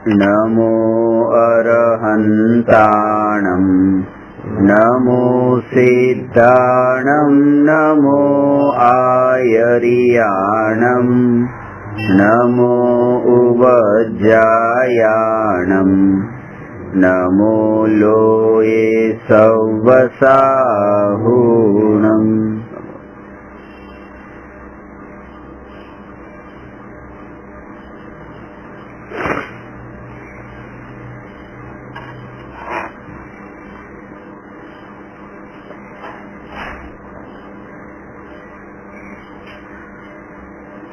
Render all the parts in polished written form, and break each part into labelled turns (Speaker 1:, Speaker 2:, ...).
Speaker 1: नमो अरहन्ताणं नमो सिद्धाणं नमो आयर्याणं नमो उवज्जायाणं नमो लोये सव्वसाहूणम्।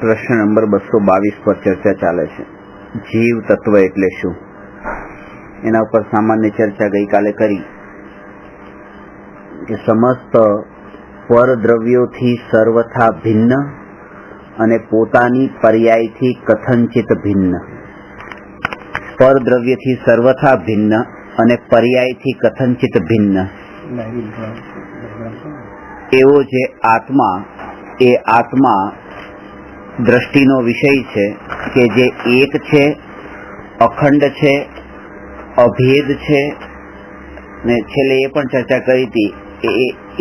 Speaker 1: प्रश्न नंबर 222 पर चर्चा चाले छे। जीव तत्व एटले शुं? एना पर सामान्य चर्चा गई काले करी कि समस्त परद्रव्योथी सर्वथा भिन्न अने पोतानी पर्यायथी कथनचित भिन्न। परद्रव्यथी सर्वथा भिन्न अने पर्यायथी कथनचित भिन्न एवो जे आत्मा, ए आत्मा दृष्टिनो विषय छे के जे एक छे, अखंड छे, अभेद छे ने छेल्ले ए पण चर्चा करी थी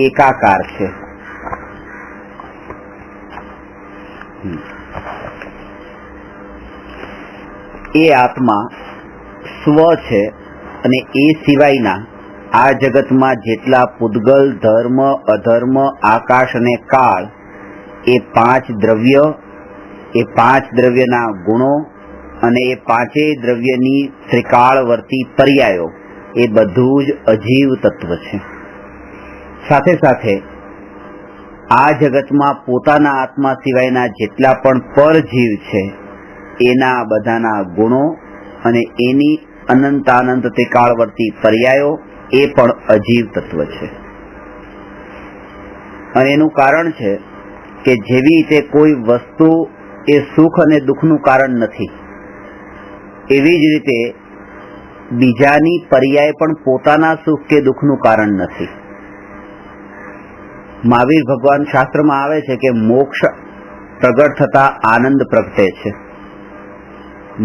Speaker 1: एकाकार छे। ए आत्मा स्व छे अने ए सिवायना आ जगतमां जेटला पुद्गल, धर्म, अधर्म, आकाश अने काल ए 5 द्रव्य, ए 5 द्रव्यना गुणो अने ए 5 द्रव्यनी त्रिकाळवर्ती पर्यायो ए बधुं ज अजीव तत्व छे। साथे साथे आ जगतमां पोताना आत्मा सिवायना जेटला पण परजीव छे एना बधाना गुणो अने एनी अनंतानंत त्रिकाळवर्ती पर्यायो ए पण अजीव तत्व छे। अने एनुं कारण छे के जेवी रीते कोई वस्तु ए सुख अने दुखनुं कारण नथी, एवी ज रीते बीजानी पर्याय पण पोताना सुख के दुखनुं कारण नथी। महावीर भगवान शास्त्र में आवे छे के मोक्ष प्रगट थता आनंद प्रगटे छे।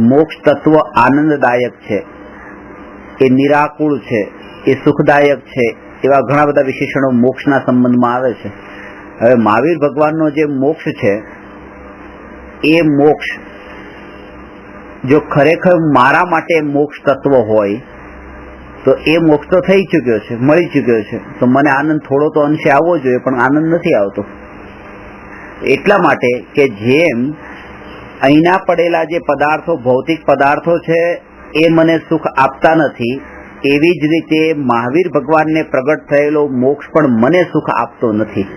Speaker 1: मोक्ष तत्व आनंददायक छे, ए निराकुल छे, ए सुखदायक छे, एवा घणा बधा विशेषणो मोक्षना संबंधमां आवे छे। हवे महावीर भगवाननो जे मोक्ष छे ए मोक्ष जो खरेखर मारा माटे मोक्ष तत्व होय तो ए मोक्ष तो थई चुक्यो छे, मळी चुक्यो छे, तो मने आनंद थोड़ो तो अंशे आववो जोईए पण आनंद नथी आवतो। એટલા માટે કે જેમ અહીંના પડેલા જે પદાર્થો, ભૌતિક પદાર્થો છે એ મને સુખ આપતા નથી, એવી જ રીતે મહાવીર ભગવાનને પ્રગટ થયેલો મોક્ષ પણ મને સુખ આપતો નથી।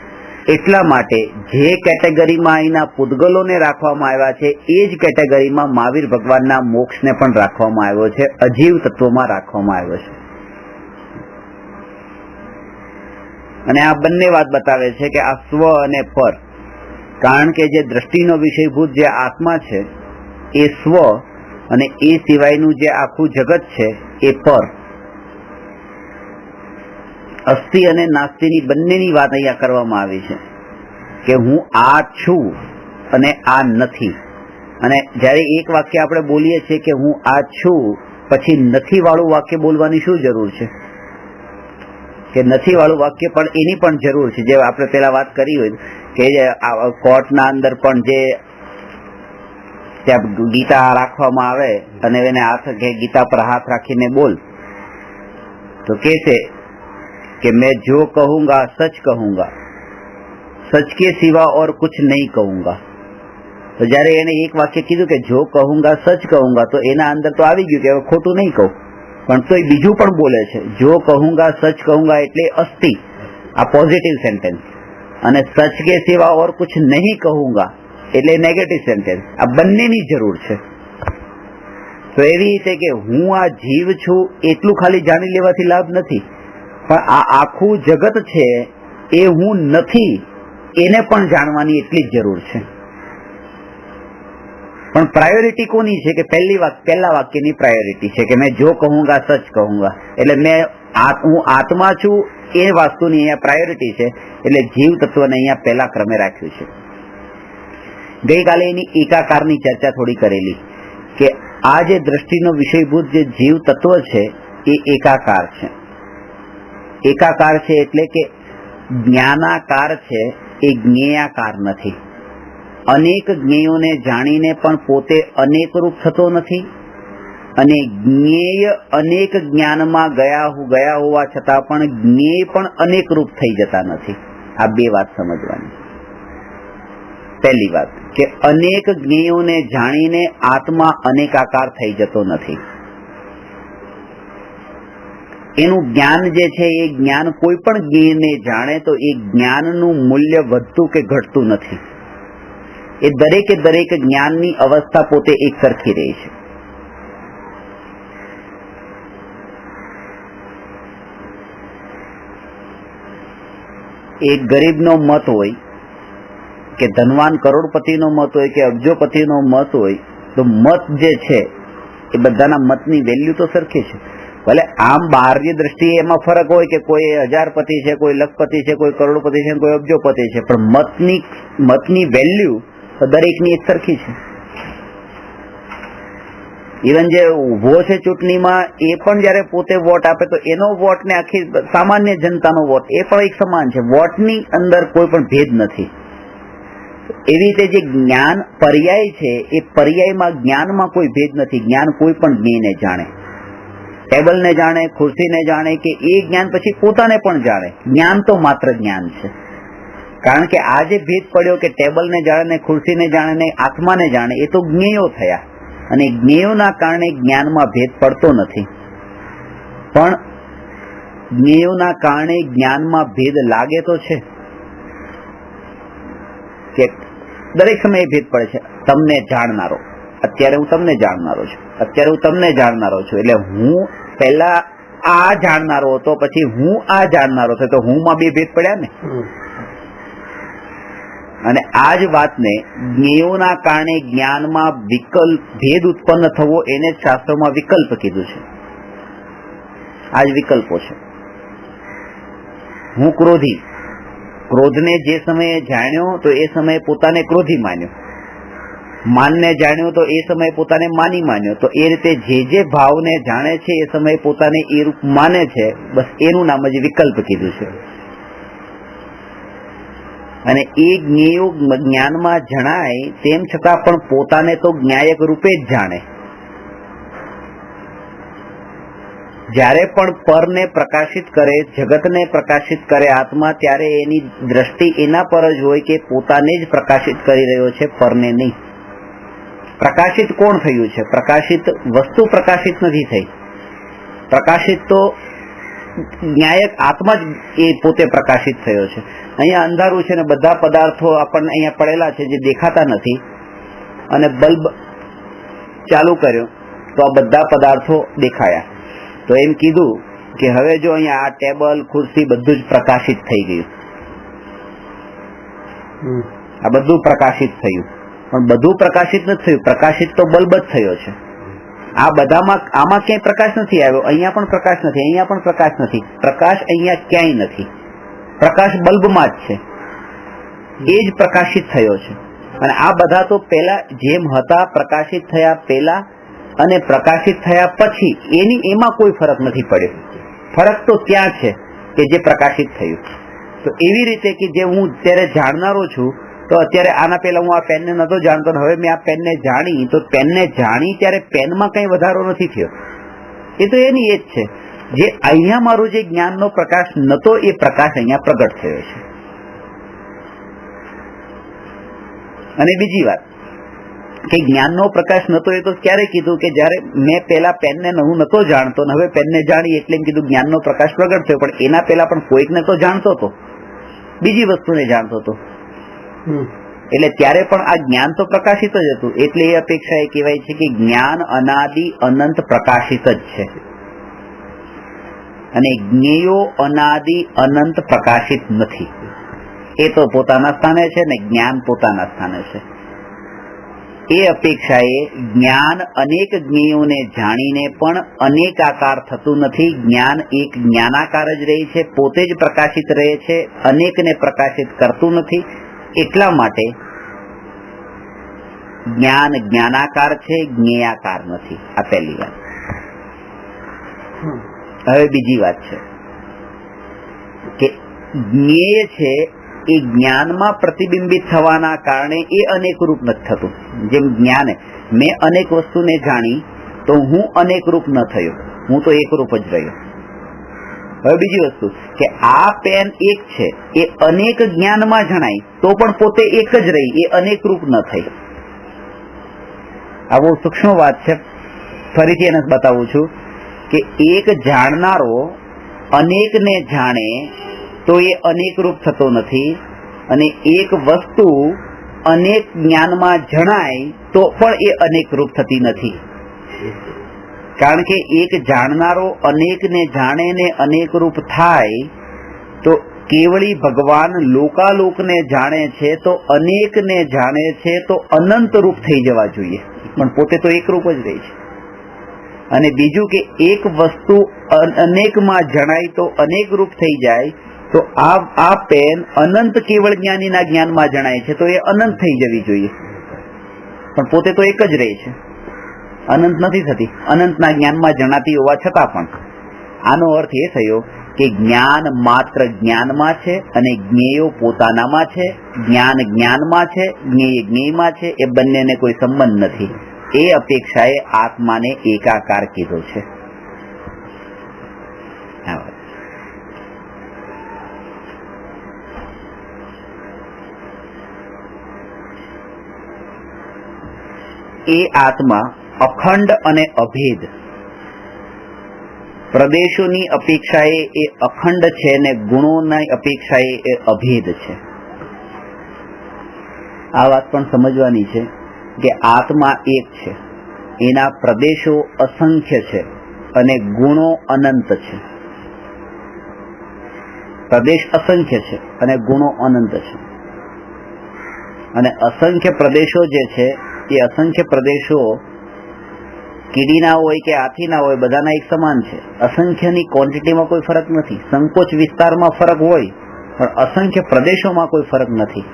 Speaker 1: એટલા માટે જે કેટેગરીમાં અહીંના પૂતગલોને રાખવામાં આવ્યા છે એ જ કેટેગરીમાં મહાવીર ભગવાનના મોક્ષને પણ રાખવામાં આવ્યો છે, અજીવ તત્વમાં રાખવામાં આવ્યો છે। અને આ બંને વાત બતાવે છે કે આ સ્વ અને પર, કારણ કે જે દ્રષ્ટિનો વિષયભૂત જે આત્મા છે એ સ્વ અને એ સિવાયનું જે આખું જગત છે એ પર। અસ્થિ અને નાસ્તિની બંનેની વાત અહીંયા કરવામાં આવી છે કે હું આ છું અને આ નથી। અને જ્યારે એક વાક્ય આપણે બોલીએ છીએ કે હું આ છું પછી નથી વાળું વાક્ય બોલવાની શું જરૂર છે? કે નથી વાળું વાક્ય પણ એની પણ જરૂર છે। જે આપણે પેલા વાત કરી હોય કે કોર્ટના અંદર પણ જે ત્યાં ગીતા રાખવામાં આવે અને એને હાથ કે ગીતા પર હાથ રાખીને બોલ તો કે છે कि मैं जो कहूंगा सच कहूंगा, सच के सिवा और कुछ नहीं कहूंगा। तो जયારે એને એક વાક્ય કીધું કે જો કહુંગા સચ કહુંગા તો એના અંદર તો આવી ગયું કે હવે ખોટું નહીં કહું, પણ તો એ બીજું પણ બોલે છે। જો કહુંગા સચ કહુંગા એટલે અસ્તિ, આ પોઝિટિવ સેન્ટેન્સ, અને સચ કે સિવા और कुछ नहीं कहूंगा એટલે નેગેટિવ સેન્ટેન્સ। આ બંનેની જરૂર છે। તો એવી રીતે કે હું આ જીવ છું એટલું ખાલી જાણી લેવાથી લાભ નથી, પણ આ આખું જગત છે એ હું નથી એને પણ જાણવાની એટલી જ જરૂર છે। પણ પ્રાયોરિટી કોની છે? કે પહેલા વાક્યની પ્રાયોરિટી છે કે મેં જો કહુંગા સચ કહુંગા, એટલે હું આત્મા છું એ વસ્તુની અહીંયા પ્રાયોરિટી છે, એટલે જીવ તત્વને અહીંયા પહેલા ક્રમે રાખ્યું છે। ગઈકાલે એની એકાકારની ચર્ચા થોડી કરેલી કે આ જે દ્રષ્ટિનો વિષયભૂત જે જીવ તત્વ છે એ એકાકાર છે. એકાકાર છે એટલે કે જ્ઞાનાકાર છે, એ જ્ઞેયાકાર નથી. અનેક જ્ઞેયોને જાણીને પણ પોતે અનેકરૂપ થતો નથી, અને જ્ઞેય અનેક જ્ઞાનમાં ગયા હોવા છતાં પણ જ્ઞેય પણ અનેકરૂપ થઈ જતા નથી. આ બે વાત સમજવાની. પહેલી વાત કે અનેક જ્ઞેયોને જાણીને આત્મા અનેકાકાર થઈ જતો નથી. એનું જ્ઞાન જે છે એ જ્ઞાન કોઈ પણ જ્ઞેયને જાણે તો એ જ્ઞાનનું મૂલ્ય વધતું કે ઘટતું નથી. એ દરેક જ્ઞાનની અવસ્થા પોતે એક સરખી રહે છે. એક ગરીબનો મત હોય કે ધનવાન કરોડપતિનો મત હોય કે અબજોપતિનો મત હોય, તો મત જે છે એ બધાના મતની વેલ્યુ તો સરખી છે. ભલે આમ બાહ્ય દ્રષ્ટિએ એમાં ફરક હોય કે કોઈ 1000પતિ છે, કોઈ લખપતિ છે, કોઈ કરોડપતિ છે, કોઈ અબજોપતિ છે, પણ મતની વેલ્યુ દરેકની એક સરખી છે. ઇવન જે ઉભો છે ચૂંટણીમાં એ પણ જયારે પોતે વોટ આપે તો એનો વોટ ને આખી સામાન્ય જનતાનો વોટ એ પણ એક સમાન છે. વોટની અંદર કોઈ પણ ભેદ નથી. એવી રીતે જે જ્ઞાન પર્યાય છે એ પર્યાયમાં જ્ઞાનમાં કોઈ ભેદ નથી. જ્ઞાન કોઈ પણ જ્ઞેયને જાણે, ટેબલને જાણે, ખુરશીને જાણે, કે એ જ્ઞાન પછી પોતાને પણ જાણે. જ્ઞાન તો માત્ર જ્ઞાન છે. કારણ કે આ જે ભેદ પડ્યો કે ટેબલને જાણે, ખુરશીને જાણે, આત્માને જાણે, એ તો જ્ઞેયો થયા, અને જ્ઞેયોના કારણે જ્ઞાનમાં ભેદ પડતો નથી. પણ જ્ઞેયોના કારણે જ્ઞાનમાં ભેદ લાગે તો છે કે દરેક સમયે ભેદ પડે છે. તમને જાણનારો, અત્યારે હું તમને જાણનારો છું, અત્યારે હું તમને જાણનારો છું, એટલે હું પહેલા આ જાણનારો હતો, પછી હું આ જાણનારો થયો, તો હું માં બે ભેદ પડ્યા ને. અને આ જ વાતને જ્ઞેયોના કારણે જ્ઞાનમાં ભેદ ઉત્પન્ન થવો, એને જ શાસ્ત્રોમાં વિકલ્પ કીધું છે. આ જ વિકલ્પો છે. હું ક્રોધી, ક્રોધને જે સમયે જાણ્યો તો એ સમયે પોતાને ક્રોધી માન્યો, માનને જાણ્યો તો એ સમયે પોતાને માની માન્યો. તો એ રીતે જે ભાવને જાણે છે એ સમયે પોતાને એ રૂપ માને છે. બસ એનું નામ જ વિકલ્પ કીધું છે. અને એ જ્ઞેયો જ્ઞાનમાં જણાય તેમ છતાં પણ પોતાને તો જ્ઞાયક રૂપે જ જાણે. જ્યારે પણ પરને પ્રકાશિત કરે, જગતને પ્રકાશિત કરે આત્મા, ત્યારે એની દ્રષ્ટિ એના પર જ હોય કે પોતાને જ પ્રકાશિત કરી રહ્યો છે, પરને નહીં. પ્રકાશિત કોણ થયું છે? પ્રકાશિત વસ્તુ પ્રકાશિત નથી થઈ. પ્રકાશિત તો જ્ઞાયક આત્મા જ એ પોતે પ્રકાશિત થયો છે. અહીંયા અંધારું છે ને બધા પદાર્થો આપણને અહીંયા પડેલા છે જે દેખાતા નથી, અને બલ્બ ચાલુ કર્યો તો આ બધા પદાર્થો દેખાયા. તો એમ કીધું કે હવે જો અહીંયા આ ટેબલ, ખુરશી બધું જ પ્રકાશિત થઈ ગયું. આ બધું પ્રકાશિત થયું, પણ બધું પ્રકાશિત નથી થયું. પ્રકાશિત તો બલ્બ જ થયો છે. આ બધામાં આમાં ક્યાંય પ્રકાશ નથી આવ્યો. અહીંયા પણ પ્રકાશ નથી, અહીંયા પણ પ્રકાશ નથી. પ્રકાશ અહીંયા ક્યાંય નથી. પ્રકાશ બલ્બમાં જ છે. એ જ પ્રકાશિત થયો છે. અને આ બધા તો પેલા જેમ હતા, પ્રકાશિત થયા પેલા અને પ્રકાશિત થયા પછી, એમાં કોઈ ફરક નથી પડ્યો. ફરક તો ત્યાં છે કે જે પ્રકાશિત થયું. તો એવી રીતે કે જે હું અત્યારે જાણનારો છું, તો અત્યારે આના પહેલા હું આ પેનને નતો જાણતો, હવે મેં આ પેનને જાણી, તો પેનને જાણી ત્યારે પેનમાં કઈ વધારો નથી થયો. એ તો એની એ જ છે. જે અહીંયા મારું જે જ્ઞાનનો પ્રકાશ નતો, એ પ્રકાશ અહીંયા પ્રગટ થયો છે. અને બીજી વાત કે જ્ઞાનનો પ્રકાશ નતો, એ તો ક્યારે કીધું કે જયારે મેં પેલા પેનને હું નતો જાણતો, ને હવે પેનને જાણી એટલે કીધું જ્ઞાનનો પ્રકાશ પ્રગટ થયો. પણ એના પહેલા પણ કોઈકને તો જાણતો હતો, બીજી વસ્તુને જાણતો હતો. એટલે ત્યારે પણ આ જ્ઞાન તો પ્રકાશિત જ હતું. એટલે એ અપેક્ષા એ કહેવાય છે કે જ્ઞાન અનાદિ અનંત પ્રકાશિત જ છે, અને જ્ઞેયો અનાદિ અનંત પ્રકાશિત નથી. એ તો પોતાના સ્થાને છે ને જ્ઞાન પોતાના સ્થાને છે. એ અપેક્ષાએ જ્ઞાન અનેક જ્ઞેયોને જાણીને પણ અનેકાકાર થતું નથી. જ્ઞાન એક જ્ઞાનાકાર જ રહે છે, પોતે જ પ્રકાશિત રહે છે, અનેકને પ્રકાશિત કરતું નથી. એટલા માટે જ્ઞાન જ્ઞાનાકાર છે, જ્ઞેયાકાર નથી. આ પહેલી વાત. હવે બીજી વાત છે કે જ્ઞેય છે એ જ્ઞાનમાં પ્રતિબિંબિત થવાના કારણે એ અનેક રૂપ નથી થતું. જેમ જ્ઞાન, મેં અનેક વસ્તુને જાણી તો હું અનેક રૂપ ન થયો, હું તો એક રૂપ જ રહ્યો. હવે બીજી વસ્તુ કે આ પેન એક છે એ અનેક જ્ઞાનમાં જણાય તો પણ પોતે એક જ રહી, એ અનેક રૂપ ન થઈ. આ બહુ સૂક્ષ્મ વાત છે. ફરીથી એને બતાવું છું કે એક જાણનારો અનેકને જાણે તો એ અનેક રૂપ થતો નથી, અને એક વસ્તુ અનેક જ્ઞાનમાં જણાય તો પણ એ અનેક રૂપ થતી નથી. કારણ કે એક જાણનારો અનેકને જાણે ને અનેક રૂપ થાય તો કેવળી ભગવાન લોકાલોકને જાણે છે તો અનેકને જાણે છે તો અનંત રૂપ થઈ જવા જોઈએ, પણ પોતે તો એક રૂપ જ રહે છે. અને બીજું કે એક વસ્તુ અનેકમાં જણાય તો અનેક રૂપ થઈ જાય તો આ પેન અનંત કેવળ જ્ઞાનીના જ્ઞાનમાં જણાય છે તો એ અનંત થઈ જવી જોઈએ, પણ પોતે તો એક જ રહે છે, અનંત નથી થતી, અનંતના જ્ઞાનમાં જણાતી હોવા છતાં પણ. આનો અર્થ એ થયો કે જ્ઞાન માત્ર જ્ઞાનમાં છે અને જ્ઞેયો પોતાનામાં છે, જ્ઞાન જ્ઞાનમાં છે, જ્ઞેય જ્ઞેયમાં છે, એ બંનેને કોઈ સંબંધ નથી. એ અપેક્ષાએ આત્માને એકાકાર કીધો છે. એ આત્મા અખંડ અને અભેદ, પ્રદેશોની અપેક્ષાએ એ અખંડ છે અને ગુણોની અપેક્ષાએ એ અભેદ છે. આ વાત પણ સમજવાની છે કે આત્મા એક છે, એના પ્રદેશો અસંખ્ય છે અને ગુણો અનંત છે. પ્રદેશ અસંખ્ય છે અને ગુણો અનંત છે. અને અસંખ્ય પ્રદેશો જે છે એ અસંખ્ય પ્રદેશો કીડીના હોય કે હાથીના હોય, બધાના એક સમાન છે. અસંખ્યની ક્વોન્ટિટીમાં કોઈ ફરક નથી. સંકોચ વિસ્તારમાં ફરક હોય પણ અસંખ્ય પ્રદેશોમાં કોઈ ફરક નથી.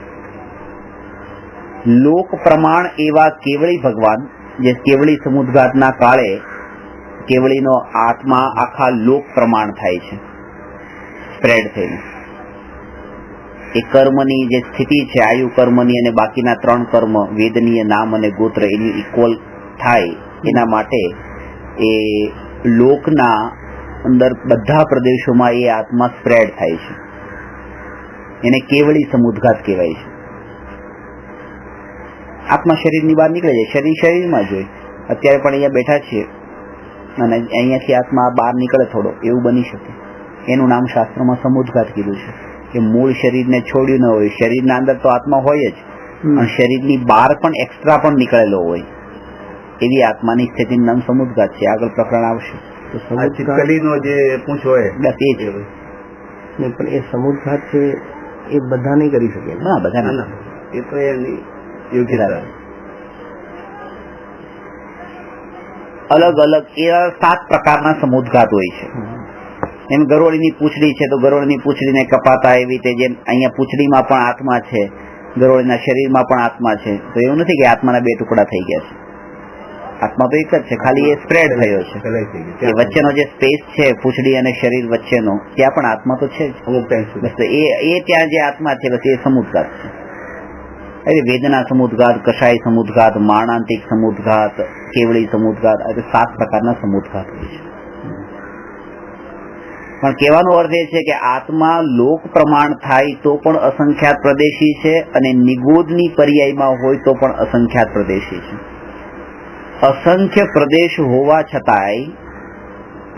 Speaker 1: લોક પ્રમાણ એવા કેવળી ભગવાન, જે કેવળી સમુદ્ઘાતના કાળે કેવળીનો આત્મા આખા લોક પ્રમાણ થાય છે, સ્પ્રેડ થઈને. એ કર્મની જે સ્થિતિ છે, આયુ કર્મની અને બાકીના 3 કર્મ, વેદનીય, નામ અને ગોત્ર, એની ઇક્વલ થાય એના માટે એ લોકના અંદર બધા પ્રદેશોમાં એ આત્મા સ્પ્રેડ થાય છે. એને કેવળી સમુદ્ઘાત કહેવાય છે. આત્મા શરીરની બહાર નીકળે છે, શરીર શરીરમાં જ હોય. અત્યારે પણ અહીંયા બેઠા છીએ અને અહીંયાથી આત્મા બહાર નીકળે થોડો, એવું બની શકે. એનું નામ શાસ્ત્રમાં સમુદ્ઘાત કીધું છે કે મૂળ શરીરને છોડ્યું ન હોય. શરીરના અંદર તો આત્મા હોય જ, પણ શરીરની બહાર પણ એક્સ્ટ્રા પણ નીકળેલો હોય, એવી આત્માની સ્થિતિનું નામ સમુદ્ઘાત છે. આગળ પ્રકરણ આવશે તો સમુદ્ઘાતનો જે પૂછ હોય બસ એ જ.
Speaker 2: પણ એ સમુદ્ઘાત છે એ બધા નહીં કરી શકે.
Speaker 1: ના, બધા ના,
Speaker 2: એ તો એની યોગ્યતા.
Speaker 1: અલગ અલગ એવા 7 પ્રકારના સમુદ્ઘાત હોય છે. એમ ગરોળીની પૂંછડી છે તો ગરોળીની પૂંછડીને કપાતા, એવી રીતે જેમ અહીંયા પૂંછડીમાં પણ આત્મા છે, ગરોળીના શરીરમાં પણ આત્મા છે. તો એવું નથી કે આત્માના 2 ટુકડા થઈ ગયા છે. આત્મા તો એક જ છે, ખાલી એ સ્પ્રેડ થયો છે. એ વચ્ચેનો જે સ્પેસ છે પૂંછડી અને શરીર વચ્ચેનો, ત્યાં પણ આત્મા તો છે જ. બસ એ ત્યાં જે આત્મા છે બસ એ સમુદ્ઘાત છે. એટલે વેદના સમુદ્ઘાત, કષાય સમુદ્ઘાત, મારણાંતિક સમુદ્ઘાત, કેવળી સમુદ્ઘાત, આ 7 પ્રકારના સમુદ્ઘાત હોય છે. પણ કહેવાનો અર્થ એ છે કે આત્મા લોક પ્રમાણ થાય તો પણ અસંખ્યાત પ્રદેશી છે, અને નિગોદની પર્યાયમાં હોય તો પણ અસંખ્યાત પ્રદેશી છે. અસંખ્ય પ્રદેશ હોવા છતાંય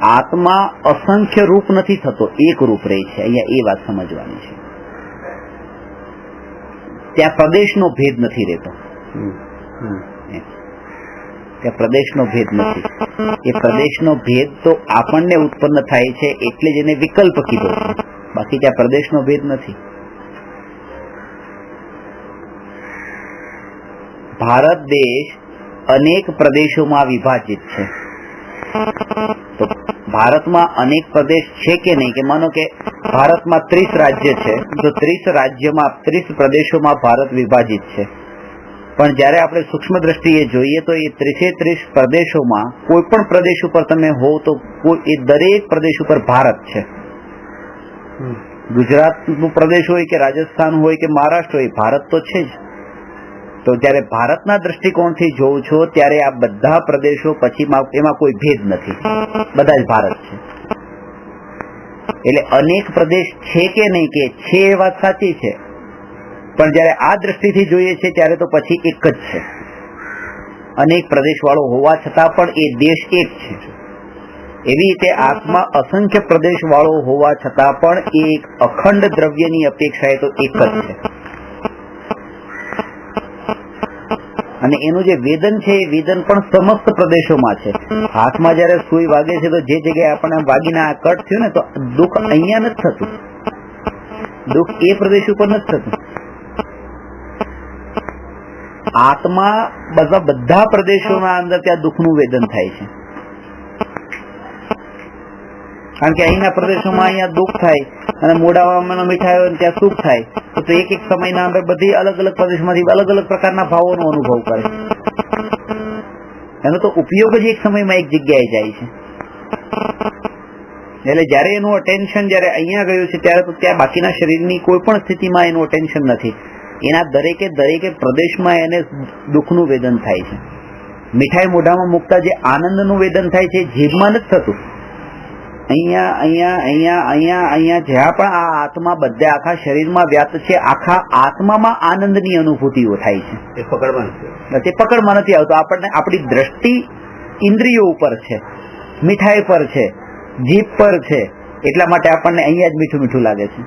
Speaker 1: આત્મા અસંખ્ય રૂપ નથી થતો, એક રૂપ રહે છે. અહીંયા એ વાત સમજવાની છે. ત્યાં પ્રદેશનો ભેદ નથી રહેતો. ત્યાં પ્રદેશનો ભેદ નથી. એ પ્રદેશનો ભેદ તો આપણને ઉત્પન્ન થાય છે એટલે જ એને વિકલ્પ કીધો છે, બાકી ત્યાં પ્રદેશનો ભેદ નથી. ભારત દેશ અનેક પ્રદેશોમાં વિભાજિત છે. તો ભારતમાં અનેક પ્રદેશ છે કે નહીં? કે માનો કે ભારતમાં 30 રાજ્ય છે, તો 30 રાજ્યમાં 30 પ્રદેશોમાં ભારત વિભાજિત છે. પણ જ્યારે આપણે સૂક્ષ્મ દ્રષ્ટિએ જોઈએ તો એ 30 પ્રદેશોમાં કોઈ પણ પ્રદેશ ઉપર તમે હો તો એ દરેક પ્રદેશ ઉપર ભારત છે. ગુજરાતનો પ્રદેશ હોય કે રાજસ્થાન હોય કે મહારાષ્ટ્ર હોય, ભારત તો છે જ. તો જ્યારે ભારતના દ્રષ્ટિકોણથી જોઉં છો ત્યારે આ બધા પ્રદેશો પછી એમાં કોઈ ભેદ નથી, બધા જ ભારત છે. એટલે અનેક પ્રદેશ છે કે નહીં કે છે એ વાત સાચી છે, પણ જ્યારે આ દ્રષ્ટિથી જોઈએ છે ત્યારે તો પછી એક જ છે. અનેક પ્રદેશ વાળો હોવા છતાં પણ એ દેશ એક છે. એવી રીતે આત્મા અસંખ્ય પ્રદેશ વાળો હોવા છતાં પણ એ એક અખંડ દ્રવ્યની અપેક્ષાએ તો એક જ છે. અને એનું જે વેદન છે એ વેદન પણ સમસ્ત પ્રદેશોમાં છે. હાથમાં જયારે સુઈ વાગે છે તો જે જગ્યાએ આપણને વાગીને આ કટ થયું ને તો દુઃખ અહીંયા નથી થતું, દુઃખ એ પ્રદેશ ઉપર નથી થતું. આત્મા બધા પ્રદેશોના અંદર ત્યાં દુઃખનું વેદન થાય છે. કારણ કે અહીંના પ્રદેશોમાં અહીંયા દુઃખ થાય અને મોઢામાં મીઠાઈ હોય ત્યાં સુખ થાય, તો એક સમયના અંદર બધી અલગ અલગ પ્રદેશમાંથી અલગ અલગ પ્રકારના ભાવોનો અનુભવ કરે. એનો તો ઉપયોગ જ એક સમયમાં એક જગ્યાએ જાય છે. એટલે જયારે એનું અટેન્શન જયારે અહીંયા ગયું છે ત્યારે તો ત્યાં બાકીના શરીરની કોઈ પણ સ્થિતિમાં એનું અટેન્શન નથી. એના દરેકે પ્રદેશમાં એને દુઃખનું વેદન થાય છે. મીઠાઈ મોઢામાં મૂકતા જે આનંદનું વેદન થાય છે જીભમાં નથી થતું. અહીંયા જ્યાં પણ આ આત્મા બધે આખા શરીરમાં વ્યાપ્ત છે, આખા આત્મામાં આનંદની અનુભૂતિઓ થાય છે. તે પકડમાં નથી આવતો. આપણને આપણી દ્રષ્ટિ ઇન્દ્રિયો ઉપર છે, મીઠાઈ પર છે, જીભ પર છે, એટલા માટે આપણને અહીંયા જ મીઠું મીઠું લાગે છે.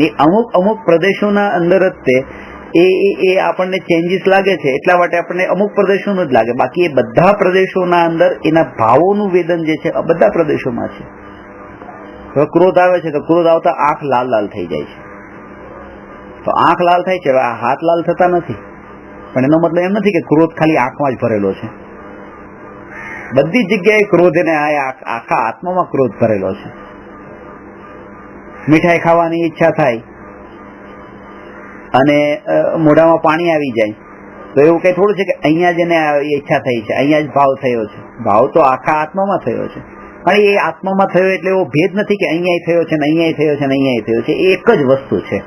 Speaker 1: એ અમુક પ્રદેશોના અંદર જ તે એ આપણને ચેન્જીસ લાગે છે, એટલા માટે આપણને અમુક પ્રદેશોનું જ લાગે. બાકી એ બધા પ્રદેશોના અંદર એના ભાવોનું વેદન જે છે બધા પ્રદેશોમાં છે. હવે ક્રોધ આવે છે તો ક્રોધ આવતા આંખ લાલ લાલ થઈ જાય છે. તો આંખ લાલ થાય છે, હાથ લાલ થતા નથી, પણ એનો મતલબ એમ નથી કે ક્રોધ ખાલી આંખમાં જ ભરેલો છે. બધી જગ્યાએ ક્રોધ એને આખા આત્મામાં ક્રોધ ભરેલો છે. મીઠાઈ ખાવાની ઈચ્છા થાય અને મોઢામાં પાણી આવી જાય તો એવું કઈ થોડું છે કે અહીંયા જ એને ઈચ્છા થઈ છે, અહીંયા જ ભાવ થયો છે. ભાવ તો આખા આત્મામાં થયો છે. અને એ આત્મામાં થયો એટલે એવો ભેદ નથી કે અહીંયા થયો છે ને અહીંયા થયો છે ને અહીંયા થયો છે. એ એક જ વસ્તુ છે.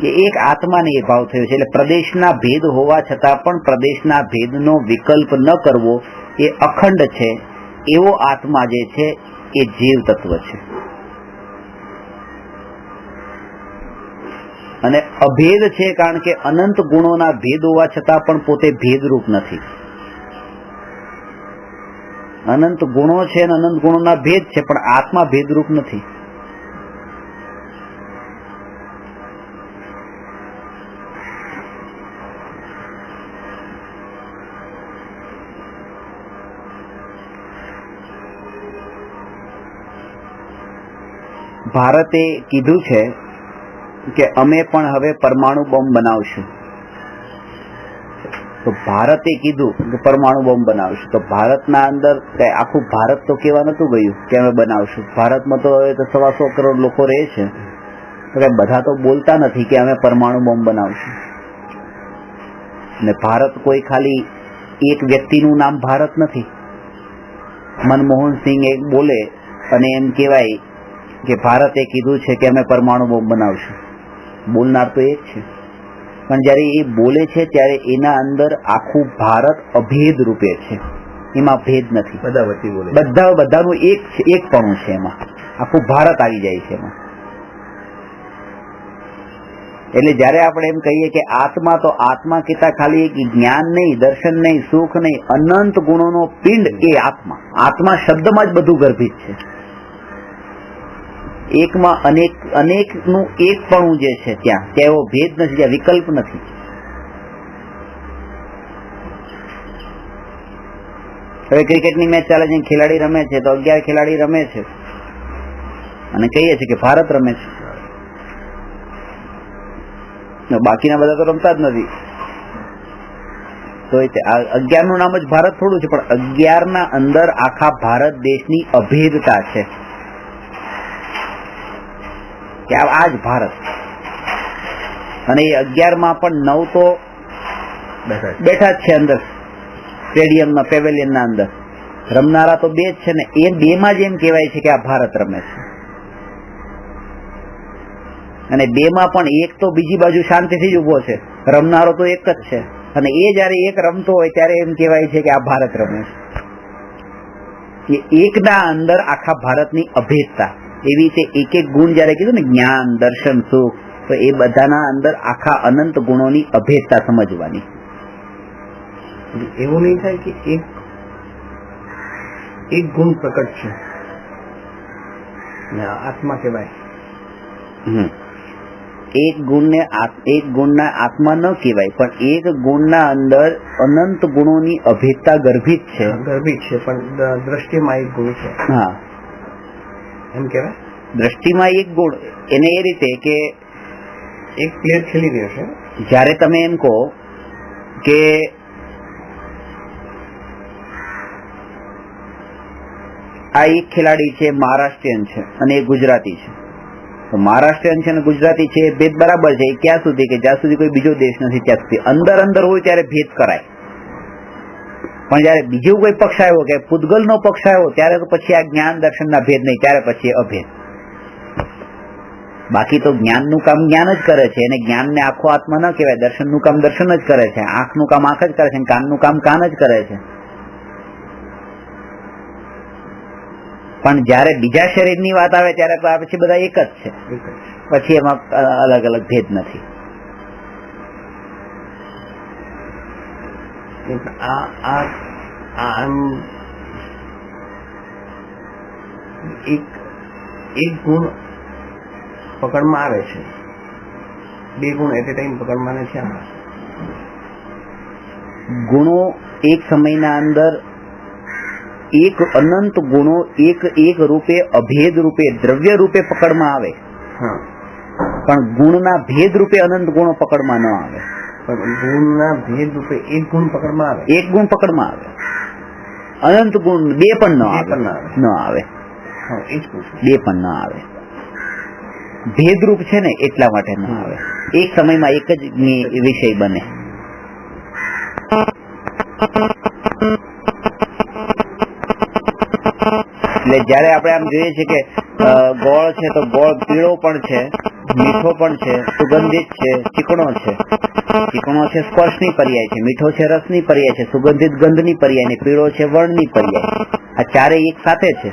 Speaker 1: એ એક આત્માને એ ભાવ થયો છે. એટલે પ્રદેશના ભેદ હોવા છતાં પણ પ્રદેશના ભેદનો વિકલ્પ ન કરવો એ અખંડ છે. એવો આત્મા જે છે એ જીવ તત્વ છે. અને અભેદ છે કારણ કે અનંત ગુણોના ભેદ હોવા છતાં પણ પોતે ભેદરૂપ નથી. અનંત ગુણો છે અને અનંત ગુણોના ભેદ છે, પણ આત્મા ભેદરૂપ નથી. ભારતે કીધું છે કે અમે પણ હવે પરમાણુ બોમ્બ બનાવશું. તો ભારતે કીધું કે પરમાણુ બોમ્બ બનાવશું, તો ભારતના અંદર આખું ભારત તો કેવા નતું ગયું કે અમે બનાવશું. ભારતમાં તો હવે 125 કરોડ લોકો રહે છે, તો બધા તો બોલતા નથી કે અમે પરમાણુ બોમ્બ બનાવશું. ને ભારત કોઈ ખાલી એક વ્યક્તિનું નામ ભારત નથી. મનમોહન સિંહ એક બોલે અને એમ કહેવાય કે ભારતે કીધું છે કે અમે પરમાણુ બોમ્બ બનાવશું. બોલનાર તો એક છે, પણ જયારે એ બોલે છે ત્યારે એના અંદર આખું ભારત અભેદ રૂપે છે. એમાં ભેદ નથી. બધા વચ્ચે બોલે, બધાનું એકપણું છે. એમાં આખું ભારત આવી જાય છે એમાં. એટલે જયારે આપણે એમ કહીએ કે આત્મા, તો આત્મા કહેતા ખાલી એક જ્ઞાન નહીં, દર્શન નહીં, સુખ નહીં, અનંત ગુણોનો પિંડ એ આત્મા. આત્મા શબ્દમાં જ બધું ગર્ભિત છે. એકમાં અનેકનું એકપણું જે છે ત્યાં એવો ભેદ નથી, ત્યાં વિકલ્પ નથી. હવે ક્રિકેટની મેચ ચાલે છે, ખેલાડી રમે છે તો 11 ખેલાડી રમે છે અને કહીએ છીએ કે ભારત રમે છે. બાકીના બધા તો રમતા જ નથી. તો 11 નું નામ જ ભારત થોડું છે, પણ 11 ના અંદર આખા ભારત દેશની અભેદતા છે કે આ જ ભારત. અને એ 11 માં પણ 9 તો બેઠા જ છે અંદર સ્ટેડિયમમાં, પેવેલિયનના અંદર. રમનારા તો 2 જ છે ને, એ 2 માં જ એમ કહેવાય છે કે આ ભારત રમે છે. અને 2 માં પણ એક તો બીજી બાજુ શાંતિથી જ ઉભો છે, રમનારો તો એક જ છે. અને એ જયારે એક રમતો હોય ત્યારે એમ કહેવાય છે કે આ ભારત રમે છે. એ એકના અંદર આખા ભારતની અભેદતા. એવી રીતે એક એક ગુણ જયારે કીધું ને, જ્ઞાન, દર્શન, સુખ, તો એ બધાના અંદર આખા અનંત ગુણોની અભેદતા સમજવાની.
Speaker 2: એવું નહીં થાય કે એક ગુણ પ્રકટ છે ને આત્મા કહેવાય.
Speaker 1: એક ગુણના આત્મા ન કહેવાય, પણ એક ગુણના અંદર અનંત ગુણોની અભેદતા ગર્ભિત છે.
Speaker 2: પણ દ્રષ્ટિમાં એક ગુણ છે.
Speaker 1: હા,
Speaker 2: એમ કહેવાય.
Speaker 1: દ્રષ્ટિમાં એક ગુણ, એને એ રીતે કે
Speaker 2: એક પ્લેયર ખેલી રહ્યો છે,
Speaker 1: જ્યારે તમે એમ કહો કે આ એક ખેલાડી છે, મહારાષ્ટ્રીયન છે અને એ ગુજરાતી છે, તો મહારાષ્ટ્રીયન છે અને ગુજરાતી છે, ભેદ બરાબર છે. એ ક્યાં સુધી કે જ્યાં સુધી કોઈ બીજો દેશ નથી ત્યાં સુધી. અંદર હોય ત્યારે ભેદ કરાય, પણ જયારે બીજો કોઈ પક્ષ આવ્યો કે પૂતગલનો પક્ષ આવ્યો ત્યારે તો પછી આ જ્ઞાન દર્શનના ભેદ નહીં, ત્યારે પછી અભેદ. બાકી તો જ્ઞાનનું કામ જ્ઞાન જ કરે છે, એને જ્ઞાનને આખો આત્મા ન કહેવાય. દર્શનનું કામ દર્શન જ કરે છે, આંખનું કામ આંખ જ કરે છે, કાનનું કામ કાન જ કરે છે. પણ જયારે બીજા શરીરની વાત આવે ત્યારે પછી બધા એક જ છે, પછી એમાં અલગ અલગ ભેદ નથી.
Speaker 2: એક ગુણ પકડમાં આવે છે, 2 ગુણ એટ એ ટાઈમ પકડમાં છે.
Speaker 1: ગુણો એક સમયના અંદર એક અનંત ગુણો એક રૂપે, અભેદ રૂપે, દ્રવ્ય રૂપે પકડમાં આવે, પણ ગુણના ભેદ રૂપે અનંત ગુણો પકડમાં ન આવે.
Speaker 2: પણ ગુણના ભેદ રૂપે એક ગુણ પકડમાં આવે,
Speaker 1: એક ગુણ પકડમાં આવે, અનંત ગુણ 2 પણ ન આવે. 2 પણ ન આવે. ભેદરૂપ છે ને એટલા માટે ન આવે. એક સમયમાં એક જ વિષય બને. એટલે જયારે આપણે આમ જોઈએ છીએ કે ગોળ છે તો ગોળ પીળો પણ છે, મીઠો પણ છે, સુગંધિત છે, ચીકણો છે. ચીકણો છે સ્પર્શની પર્યાય છે, મીઠો છે રસની પર્યાય છે, સુગંધિત ગંધની પર્યાય ને પીળો છે વર્ણની પર્યાય. આ ચારે એક સાથે છે.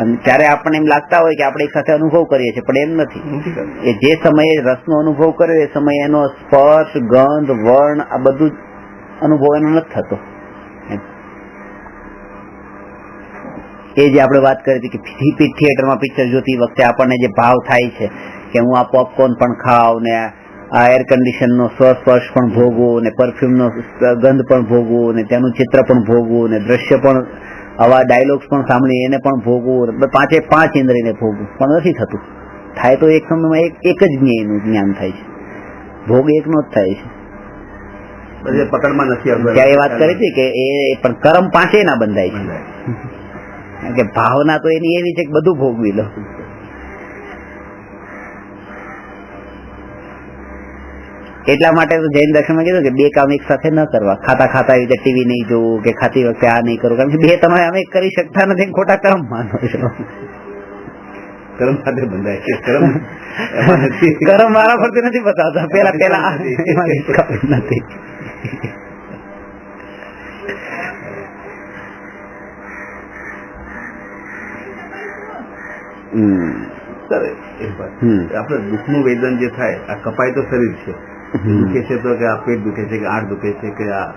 Speaker 1: અને ત્યારે આપણને એમ લાગતા હોય કે આપણે એક સાથે અનુભવ કરીએ છીએ, પણ એમ નથી. એ જે સમયે રસનો અનુભવ કર્યો એ સમયે એનો સ્પર્શ, ગંધ, વર્ણ આ બધું અનુભવ એનો નથી થતો. એ જે આપણે વાત કરી હતી કે થિયેટરમાં પિક્ચર જોતી વખતે આપણને જે ભાવ થાય છે કે હું આ પોપકોર્ન પણ ખાવ ને આ એર કન્ડિશનનો સ્પર્શ પણ ભોગવું ને પરફ્યુમનો ગંધ પણ ભોગવું ને તેનું ચિત્ર પણ ભોગવું ને દ્રશ્ય પણ, આવા ડાયલોગ્સ પણ સાંભળી એને પણ ભોગવું, 5 ઇન્દ્રિયને ભોગવું, પણ નથી થતું. થાય તો એક સમયમાં એક જ જ્ઞાન થાય છે, ભોગ એકનો જ થાય છે.
Speaker 2: પકડમાં નથી.
Speaker 1: ત્યારે વાત કરી હતી કે એ પણ કર્મ 5 ના બંધાય છે, કે ભાવના તો એની એવી છે કે બધું ભોગવી લો. એટલા માટે તો જૈન દર્શનમાં કીધું કે 2 કામ એક સાથે ન કરવા. ખાતા રીતે ટીવી નહીં જોવું કે ખાતી વખતે આ નહીં કરવું, કારણ કે 2 તમે અમે કરી શકતા નથી, ખોટા કર્મ માનો છો.
Speaker 2: કર્મ સાથે બંધાય છે.
Speaker 1: કર્મ મારા પરથી નથી બતાવતા, પેલા નથી.
Speaker 2: આપણે દુઃખનું વેદન જે થાય, આ કપાય તો શરીર છે, દુખે છે તો કે આ પેટ દુખે છે કે આંખ દુખે છે કે આ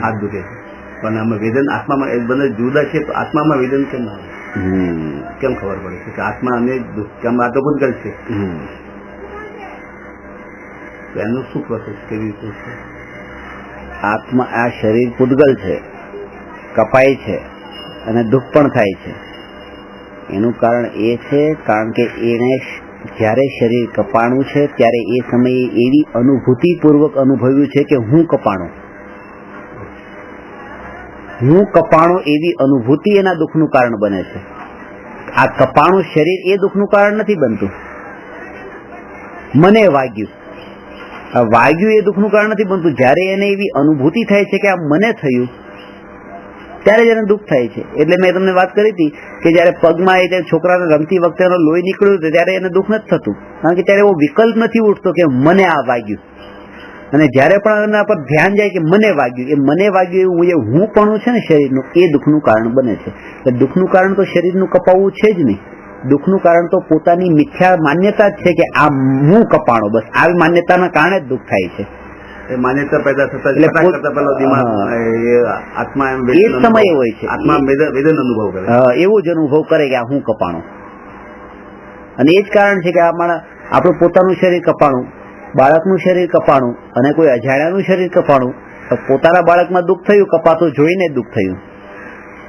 Speaker 2: હાથ દુખે છે, પણ આમાં વેદન આત્મામાં એ બંને જુદા છે, તો આત્મામાં વેદન કેમ આવે? કેમ ખબર પડે છે કે આત્મા અને કેમ આ તો પૂતગલ છે? એનું શું પ્રોસેસ કેવી રીતે છે?
Speaker 1: આત્મા, આ શરીર પૂતગલ છે, કપાય છે અને દુઃખ પણ થાય છે. એનું કારણ એ છે કારણ કે એને જ્યારે શરીર કપાણું છે ત્યારે એ સમયે એવી અનુભૂતિ પૂર્વક અનુભવ્યું છે કે હું કપાણું, હું કપાણો એવી અનુભૂતિ એના દુઃખનું કારણ બને છે. આ કપાણું શરીર એ દુઃખનું કારણ નથી બનતું. મને વાગ્યું એ દુઃખનું કારણ નથી બનતું. જ્યારે એને એવી અનુભૂતિ થાય છે કે આ મને થયું, ત્યારે જ એને દુઃખ થાય છે. એટલે મેં તમને વાત કરી હતી કે જયારે પગમાં એ છોકરાને રમતી વખતે એનો લોહી નીકળ્યું હતું ત્યારે એને દુઃખ નથી થતું, કારણ કે ત્યારે એવો વિકલ્પ નથી ઉઠતો કે મને આ વાગ્યું. અને જયારે પણ એના પર ધ્યાન જાય કે મને વાગ્યું, એ મને વાગ્યું એવું જે હું પણ છે ને શરીરનું, એ દુઃખનું કારણ બને છે. એટલે દુઃખનું કારણ તો શરીરનું કપાવવું છે જ નહીં. દુઃખનું કારણ તો પોતાની મિથ્યા માન્યતા જ છે કે આ હું કપાણો, બસ આવી માન્યતાના કારણે જ દુઃખ થાય છે.
Speaker 2: એ માન્યતા પેદા થતા આત્મા એમ
Speaker 1: એ સમયે હોય છે,
Speaker 2: આત્મા વેદન અનુભવ કરે,
Speaker 1: એવો જ અનુભવ કરે કે આ હું કપાણો. અને એ જ કારણ છે કે આપણું પોતાનું શરીર કપાણું, બાળકનું શરીર કપાણું અને કોઈ અજાણ્યાનું શરીર કપાણું. પોતાના બાળકમાં દુઃખ થયું, કપાતો જોઈને દુઃખ થયું,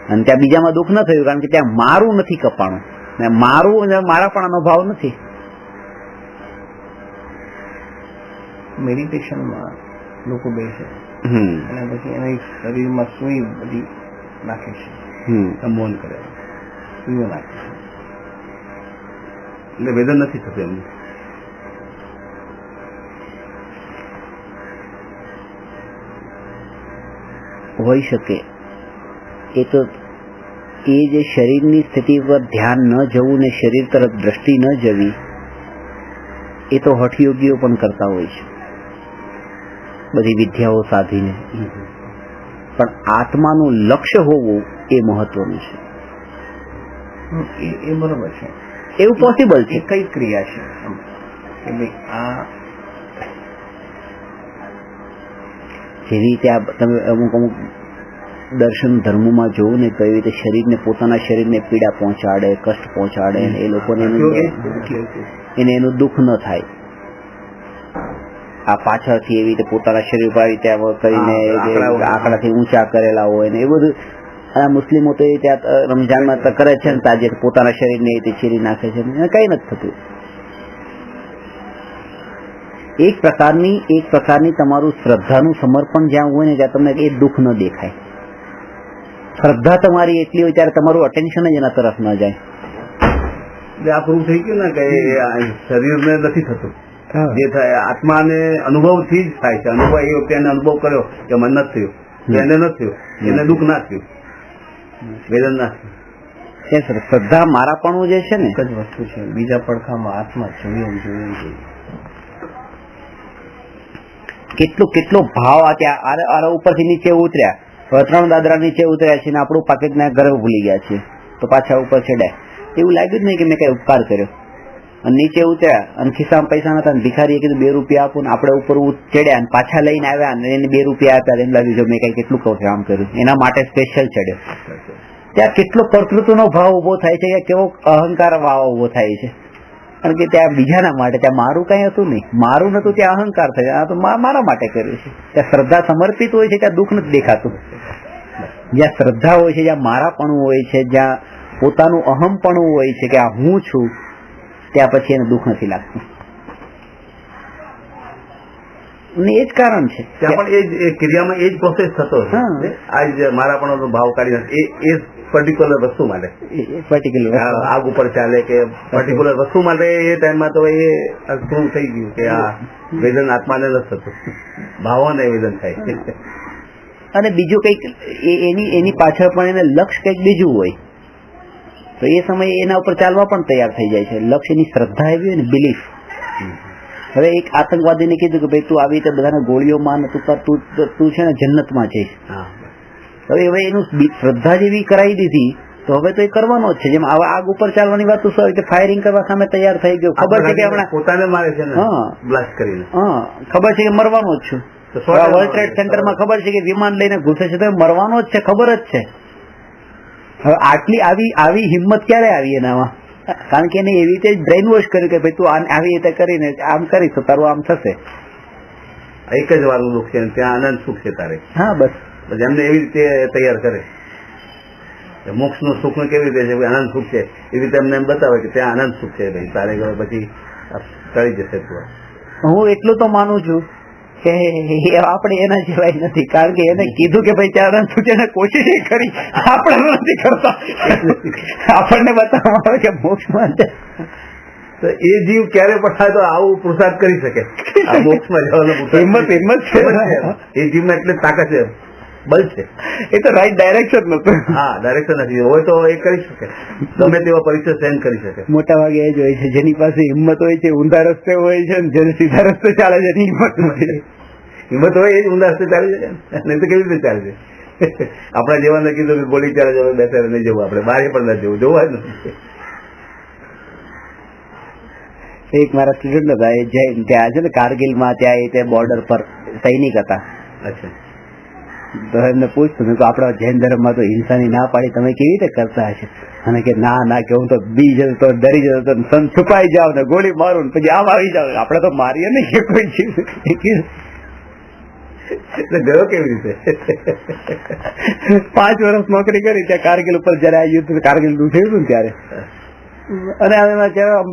Speaker 1: અને ત્યાં બીજામાં દુઃખ ન થયું, કારણ કે ત્યાં મારું નથી કપાણું, ને મારું મારાપણાનો ભાવ નથી.
Speaker 3: મેડિટેશનમાં લોકો બેસે અને પછી એના શરીરમાં સુઈ બધી નાખે છે, મૌન કરે, સુઈઓ નાખે છે,
Speaker 2: એટલે વેદન નથી થતું એમને.
Speaker 1: હોઈ શકે એ તો એ જે શરીરની સ્થિતિ પર ધ્યાન ન જવું ને શરીર તરફ દ્રષ્ટિ ન જવી, એ તો હઠયોગીઓ પણ કરતા હોય છે બધી વિદ્યાઓ સાધીને. પણ આત્માનું લક્ષ્ય હોવું એ મહત્વનું છે.
Speaker 3: એ બરોબર છે,
Speaker 1: એવું પોસિબલ છે.
Speaker 3: કઈ ક્રિયા છે કે ભાઈ આ
Speaker 1: જેવી રીતે તમે અમુક દર્શન ધર્મોમાં જોવું ને તો એવી રીતે શરીરને, પોતાના શરીરને પીડા પહોંચાડે, કષ્ટ પહોંચાડે, એ લોકોને એનું દુઃખ ન થાય. આ પાછળથી એવી રીતે પોતાના શરીર પર આવી રીતે કરીને આંકડાથી ઊંચા કરેલા હોય ને એ બધું. આ મુસ્લિમો તો એ ત્યાં રમજાનમાં કરે છે ને, તાજે પોતાના શરીરને એ રીતે ચીરી નાખે છે, કઈ નથી થતું. એક પ્રકારની તમારું શ્રદ્ધાનું સમર્પણ જ્યાં હોય ને ત્યાં તમને એ દુઃખ ન દેખાય. શ્રદ્ધા તમારી એટલી હોય ત્યારે તમારું અટેન્શન જ એના તરફ ન જાય.
Speaker 2: એટલે આ પ્રૂવ થઈ ગયું ને કે શરીરને નથી થતું, જે થાય આત્માને અનુભવથી જ થાય છે. અનુભવ એ વખતે એને અનુભવ કર્યો કે મન નથી થયું, એને નથી થયું, એને દુઃખ ના થયું, વેદન ના થયું.
Speaker 1: શ્રદ્ધા મારાપણું જે છે ને
Speaker 3: એક જ વસ્તુ છે, બીજા પડખામાં આત્મા જોઈએ.
Speaker 1: કેટલો ભાવ આ ત્યાં ઉપરથી નીચે ઉતર્યા, 3 દાદરા નીચે ઉતર્યા છે ને આપણું પાકીટ ના ઘરે ભૂલી ગયા છીએ, તો પાછા ઉપર ચડ્યા. એવું લાગ્યું જ નહીં કે મેં કઈ ઉપકાર કર્યો. અને નીચે ઉતર્યા અને ખિસ્સામાં પૈસા નતા, ભિખારીએ કીધું 2 રૂપિયા આપો ને આપણે ઉપર ચડ્યા અને પાછા લઈને આવ્યા અને એને 2 રૂપિયા આપ્યા. એમ લાગ્યું જો મેં કઈ કેટલું કામ કર્યું, એના માટે સ્પેશિયલ ચડ્યો. ત્યાં કેટલો કર્તૃત્વનો ભાવ ઉભો થાય છે, કેવો અહંકાર ભાવ ઉભો થાય છે. કારણ કે ત્યાં બીજાના માટે, ત્યાં મારું કઈ હતું નહીં, મારું નતું, ત્યાં અહંકાર થયો. આ તો મારા માટે કર્યું છે. ત્યાં શ્રદ્ધા સમર્પિત હોય છે, ત્યાં દુઃખ નથી દેખાતું. જ્યાં શ્રદ્ધા હોય છે, જ્યાં મારાપણું હોય છે, જ્યાં પોતાનું અહમપણું હોય છે કે આ હું છું, ત્યાં પછી એને દુઃખ નથી લાગતું. ને એ જ કારણ છે
Speaker 2: ત્યાં પણ એ ક્રિયામાં એ જ પ્રોસેસ થતો હશે. આજ મારાપણનો ભાવ કાઢી નાખે એ પર્ટિક્યુલર વસ્તુ માટે,
Speaker 1: પર્ટિક્યુલર
Speaker 2: આગ ઉપર ચાલે કે પર્ટિક્યુલર વસ્તુ માટે એ ટાઈમમાં તો એ પ્રૂવ થઈ ગયું કે આ વેદન આત્માને નથી થતું, ભાવોને વેદન થાય.
Speaker 1: અને બીજું કંઈક એની પાછળ પણ એને લક્ષ્ય કંઈક બીજું હોય, તો એ સમયે એના ઉપર ચાલવા પણ તૈયાર થઈ જાય છે. લક્ષ્યની શ્રદ્ધા એવી હોય ને, બિલીફ. હવે એક આતંકવાદીને કીધું કે ભાઈ તું આવી રીતે બધાને ગોળીઓ માર, તું છે ને જન્નતમાં જઈશ. હવે એનું શ્રદ્ધા જેવી કરાવી દીધી તો હવે તો એ કરવાનો જ છે. જેમ આગ ઉપર ચાલવાની વાત, તો ફાયરિંગ કરવા સામે તૈયાર થઈ ગયો, ખબર છે કે હમણાં
Speaker 2: પોતાને મારે છે, બ્લાસ્ટ કરીને,
Speaker 1: ખબર છે કે મરવાનો જ છું. વર્લ્ડ ટ્રેડ સેન્ટરમાં ખબર છે કે વિમાન લઈને ઘૂસે છે તો મરવાનો જ છે, ખબર જ છે. હવે આટલી આવી હિંમત ક્યારે આવી એનામાં? કારણ કે એને એવી રીતે બ્રેઇન વોશ કર્યું કે ભાઈ તું આવી રીતે કરીને આમ કરીશ તો તારું આમ થશે.
Speaker 2: એક જ વારનું દુઃખ છે, ત્યાં આનંદ સુખ છે તારે.
Speaker 1: હા, બસ
Speaker 2: એમને એવી રીતે તૈયાર કરે. મોક્ષ નું સુખ કેવી રીતે છે, આનંદ સુખ છે, એવી રીતે એમને એમ બતાવે કે ત્યાં આનંદ સુખ છે ભાઈ, તારે પછી ટળી જશે તું.
Speaker 1: હું એટલું તો માનું છું કે આપણે એના જેવાય નથી, કારણ કે એને કીધું કે ભાઈ ચાર છૂટે કોશિશ કરી, આપણે નથી કરતા. આપણને બતાવવામાં આવે કે મોક્ષમાં
Speaker 2: તો એ જીવ ક્યારે પણ થાય તો આવું પુરુષાર્થ કરી શકે, આ મોક્ષમાં જવાનો
Speaker 1: હિંમત છે
Speaker 2: એ જીવમાં એટલે તાકાત છે, બલ છે.
Speaker 1: એ તો રાઈટ ડાયરેક્શન નતું.
Speaker 2: હા, ડાયરેક્શન નથી હોય તો એ કરી શકે, ગમે તેવા પરીક્ષા સહન કરી શકે.
Speaker 1: મોટા ભાગે એ જ હોય છે, જેની પાસે હિંમત હોય છે ઊંધા રસ્તે હોય છે, જેને સીધા રસ્તે ચાલે છે એની હિંમત નથી.
Speaker 2: હિંમત હોય એ જ ઊંધા રસ્તે ચાલી શકે, નહીં તો કેવી રીતે ચાલે છે? આપણા જેવાને કીધું કે ગોળી ચાલે જવું, બેસાડે નહીં જવું, આપણે બહાર પણ ના જવું, જોવા જ નથી.
Speaker 1: એક મારા સ્ટુડન્ટ હતા, એ જૈન, ત્યાં છે ને કારગિલમાં, ત્યાં તે બોર્ડર પર સૈનિક હતા.
Speaker 2: અચ્છા.
Speaker 1: તો એમને પૂછતું કે આપણા જૈન ધર્મમાં તો હિંસાની ના પાડી, તમે કેવી રીતે કરતા હશે? અને કે ના કે હું તો બી જતો તો ડરી જતો તો સન છુપાઈ જાવ ને ગોળી મારું પછી આમ આવી જાવ, આપણે તો મારીએ નહીં કે કોઈ જીવ.
Speaker 2: ગયો કેવી રીતે?
Speaker 1: 5 વર્ષ નોકરી કરી ત્યાં કારગિલ ઉપર, જયારે આ યુદ્ધ કારગિલ થયું હતું ને ત્યારે. અને અમે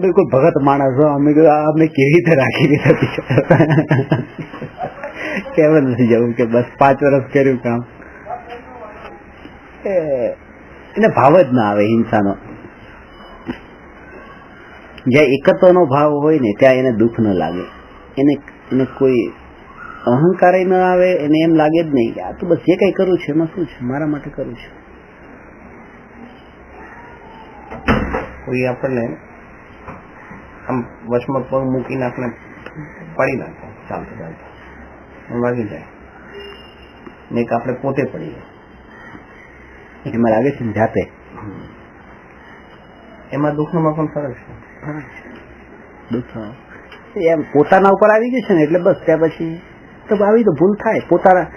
Speaker 1: બિલકુલ ભગત માણસ, અમે કેવી રીતે રાખી દીધા, કેવા નથી જવું કે બસ 5 વર્ષ કર્યું કામ. એને ભાવ જ ના આવે હિંસાનો. જ્યાં એકત્વનો ભાવ હોય ને ત્યાં એને દુઃખ ન લાગે, એને કોઈ અહંકાર ન આવે, એને એમ લાગે જ નહીં કે આ તો બસ જે કઈ કરું છે એમાં શું છે, મારા માટે કરું છું.
Speaker 3: કોઈ આપણને આમ વચમાં પગ મૂકીને આપણે પડી નાખે ચાલતા ચાલતા વાગી જાય, ને એક આપણે પોતે પડી જાય,
Speaker 1: એમાં લાગે છે જાતે.
Speaker 3: એમાં દુઃખમાં પણ ફરક છે.
Speaker 1: દુઃખ એમ પોતાના ઉપર આવી ગયું છે ને એટલે બસ ત્યાં પછી તો આવી તો ભૂલ થાય. પોતાના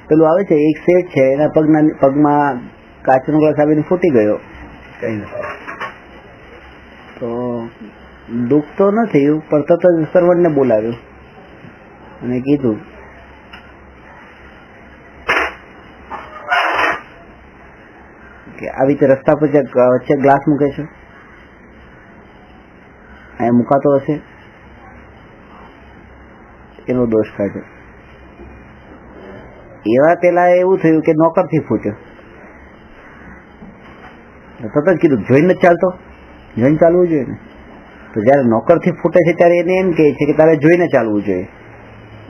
Speaker 1: પેલું આવે છે, એક શેઠ છે એના પગમાં કાચનો ગ્લાસ આવીને ફૂટી ગયો,
Speaker 2: કઈ નથી
Speaker 1: તો દુઃખ તો ન થયું, પણ તરત જ સર્વન્ટને બોલાવ્યું અને કીધું કે આવી રીતે રસ્તા પર વચ્ચે ગ્લાસ મૂકે છે, અહીંયા મુકાતો હશે, એનો દોષ કાઢ્યો. એવા પેલા એવું થયું કે નોકરથી ફૂટ્યો, તરત જ કીધું જોઈને જ ચાલતો, જોઈને ચાલવું જોઈએ ને. તો જયારે નોકરથી ફૂટે છે ત્યારે એને એમ કહે છે કે તારે જોઈને ચાલવું જોઈએ,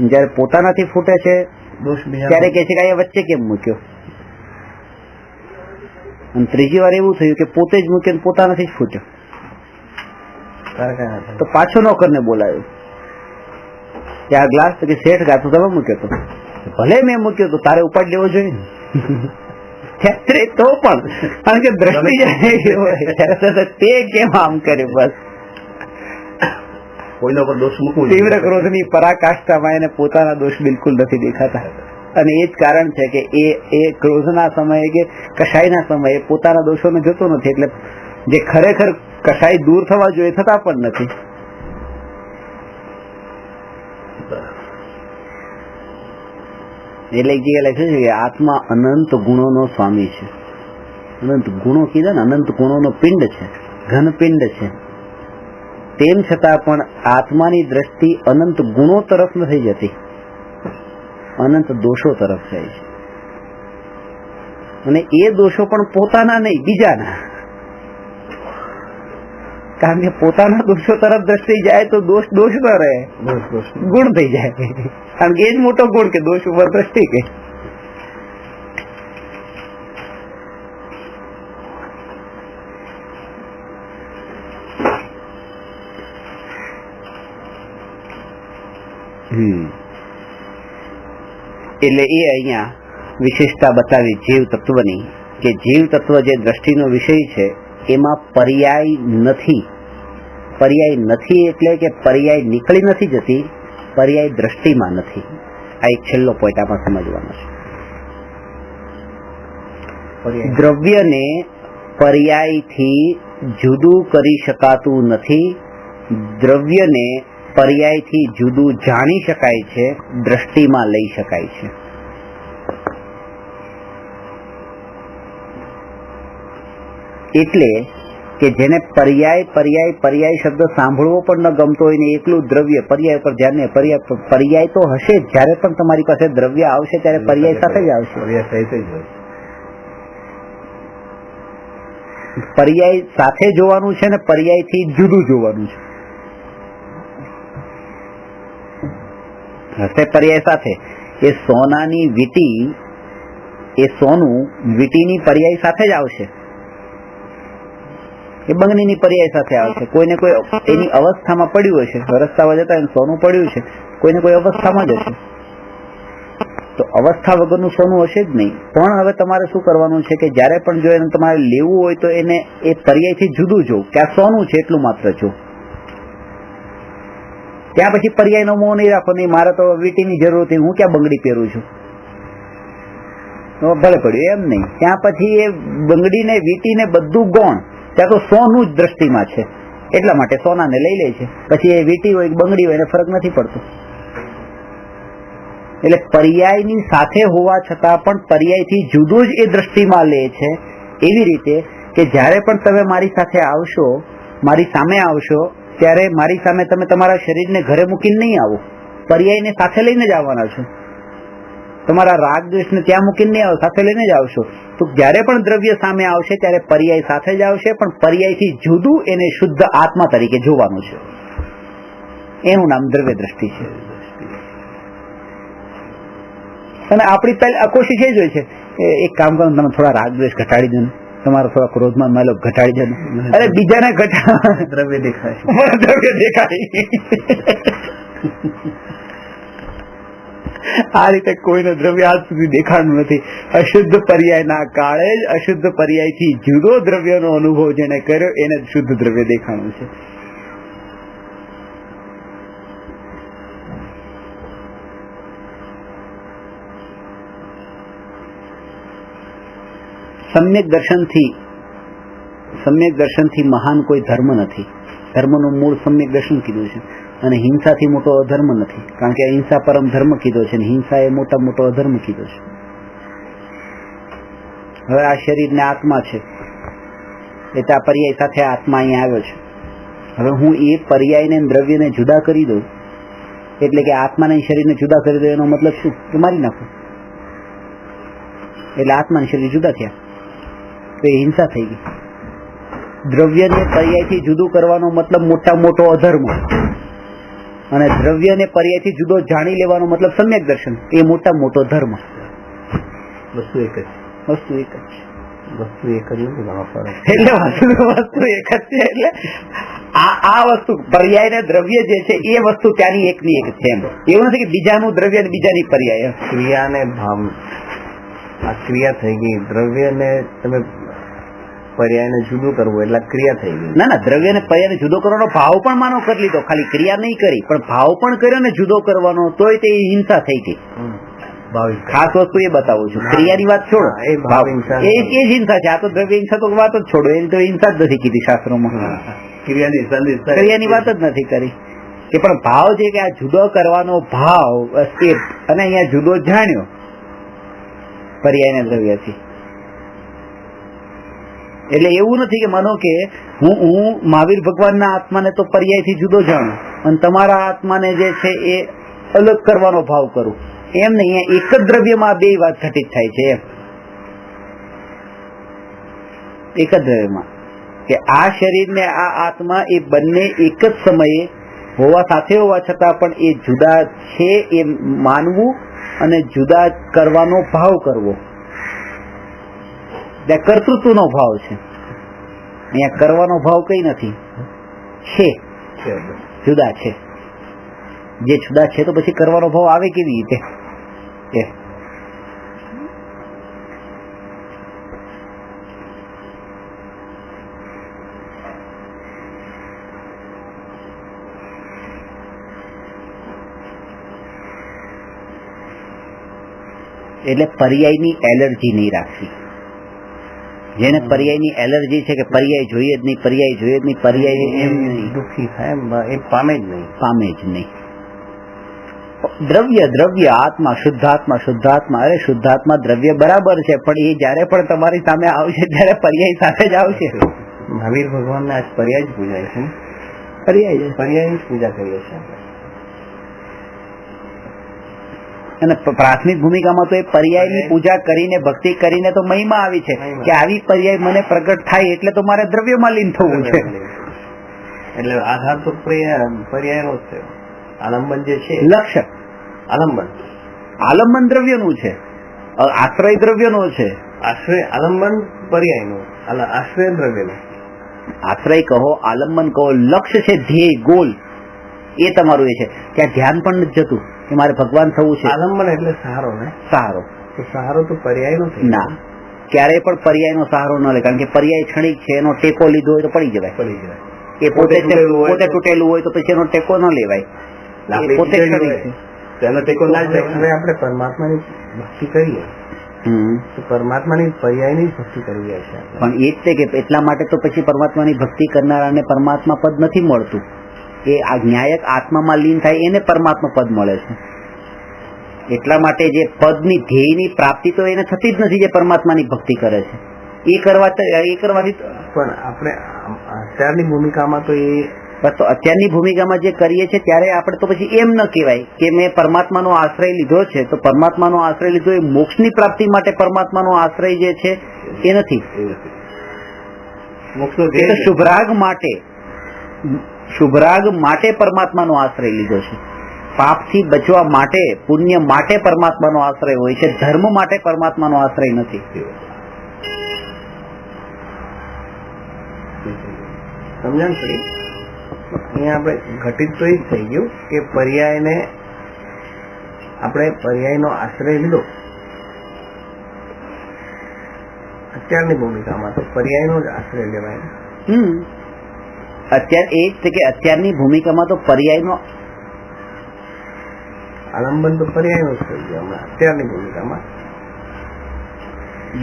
Speaker 1: જયારે પોતાનાથી ફૂટે છે ત્યારે કહે છે કે અહીંયા વચ્ચે કેમ મૂક્યો. અને ત્રીજી વાર એવું થયું કે પોતે જ મૂક્યો, પોતાનાથી જ ફૂટ્યો, તો પાછો નોકરને બોલાવ્યો કે આ ગ્લાસ કે શેઠ ગાતો તમે મૂક્યો તો. ભલે મેં મૂક્યો તો તારે ઉપાડ લેવો જોઈએ ને. તો પણ કારણ કે દ્રષ્ટિ તે કેમ આમ કર્યું, બસ
Speaker 2: કોઈના પર દોષ મૂકવું.
Speaker 1: તીવ્ર ક્રોધની પરાકાષ્ઠામાં એને પોતાના દોષ બિલકુલ નથી દેખાતા, અને એ જ કારણ છે કે એ ક્રોધના સમયે કે કશાયના સમયે પોતાના દોષોને જોતો નથી, એટલે જે ખરેખર કશાય દૂર થવા જોઈએ થતા પણ નથી. એટલે એક જગ્યાએ લખ્યું છે કે આત્મા અનંત ગુણોનો સ્વામી છે. અનંત ગુણો કીધા ને, અનંત ગુણોનો પિંડ છે, ઘન પિંડ છે. તેમ છતાં પણ આત્માની દ્રષ્ટિ અનંત ગુણો તરફ નથી જતી, અનંત દોષો તરફ જાય છે. અને એ દોષો પણ પોતાના નહીં, બીજાના. કારણ કે પોતાના દોષો તરફ દ્રષ્ટિ જાય તો દોષ ન રહે, ગુણ થઈ જાય. કારણ કે એ જ મોટો ગુણ કે દોષ ઉપર દ્રષ્ટિ કે. એટલે એ અહીંયા વિશેષતા બતાવી જીવ તત્વની, કે જીવ તત્વ જે દ્રષ્ટિનો વિષય છે એમાં પર્યાય નથી. પર્યાય નથી એટલે કે પર્યાય નીકળી નથી જતી, પર્યાય દ્રષ્ટિમાં નથી. આ એક છેલ્લો પોઈન્ટ આમાં સમજવાનો છે. દ્રવ્યને પર્યાયથી જુદું કરી શકાતું નથી, દ્રવ્યને પર્યાયથી જુદું જાણી શકાય છે, દ્રષ્ટિમાં લઈ શકાય છે. એટલે કે જેને પર્યાય શબ્દ સાંભળવો પણ ન ગમતો હોય ને એકલું દ્રવ્ય પર્યાય પર ધ્યાન નહીં, પર્યાય તો હશે જ. જ્યારે પણ તમારી પાસે દ્રવ્ય આવશે ત્યારે પર્યાય સાથે જ આવશે.
Speaker 2: પર્યાય સહિત જ હોય.
Speaker 1: પર્યાય સાથે જોવાનું છે ને પર્યાયથી જુદું જોવાનું છે. હશે પર્યાય સાથે. એ સોનાની વીટી, એ સોનું વીટીની પર્યાય સાથે જ આવશે, એ બંગડીની પર્યાય સાથે આવશે. કોઈને કોઈ એની અવસ્થામાં પડ્યું હશે, રસ્તામાં જતા સોનું પડ્યું છે, કોઈને કોઈ અવસ્થામાં જ હશે, તો અવસ્થા વગરનું સોનું હશે જ નહીં. પણ હવે તમારે શું કરવાનું છે કે જ્યારે પણ જો એને તમારે લેવું હોય તો એને એ પર્યાયથી જુદું જો કે આ સોનું છે એટલું માત્ર જો. ત્યાં પછી પર્યાયનો મોહ નહીં રાખો, નહીં મારે તો વીટીની જરૂર હતી, હું ક્યાં બંગડી પહેરું છું, ભલે પડ્યું એમ નહીં. ત્યાં પછી એ બંગડીને વીટીને બધું ગૌણ, ત્યાં તો સોનું જ દ્રષ્ટિમાં છે એટલા માટે સોનાને લઈ લે છે. પછી એ વીટી હોય બંગડી હોય એને ફરક નથી પડતો. એટલે પર્યાયની સાથે હોવા છતાં પણ પર્યાયથી જુદું જ એ દ્રષ્ટિમાં લે છે. એવી રીતે કે જ્યારે પણ તમે મારી સાથે આવશો, મારી સામે આવશો, ત્યારે મારી સામે તમે તમારા શરીરને ઘરે મૂકીને નહીં આવો, પર્યાયને સાથે લઈને જ આવવાના છો. તમારા રાગ દ્વેષને ત્યાં મૂકીને નહીં આવો, સાથે લઈને જ આવશો. તો જ્યારે પણ દ્રવ્ય સામે આવશે ત્યારે પર્યાય સાથે જ આવશે, પણ પર્યાયથી જુદું એને શુદ્ધ આત્મા તરીકે જોવાનું છે. એનું નામ દ્રવ્ય દ્રષ્ટિ છે. અને આપણી પહેલી કોશિશ એ જ હોય છે, એક કામ કરો તમે થોડા રાગ દ્વેષ ઘટાડી દો ને, તમારા થોડા ક્રોધમાં માલો ઘટાડી દો ને, અરે બીજાને
Speaker 2: દ્રવ્ય દેખાય,
Speaker 1: દ્રવ્ય દેખાય. આ રીતે કોઈને દ્રવ્ય આજ સુધી દેખાડવું નથી. અશુદ્ધ પર્યાયના કાળે જ અશુદ્ધ પર્યાયથી જુદો દ્રવ્યનો અનુભવ જેને કર્યો એને શુદ્ધ દ્રવ્ય દેખાણું છે. સમ્યક દર્શનથી મહાન કોઈ ધર્મ નથી. ધર્મનું મૂળ સમ્યક દર્શન કીધું છે, અને હિંસાથી મોટો અધર્મ નથી, કારણ કે અહિંસા પરમ ધર્મ કીધો છે, અને હિંસા એ મોટા મોટો અધર્મ કીધો છે. હવે આ શરીરને આત્મા છે, એટલે આ પર્યાય સાથે આત્મા અહીંયા આવ્યો છે. હવે હું એ પર્યાયને દ્રવ્યને જુદા કરી દઉં, એટલે કે આત્માને શરીરને જુદા કરી દઉં, એનો મતલબ શું કે મારી નાખું, એટલે આત્મા અને શરીર જુદા થયા, તો એ હિંસા થઈ ગઈ. દ્રવ્યને પર્યાયથી જુદું કરવાનો મતલબ મોટા મોટો અધર્મ, અને દ્રવ્યને પર્યાયથી જુદો જાણી લેવાનો મતલબ સમ્યક દર્શન, એ મોટા મોટો ધર્મ.
Speaker 2: વસ્તુ એક જ છે.
Speaker 1: વસ્તુ એક જ છે.
Speaker 3: વસ્તુ એક જ નથી, ઘણો ફરક.
Speaker 1: એટલે વસ્તુ એક જ છે. એટલે આ વસ્તુ પર્યાય ને દ્રવ્ય જે છે એ વસ્તુ ત્યાંની એકની એક છે. એમ એવું નથી કે બીજાનું દ્રવ્ય અને બીજાની પર્યાય.
Speaker 3: ક્રિયા ને ભાવ, આ ક્રિયા થઈ ગઈ. દ્રવ્ય ને તમે પર્યાયને જુદું કરવું એટલે ક્રિયા થઈ ગઈ.
Speaker 1: ના, દ્રવ્ય ને પર્યાયને જુદો કરવાનો ભાવ પણ માનો કરી લીધો, ખાલી ક્રિયા નહીં કરી, પણ ભાવ પણ કર્યો ને જુદો કરવાનો, તોય તે હિંસા થઈ ગઈ. ખાસ વસ્તુ એ બતાવું છું. ક્રિયાની વાત છોડો, એ જ હિંસા છે. આ તો દ્રવ્ય હિંસા તો વાત જ છોડો, એની તો હિંસા જ નથી કીધી શાસ્ત્રોમાં. ક્રિયાની વાત જ નથી કરી, કે પણ ભાવ છે કે આ જુદો કરવાનો ભાવ, એ અને અહીંયા જુદો જાણ્યો પર્યાયના દ્રવ્યથી. એટલે એવું નથી કે માનો કે હું મહાવીર ભગવાનના આત્માને તો પર્યાયથી જુદો જાણું, અને તમારા આત્માને જે છે એ અલગ કરવાનો ભાવ કરું, એમ નહીં. એક જ દ્રવ્યમાં બે વાત ઘટિત થાય છે. એમ એક જ દ્રવ્યમાં કે આ શરીર ને આ આત્મા એ બંને એક જ સમયે હોવા સાથે હોવા છતાં પણ એ જુદા છે એ માનવું, અને જુદા કરવાનો ભાવ કરવો. ત્યાં કર્તૃત્વનો ભાવ છે, અહીંયા કરવાનો ભાવ કઈ નથી, છે જુદા છે. જે જુદા છે તો પછી કરવાનો ભાવ આવે કેવી રીતે? એટલે પર્યાયની એલર્જી નહીં રાખવી. જેને પર્યાયની એલર્જી છે કે પર્યાય જોઈએ જ નહીં, પર્યાય જોઈએ જ નહીં, પર્યાય એમ
Speaker 3: દુઃખી થાય, એ પામે જ નહીં,
Speaker 1: પામે જ નહીં. દ્રવ્ય દ્રવ્ય આત્મા શુદ્ધાત્મા શુદ્ધાત્મા, અરે શુદ્ધાત્મા દ્રવ્ય બરાબર છે, પણ એ જયારે પણ તમારી સામે આવશે ત્યારે પર્યાય સાથે જ આવશે.
Speaker 3: મહાવીર ભગવાનને આજ પર્યાય જ પૂજાય છે ને? પર્યાયની જ પૂજા કરીએ છીએ આપણે.
Speaker 1: અને પ્રાથમિક ભૂમિકામાં તો એ પર્યાયની પૂજા કરીને ભક્તિ કરીને તો મહિમા આવી છે કે આવી પર્યાય મને પ્રગટ થાય એટલે તો મારે દ્રવ્યમાં લીન થવું છે.
Speaker 3: એટલે આધાર તો પર્યાયનો જ છે. આલંબન જે છે
Speaker 1: લક્ષ્ય
Speaker 3: આલંબન
Speaker 1: દ્રવ્યનું છે, આશ્રય દ્રવ્યનો છે.
Speaker 3: આશ્રય આલંબન પર્યાયનું, આશ્રય દ્રવ્યનું.
Speaker 1: આશ્રય કહો, આલંબન કહો, લક્ષ્ય છે, ધ્યેય, ગોલ, એ તમારું એ છે. ત્યાં ધ્યાન પણ નથી જતું કે મારે ભગવાન થવું છે.
Speaker 3: આલંબન એટલે સહારો ને?
Speaker 1: સહારો.
Speaker 3: તો સહારો તો પર્યાય નો
Speaker 1: ના, ક્યારેય પણ પર્યાયનો સહારો ન લે, કારણ કે પર્યાય ક્ષણિક છે. એનો ટેકો લીધો હોય તો પડી જવાય. એ પોતે તૂટેલું હોય તો પછી એનો ટેકો ન લેવાય. પોતે ક્ષણિક છે,
Speaker 3: તેનો ટેકો ના જાય. હવે આપણે પરમાત્માની ભક્તિ કરીએ તો પરમાત્માની પર્યાયની ભક્તિ કરવી હશે.
Speaker 1: પણ એ જ છે કે એટલા માટે તો પછી પરમાત્માની ભક્તિ કરનારાને પરમાત્મા પદ નથી મળતું. એ આ ન્યાયક આત્મામાં લીન થાય એને પરમાત્મા પદ મળે છે. એટલા માટે જે પદની ધ્યેયની પ્રાપ્તિ તો એને થતી જ નથી જે પરમાત્માની ભક્તિ કરે છે. એ કરવાથી
Speaker 3: પણ આપણે અત્યારની ભૂમિકામાં તો
Speaker 1: તો અત્યારની ભૂમિકામાં જે કરીએ છીએ ત્યારે આપણે તો પછી એમ ન કહેવાય કે મેં પરમાત્માનો આશ્રય લીધો છે. તો પરમાત્માનો આશ્રય લીધો એ મોક્ષની પ્રાપ્તિ માટે પરમાત્માનો આશ્રય જે છે એ નથી. શુભરાગ માટે પરમાત્માનો આશ્રય લીધો છે. પાપથી બચવા માટે, પુણ્ય માટે પરમાત્માનો આશ્રય હોય છે, ધર્મ માટે પરમાત્માનો આશ્રય નથી.
Speaker 3: સમજણ પડી? અહીંયા આપણે ઘટિત તો એ જ થઈ ગયું કે પર્યાયને આપણે પર્યાયનો આશ્રય લીધો. અત્યારની ભૂમિકામાં તો પર્યાયનો જ આશ્રય લેવાય.
Speaker 1: અત્યારે એ જ છે કે અત્યારની ભૂમિકામાં તો પર્યાયનો
Speaker 3: આલંબન તો પર્યાયનો જ થઈ ગયો. હમણાં અત્યારની ભૂમિકામાં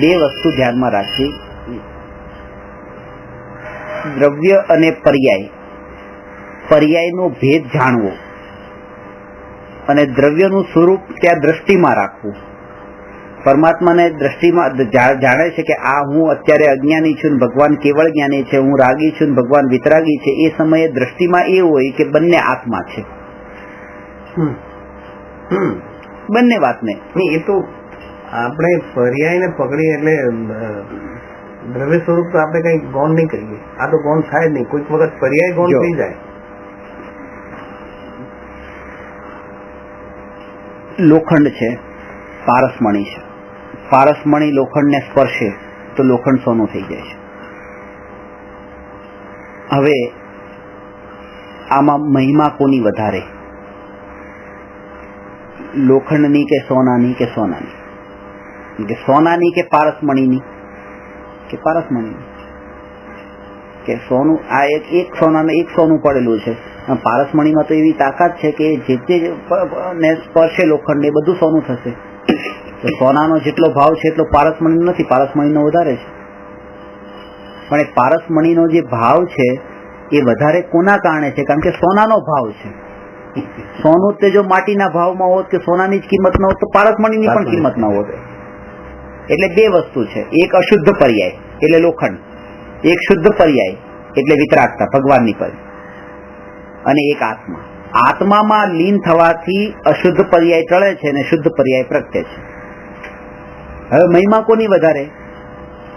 Speaker 1: બે વસ્તુ ધ્યાનમાં રાખવી. દ્રવ્ય અને પર્યાય, પર્યાયનો ભેદ જાણવો અને દ્રવ્યનું સ્વરૂપ ત્યાં દ્રષ્ટિમાં રાખવું. પરમાત્માને દ્રષ્ટિમાં જાણે છે કે આ હું અત્યારે અજ્ઞાની છું, ભગવાન કેવળ જ્ઞાની છે, હું રાગી છું, ભગવાન વિતરાગી છે. એ સમયે દ્રષ્ટિમાં એ હોય કે બંને આત્મા છે. બંને વાતને
Speaker 3: એ તો આપણે પર્યાયને પકડી એટલે દ્રવ્ય સ્વરૂપ તો આપણે કઈ ગૌણ નહીં કરીએ. આ તો ગૌણ થાય જ નહીં. કોઈક વખત પર્યાય ગૌણ થઈ જાય.
Speaker 1: લોખંડ છે, પારસમણી છે. પારસમણી લોખંડને સ્પર્શે તો લોખંડ સોનું થઈ જાય છે. હવે આમાં મહિમા કોની વધારે, લોખંડની કે સોનાની કે સોનાની કે સોનાની કે પારસમણીની કે પારસમણીની કે સોનું? આ એક સોનું પડેલું છે. પારસમણીમાં તો એવી તાકાત છે કે જે ને સ્પર્શે લોખંડ એ બધું સોનું થશે. તો સોનાનો જેટલો ભાવ છે એટલો પારસમણીનો નથી, પારસમણીનો વધારે છે. પણ એ પારસમણીનો જે ભાવ છે એ વધારે કોના કારણે છે? કારણ કે સોનાનો ભાવ છે. સોનું તે જો માટીના ભાવમાં હોત કે સોનાની જ કિંમત ન હોત તો પારસમણીની પણ કિંમત ન હોત. એટલે બે વસ્તુ છે. એક અશુદ્ધ પર્યાય એટલે લોખંડ, એક શુદ્ધ પર્યાય એટલે વિતરાગતા, ભગવાનની પદ, અને એક આત્મા. આત્મામાં લીન થવાથી અશુદ્ધ પર્યાય ટળે છે અને શુદ્ધ પર્યાય પ્રગટે છે. હવે મહિમા કોની વધારે?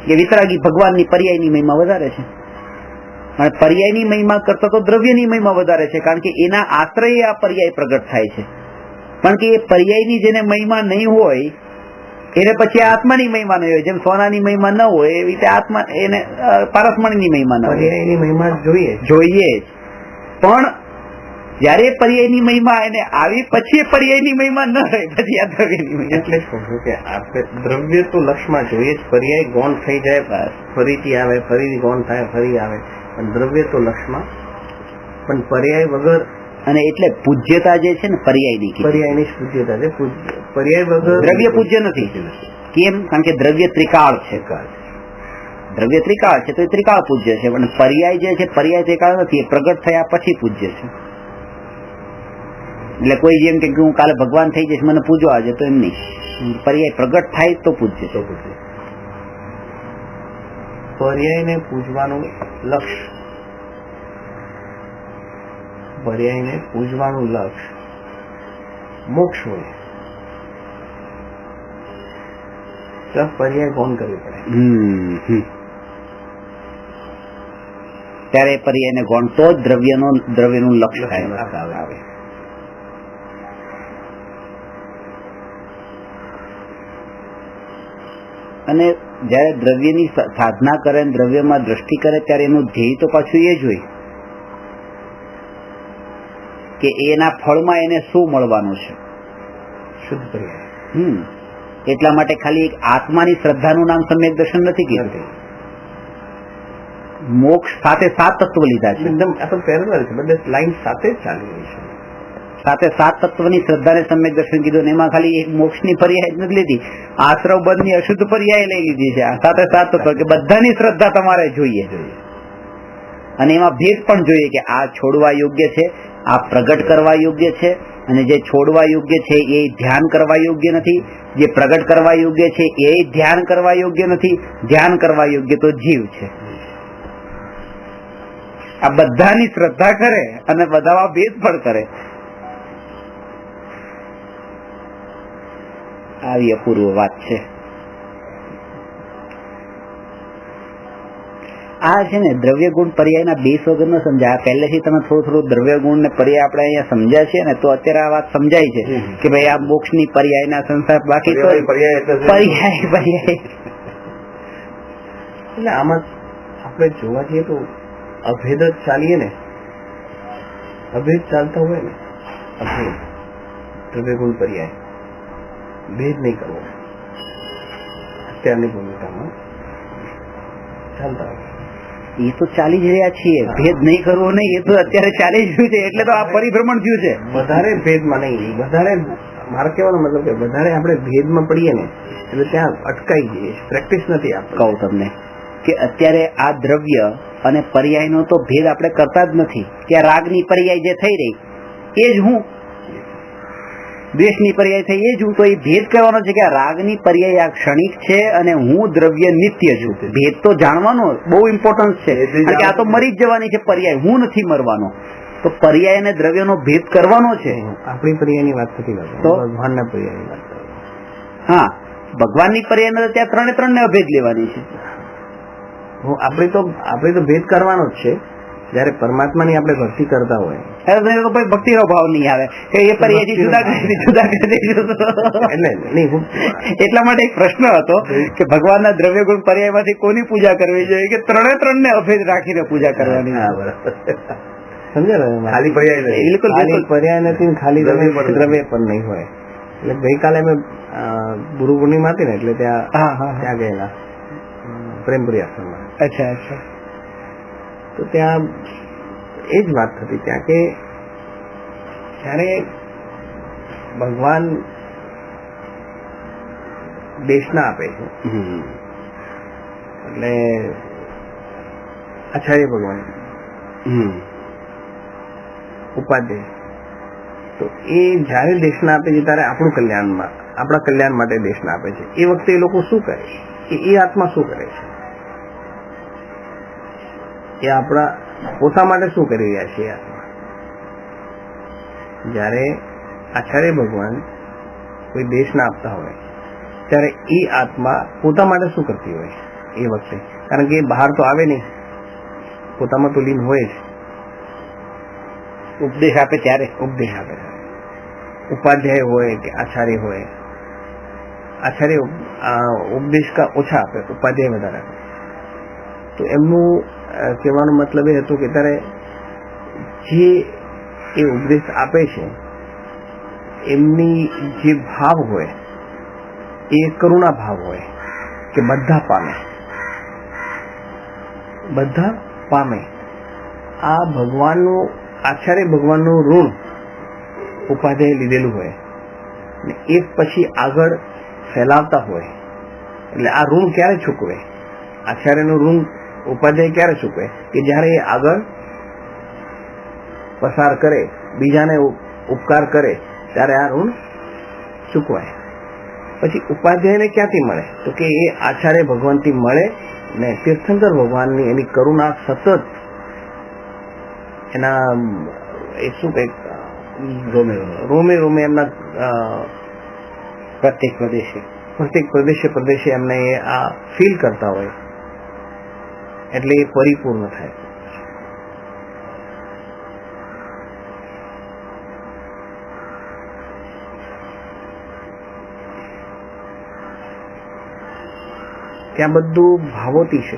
Speaker 1: કે વિતરાગી ભગવાનની પર્યાયની મહિમા વધારે છે. અને પર્યાયની મહિમા કરતા તો દ્રવ્યની મહિમા વધારે છે, કારણ કે એના આશ્રય આ પર્યાય પ્રગટ થાય છે. કારણ કે એ પર્યાયની જેને મહિમા નહીં હોય એને પછી આત્માની મહિમા નહીં હોય. જેમ સોનાની મહિમા ન હોય એવી રીતે આત્મા એને પારસમણીની મહિમા ન હોય.
Speaker 3: પર્યાયની મહિમા જોઈએ જ.
Speaker 1: પણ જયારે પર્યાયની મહિમા એને આવી પછી પર્યાયની મહિમા ન રહે, પછી આ દ્રવ્યની મહિમા.
Speaker 3: એટલે જ કહું છું કે આપણે દ્રવ્ય તો લક્ષમાં જોઈએ જ. પર્યાય ગૌણ થઈ જાય, ફરીથી આવે, ફરીથી ગૌણ થાય, ફરી આવે. પણ દ્રવ્ય તો લક્ષમાં, પણ પર્યાય વગર.
Speaker 1: અને એટલે પૂજ્યતા જે છે ને પર્યાયની
Speaker 3: જ પૂજ્યતા છે. પર્યાય વગર
Speaker 1: દ્રવ્ય પૂજ્ય નથી. કેમ? કારણ કે દ્રવ્ય ત્રિકાળ છે. દ્રવ્ય ત્રિકાળ છે તો એ ત્રિકાળ પૂજ્ય છે. પણ પર્યાય જે છે પર્યાય ત્રિકાળ નથી, એ પ્રગટ થયા પછી પૂજ્ય છે. એટલે કોઈ જેમ કે હું કાલે ભગવાન થઈ જઈશ મને પૂજો આજે, તો એમ નહીં. પર્યાય પ્રગટ થાય તો પૂજ્ય છે.
Speaker 3: પર્યાયને પૂજવાનું લક્ષ્ય, પર્યાયને પૂજવાનું લક્ષ્ય મોક્ષ હોય તો પર્યાય ગૌણ કરવી પડે.
Speaker 1: ત્યારે પર્યાયને ગૌણ તો જ દ્રવ્યનું લક્ષ્ય
Speaker 3: આવે.
Speaker 1: અને જયારે દ્રવ્યની સાધના કરે, દ્રવ્યમાં દ્રષ્ટિ કરે, ત્યારે એનું ધ્યેય તો પાછું એ જ હોય કે એના ફળમાં એને શું મળવાનું છે.
Speaker 3: શુદ્ધ પર્યાય.
Speaker 1: એટલા માટે ખાલી એક આત્માની શ્રદ્ધાનું નામ સમ્યક દર્શન નથી કીધું. મોક્ષ સાથે 7 તત્વ લીધા છે.
Speaker 3: એકદમ આપણે પેરેલલ છે, બધા લાઈન સાથે જ ચાલી રહી છે.
Speaker 1: સાથે 7 તત્વની શ્રદ્ધાને સમ્યક દર્શન કીધું. એમાં ખાલી એક મોક્ષની પર્યાય જ નથી લીધી, આશ્રવ બંધની અશુદ્ધ પર્યાય લઈ લીધી છે. સાથે 7 તત્વ કે બધાની શ્રદ્ધા તમારે જોઈએ, અને એમાં ભેદ પણ જોઈએ કે આ છોડવા યોગ્ય છે, આ પ્રગટ કરવા યોગ્ય છે, અને જે છોડવા યોગ્ય છે એ ધ્યાન કરવા યોગ્ય નથી, જે પ્રગટ કરવા યોગ્ય છે એ ધ્યાન કરવા યોગ્ય નથી, ધ્યાન કરવા યોગ્ય તો જીવ છે. આ બધાની શ્રદ્ધા કરે અને બધામાં ભેદ પણ કરે. આવી અપૂર્વ વાત છે. આ છે ને દ્રવ્ય ગુણ પર્યાયના બેસ વગર ન સમજાય. પહેલેથી તમે થોડું દ્રવ્ય ગુણ ને પર્યાય આપણે અહીંયા સમજ્યા છે ને, તો અત્યારે આ વાત સમજાય છે કે ભાઈ આ મોક્ષ ની પર્યાયના સંસાર, બાકી તો પર્યાય.
Speaker 3: એટલે આમાં આપણે જોવા જઈએ તો અભેદ જ ચાલીએ ને, અભેદ ચાલતા હોય ને, અભેદ દ્રવ્ય ગુણ પર્યાય ભેદ નહીં કરવો અત્યારની ભૂમિકામાં ચાલતા હોય.
Speaker 1: એ તો ચાલી જ રહ્યા છીએ. ભેદ નહીં કરવો નહીં, એ તો અત્યારે ચાલી જ રહ્યું છે. એટલે તો આ પરિભ્રમણ થયું છે.
Speaker 3: વધારે ભેદમાં નહીં, વધારે મારે કહેવાનો મતલબ કે વધારે આપણે ભેદમાં પડીએ ને એટલે ત્યાં અટકાઈ જઈએ. પ્રેક્ટિસ નથી. આપણે
Speaker 1: કહું તમને કે અત્યારે આ દ્રવ્ય અને પર્યાયનો તો ભેદ આપણે કરતા જ નથી. કે આ રાગની પર્યાય જે થઈ રહી એ જ હું, દ્વેષની પર્યાય થઈ એ જ હું. તો એ ભેદ કરવાનો છે કે આ રાગની પર્યાય આ ક્ષણિક છે અને હું દ્રવ્ય નિત્ય છું. ભેદ તો જાણવાનો બહુ ઇમ્પોર્ટન્સ છે, કારણ કે આ તો મરી જ જવાની છે પર્યાય, હું નથી મરવાનો. તો પર્યાય અને દ્રવ્યનો ભેદ કરવાનો છે.
Speaker 3: આપણી પર્યાયની વાત નથી કરતો,
Speaker 1: તો
Speaker 3: ભગવાનના પર્યાયની વાત કરો.
Speaker 1: હા, ભગવાનની પર્યાય ત્યાં 3 ને અભેદ લેવાની છે.
Speaker 3: આપણે તો ભેદ કરવાનો જ છે. જયારે પરમાત્માની આપણે ભક્તિ કરતા હોય
Speaker 1: ભક્તિનો ભાવ નહીં આવે કે એ પર્યાયથી જુદા કરી દઈશું. એટલા માટે એક પ્રશ્ન હતો કે ભગવાનના દ્રવ્ય ગુણ પર્યાયમાંથી કોની પૂજા કરવી જોઈએ, કે 3 ને અભેદ રાખીને પૂજા કરવાની.
Speaker 3: સમજ્યા? ખાલી પર્યાય બિલકુલ પર્યાય નથી, ખાલી દ્રવ્ય પણ નહીં હોય. એટલે ગઈકાલે અમે ગુરુ પૂર્ણિમા હતી ને, એટલે ત્યાં ગયેલા પ્રેમપુરી આશ્રમમાં.
Speaker 1: અચ્છા અચ્છા.
Speaker 3: તો ત્યાં એ જ વાત થતી ત્યાં કે જ્યારે ભગવાન દેશના આપે છે, એટલે આચાર્ય ભગવાન ઉપાધ્યાય, તો એ જયારે દેશના આપે છે ત્યારે આપણા કલ્યાણ માટે દેશના આપે છે. એ વખતે એ લોકો શું કરે, એ આત્મા શું કરે છે, એ આપણા પોતા માટે શું કરી રહ્યા છે. જયારે આચાર્ય ભગવાન કોઈ દેશના આપતા હોય ત્યારે એ આત્મા પોતા માટે શું કરતી હોય એ વખતે, કારણ કે એ બહાર તો આવે નહીં, પોતામાં તો લીન હોય જ.
Speaker 1: ઉપદેશ આપે ત્યારે
Speaker 3: ઉપાધ્યાય હોય કે આચાર્ય હોય, આચાર્ય ઉપદેશ ઓછા આપે, ઉપાધ્યાય વધારે આપે. તો એમનું કહેવાનો મતલબ એ હતો કે ત્યારે જે એ ઉપદેશ આપે છે એમની જે ભાવ હોય એ કરુણા ભાવ હોય કે બધા પામે. આ ભગવાનનું, આચાર્ય ભગવાનનું ઋણ ઉપાધ્યાય લીધેલું હોય ને એ પછી આગળ ફેલાવતા હોય, એટલે આ ઋણ ક્યારે ચૂકવે, આચાર્યનું ઋણ ઉપાધ્યાય ક્યારે ચૂકવે, કે જયારે એ આગળ પસાર કરે, બીજાને ઉપકાર કરે, ત્યારે આ ઋણ ચૂકવાય. પછી ઉપાધ્યાયને ક્યાંથી મળે, તો કે એ આચાર્ય ભગવાનથી મળે ને તીર્થંકર ભગવાનની એની કરુણા સતત એના એ શું કઈક રોમે રોમે એમના પ્રત્યેક પ્રદેશે એમને આ ફીલ કરતા હોય એટલે એ પરિપૂર્ણ થાય. ત્યાં બધું ભાવોથી છે.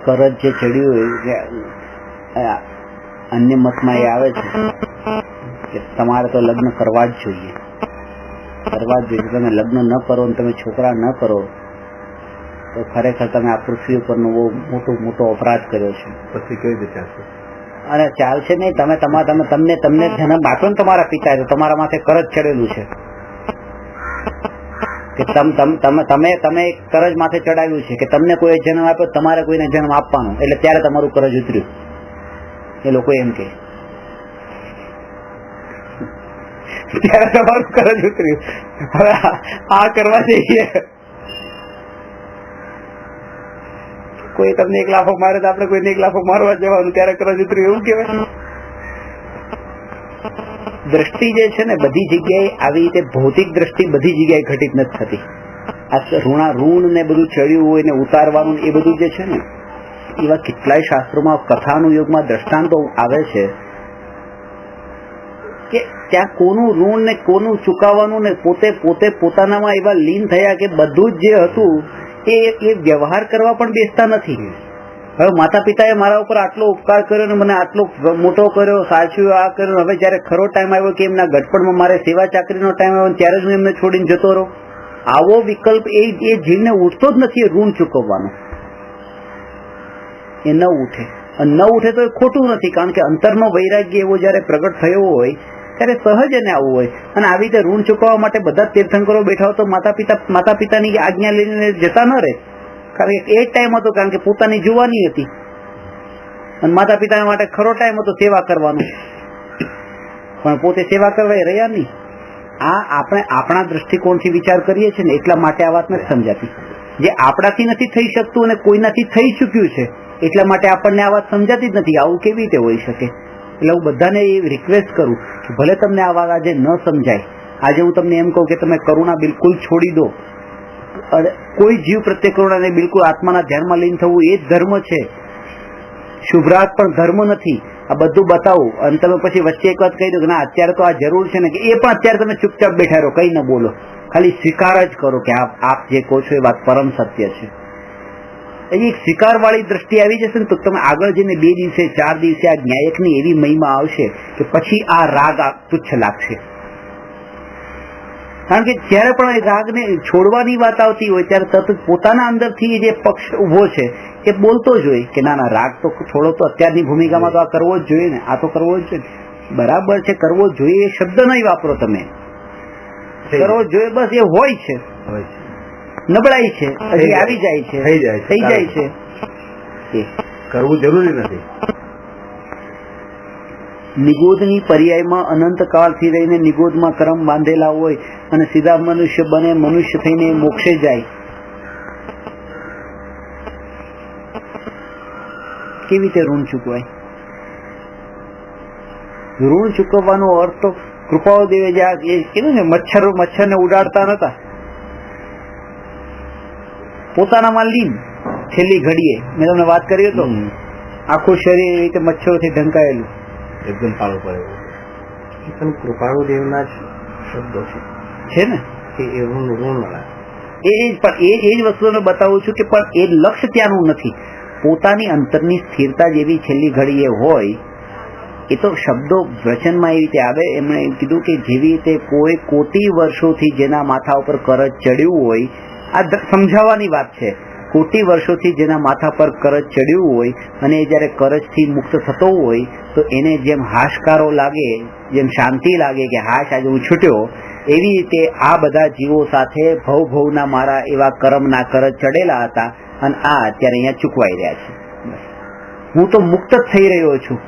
Speaker 1: કરજ જે ચડ્યું હોય અન્ય મતમાં એ આવે છે કે તમારે તો લગ્ન કરવા જ જોઈએ. તમે લગ્ન ન કરો ને તમે છોકરા ન કરો તો ખરેખર તમે આ પૃથ્વી ઉપરનો બહુ મોટો અપરાધ કર્યો છે.
Speaker 2: પછી કેવી રીતે ચાલશે?
Speaker 1: અને ચાલશે નહીં. તમને જન્મ આપ્યો ને તમારા પિતાએ, તો તમારા માથે કરજ ચડેલું છે કે તમે કરજ માથે ચડાવ્યું છે કે તમને કોઈ જન્મ આપ્યો, તમારે કોઈને જન્મ આપવાનો, એટલે ત્યારે તમારું કરજ ઉતર્યું. એ લોકો એમ કે ત્યારે તમારું કરજ ઉતર્યું. હવે આ કરવા જઈએ, કોઈ તમને એક લાફો મારે તો આપણે કોઈને એક લાફો મારવા જવાનું, ત્યારે કરજ ઉતર્યું એવું કહેવાય. દ્રષ્ટિ જે છે ને બધી જગ્યાએ આવી રીતે ભૌતિક દ્રષ્ટિ બધી જગ્યાએ ઘટિત નથી થતી. આ ઋણ ને બધું ચડ્યું હોય ને ઉતારવાનું એ બધું જે છે ને, એવા કેટલાય શાસ્ત્રોમાં કથાનું યુગમાં દ્રષ્ટાંતો આવે છે કે ત્યાં કોનું ઋણ ને કોનું ચૂકવવાનું ને પોતે પોતાનામાં એવા લીન થયા કે બધું જ જે હતું એ વ્યવહાર કરવા પણ બેસતા નથી. હવે માતા પિતાએ મારા ઉપર આટલો ઉપકાર કર્યો ને મને આટલો મોટો કર્યો, સાચવ્યો, આ કર્યો, હવે જયારે ખરો ટાઈમ આવ્યો કે એમના ગઢપણમાં મારે સેવા ચાકરીનો ટાઈમ આવ્યો ત્યારે જ હું એમને છોડીને જતો રહું, આવો વિકલ્પ એ જીવને ઉઠતો જ નથી. ઋણ ચૂકવવાનો એ ન ઉઠે, અને ન ઉઠે તો એ ખોટું નથી, કારણ કે અંતરનો વૈરાગ્ય એવો જયારે પ્રગટ થયો હોય ત્યારે સહજ એને આવવું હોય. અને આવી રીતે ઋણ ચૂકવવા માટે બધા તીર્થંકરો બેઠા હોય તો માતા પિતાની આજ્ઞા લઈને જતા ન રહે, કારણ કે એ ટાઈમ હતો, કારણ કે પોતાની જુવાની હતી અને માતા પિતા માટે ખરો ટાઈમ હતો સેવા કરવાનો, પણ પોતે સેવા કરવા રહ્યા નહીં. આ આપણે આપણા દ્રષ્ટિકોણથી વિચાર કરીએ છીએ ને એટલા માટે આ વાત નથી સમજાતી. જે આપણાથી નથી થઈ શકતું અને કોઈનાથી થઈ ચૂક્યું છે એટલા માટે આપણને આ વાત સમજાતી જ નથી. આવું કેવી રીતે હોઈ શકે? એટલે હું બધાને એ રિક્વેસ્ટ કરું કે ભલે તમને આ વાત આજે ન સમજાય, આજે હું તમને એમ કહું કે તમે કરુણા બિલકુલ છોડી દો, કોઈ જીવ પ્રત્યે કરુણાને બિલકુલ આત્માના ધ્યાનમાં લીન થવું એ જ ધર્મ છે. શુભરાગ પણ ધર્મ નથી. આ બધું બતાવું અને તમે પછી વચ્ચે એક વાત કહી દો કે ના અત્યારે તો આ જરૂર છે ને, કે એ પણ અત્યારે તમે ચૂપચાપ બેઠા રહો, કઈ ન બોલો, ખાલી સ્વીકાર જ કરો કે આપ જે કહો છો એ વાત પરમ સત્ય છે. એક સ્વીકાર વાળી દ્રષ્ટિ આવી જશે ને તો તમે આગળ જઈને 2 દિવસે 4 દિવસે આ ન્યાયકની એવી મહિમા આવશે કે પછી આ રાગ તુચ્છ લાગશે. કારણ કે જયારે પણ રાગને છોડવાની વાત આવતી હોય ત્યારે તરત પોતાના અંદરથી જે પક્ષ ઉભો છે એ બોલતો જ હોય કે ના રાગ તો થોડો તો અત્યારની ભૂમિકામાં તો આ કરવો જ જોઈએ ને, આ તો કરવો જ જોઈએ. બરાબર છે, કરવો જોઈએ એ શબ્દ નહીં વાપરો તમે, કરવો જોઈએ બસ એ હોય છે. નબળાઈ છે, હજી આવી જાય છે, થઈ જાય છે,
Speaker 2: કરવું જરૂરી નથી.
Speaker 1: નિગોદની પર્યાયમાં અનંત કાળથી રહીને નિગોદમાં કર્મ બાંધેલા હોય અને સીધા મનુષ્ય બને, મનુષ્ય થઈને મોક્ષે જાય, કેવી રીતે ઋણ ચૂકવાય? ઋણ ચૂકવવાનો અર્થ તો કૃપાઓ દેવે જે કીધું ને, મચ્છરને ઉડાડતા નતા, પોતાનામાં લીન. છેલ્લી ઘડીએ મેં તમને વાત કરી તો આખું શરીર એવી રીતે મચ્છરોથી ઢંકાયેલું,
Speaker 2: એકદમ પાળો પડે.
Speaker 3: કૃપાળુ દેવના જ શબ્દો
Speaker 1: છે ને,
Speaker 3: કે એ ઋણ
Speaker 1: એ જ વસ્તુને બતાવું છું કે પણ એ લક્ષ્ય ત્યાંનું નથી. પોતાની અંતરની સ્થિરતા જેવી છેલ્લી ઘડીએ હોય એ તો શબ્દો વચનમાં એવી રીતે આવે. એમણે એમ કીધું કે જેવી રીતે કોઈ કોટી વર્ષોથી જેના માથા ઉપર કરજ ચડ્યું હોય, આ સમજાવવાની વાત છે, કોટી વર્ષોથી જેના માથા પર કરજ ચડ્યું હોય અને એ જયારે કરજથી મુક્ત થતો હોય તો એને જેમ હાશકારો લાગે, જેમ શાંતિ લાગે કે હાશ આજે હું છૂટ્યો, એવી રીતે આ બધા જીવો સાથે ભવના મારા એવા કર્મના કરજ ચડેલા હતા અને આ અત્યારે અહીંયા ચૂકવાઈ રહ્યા છે. હું તો મુક્ત જ થઈ રહ્યો છું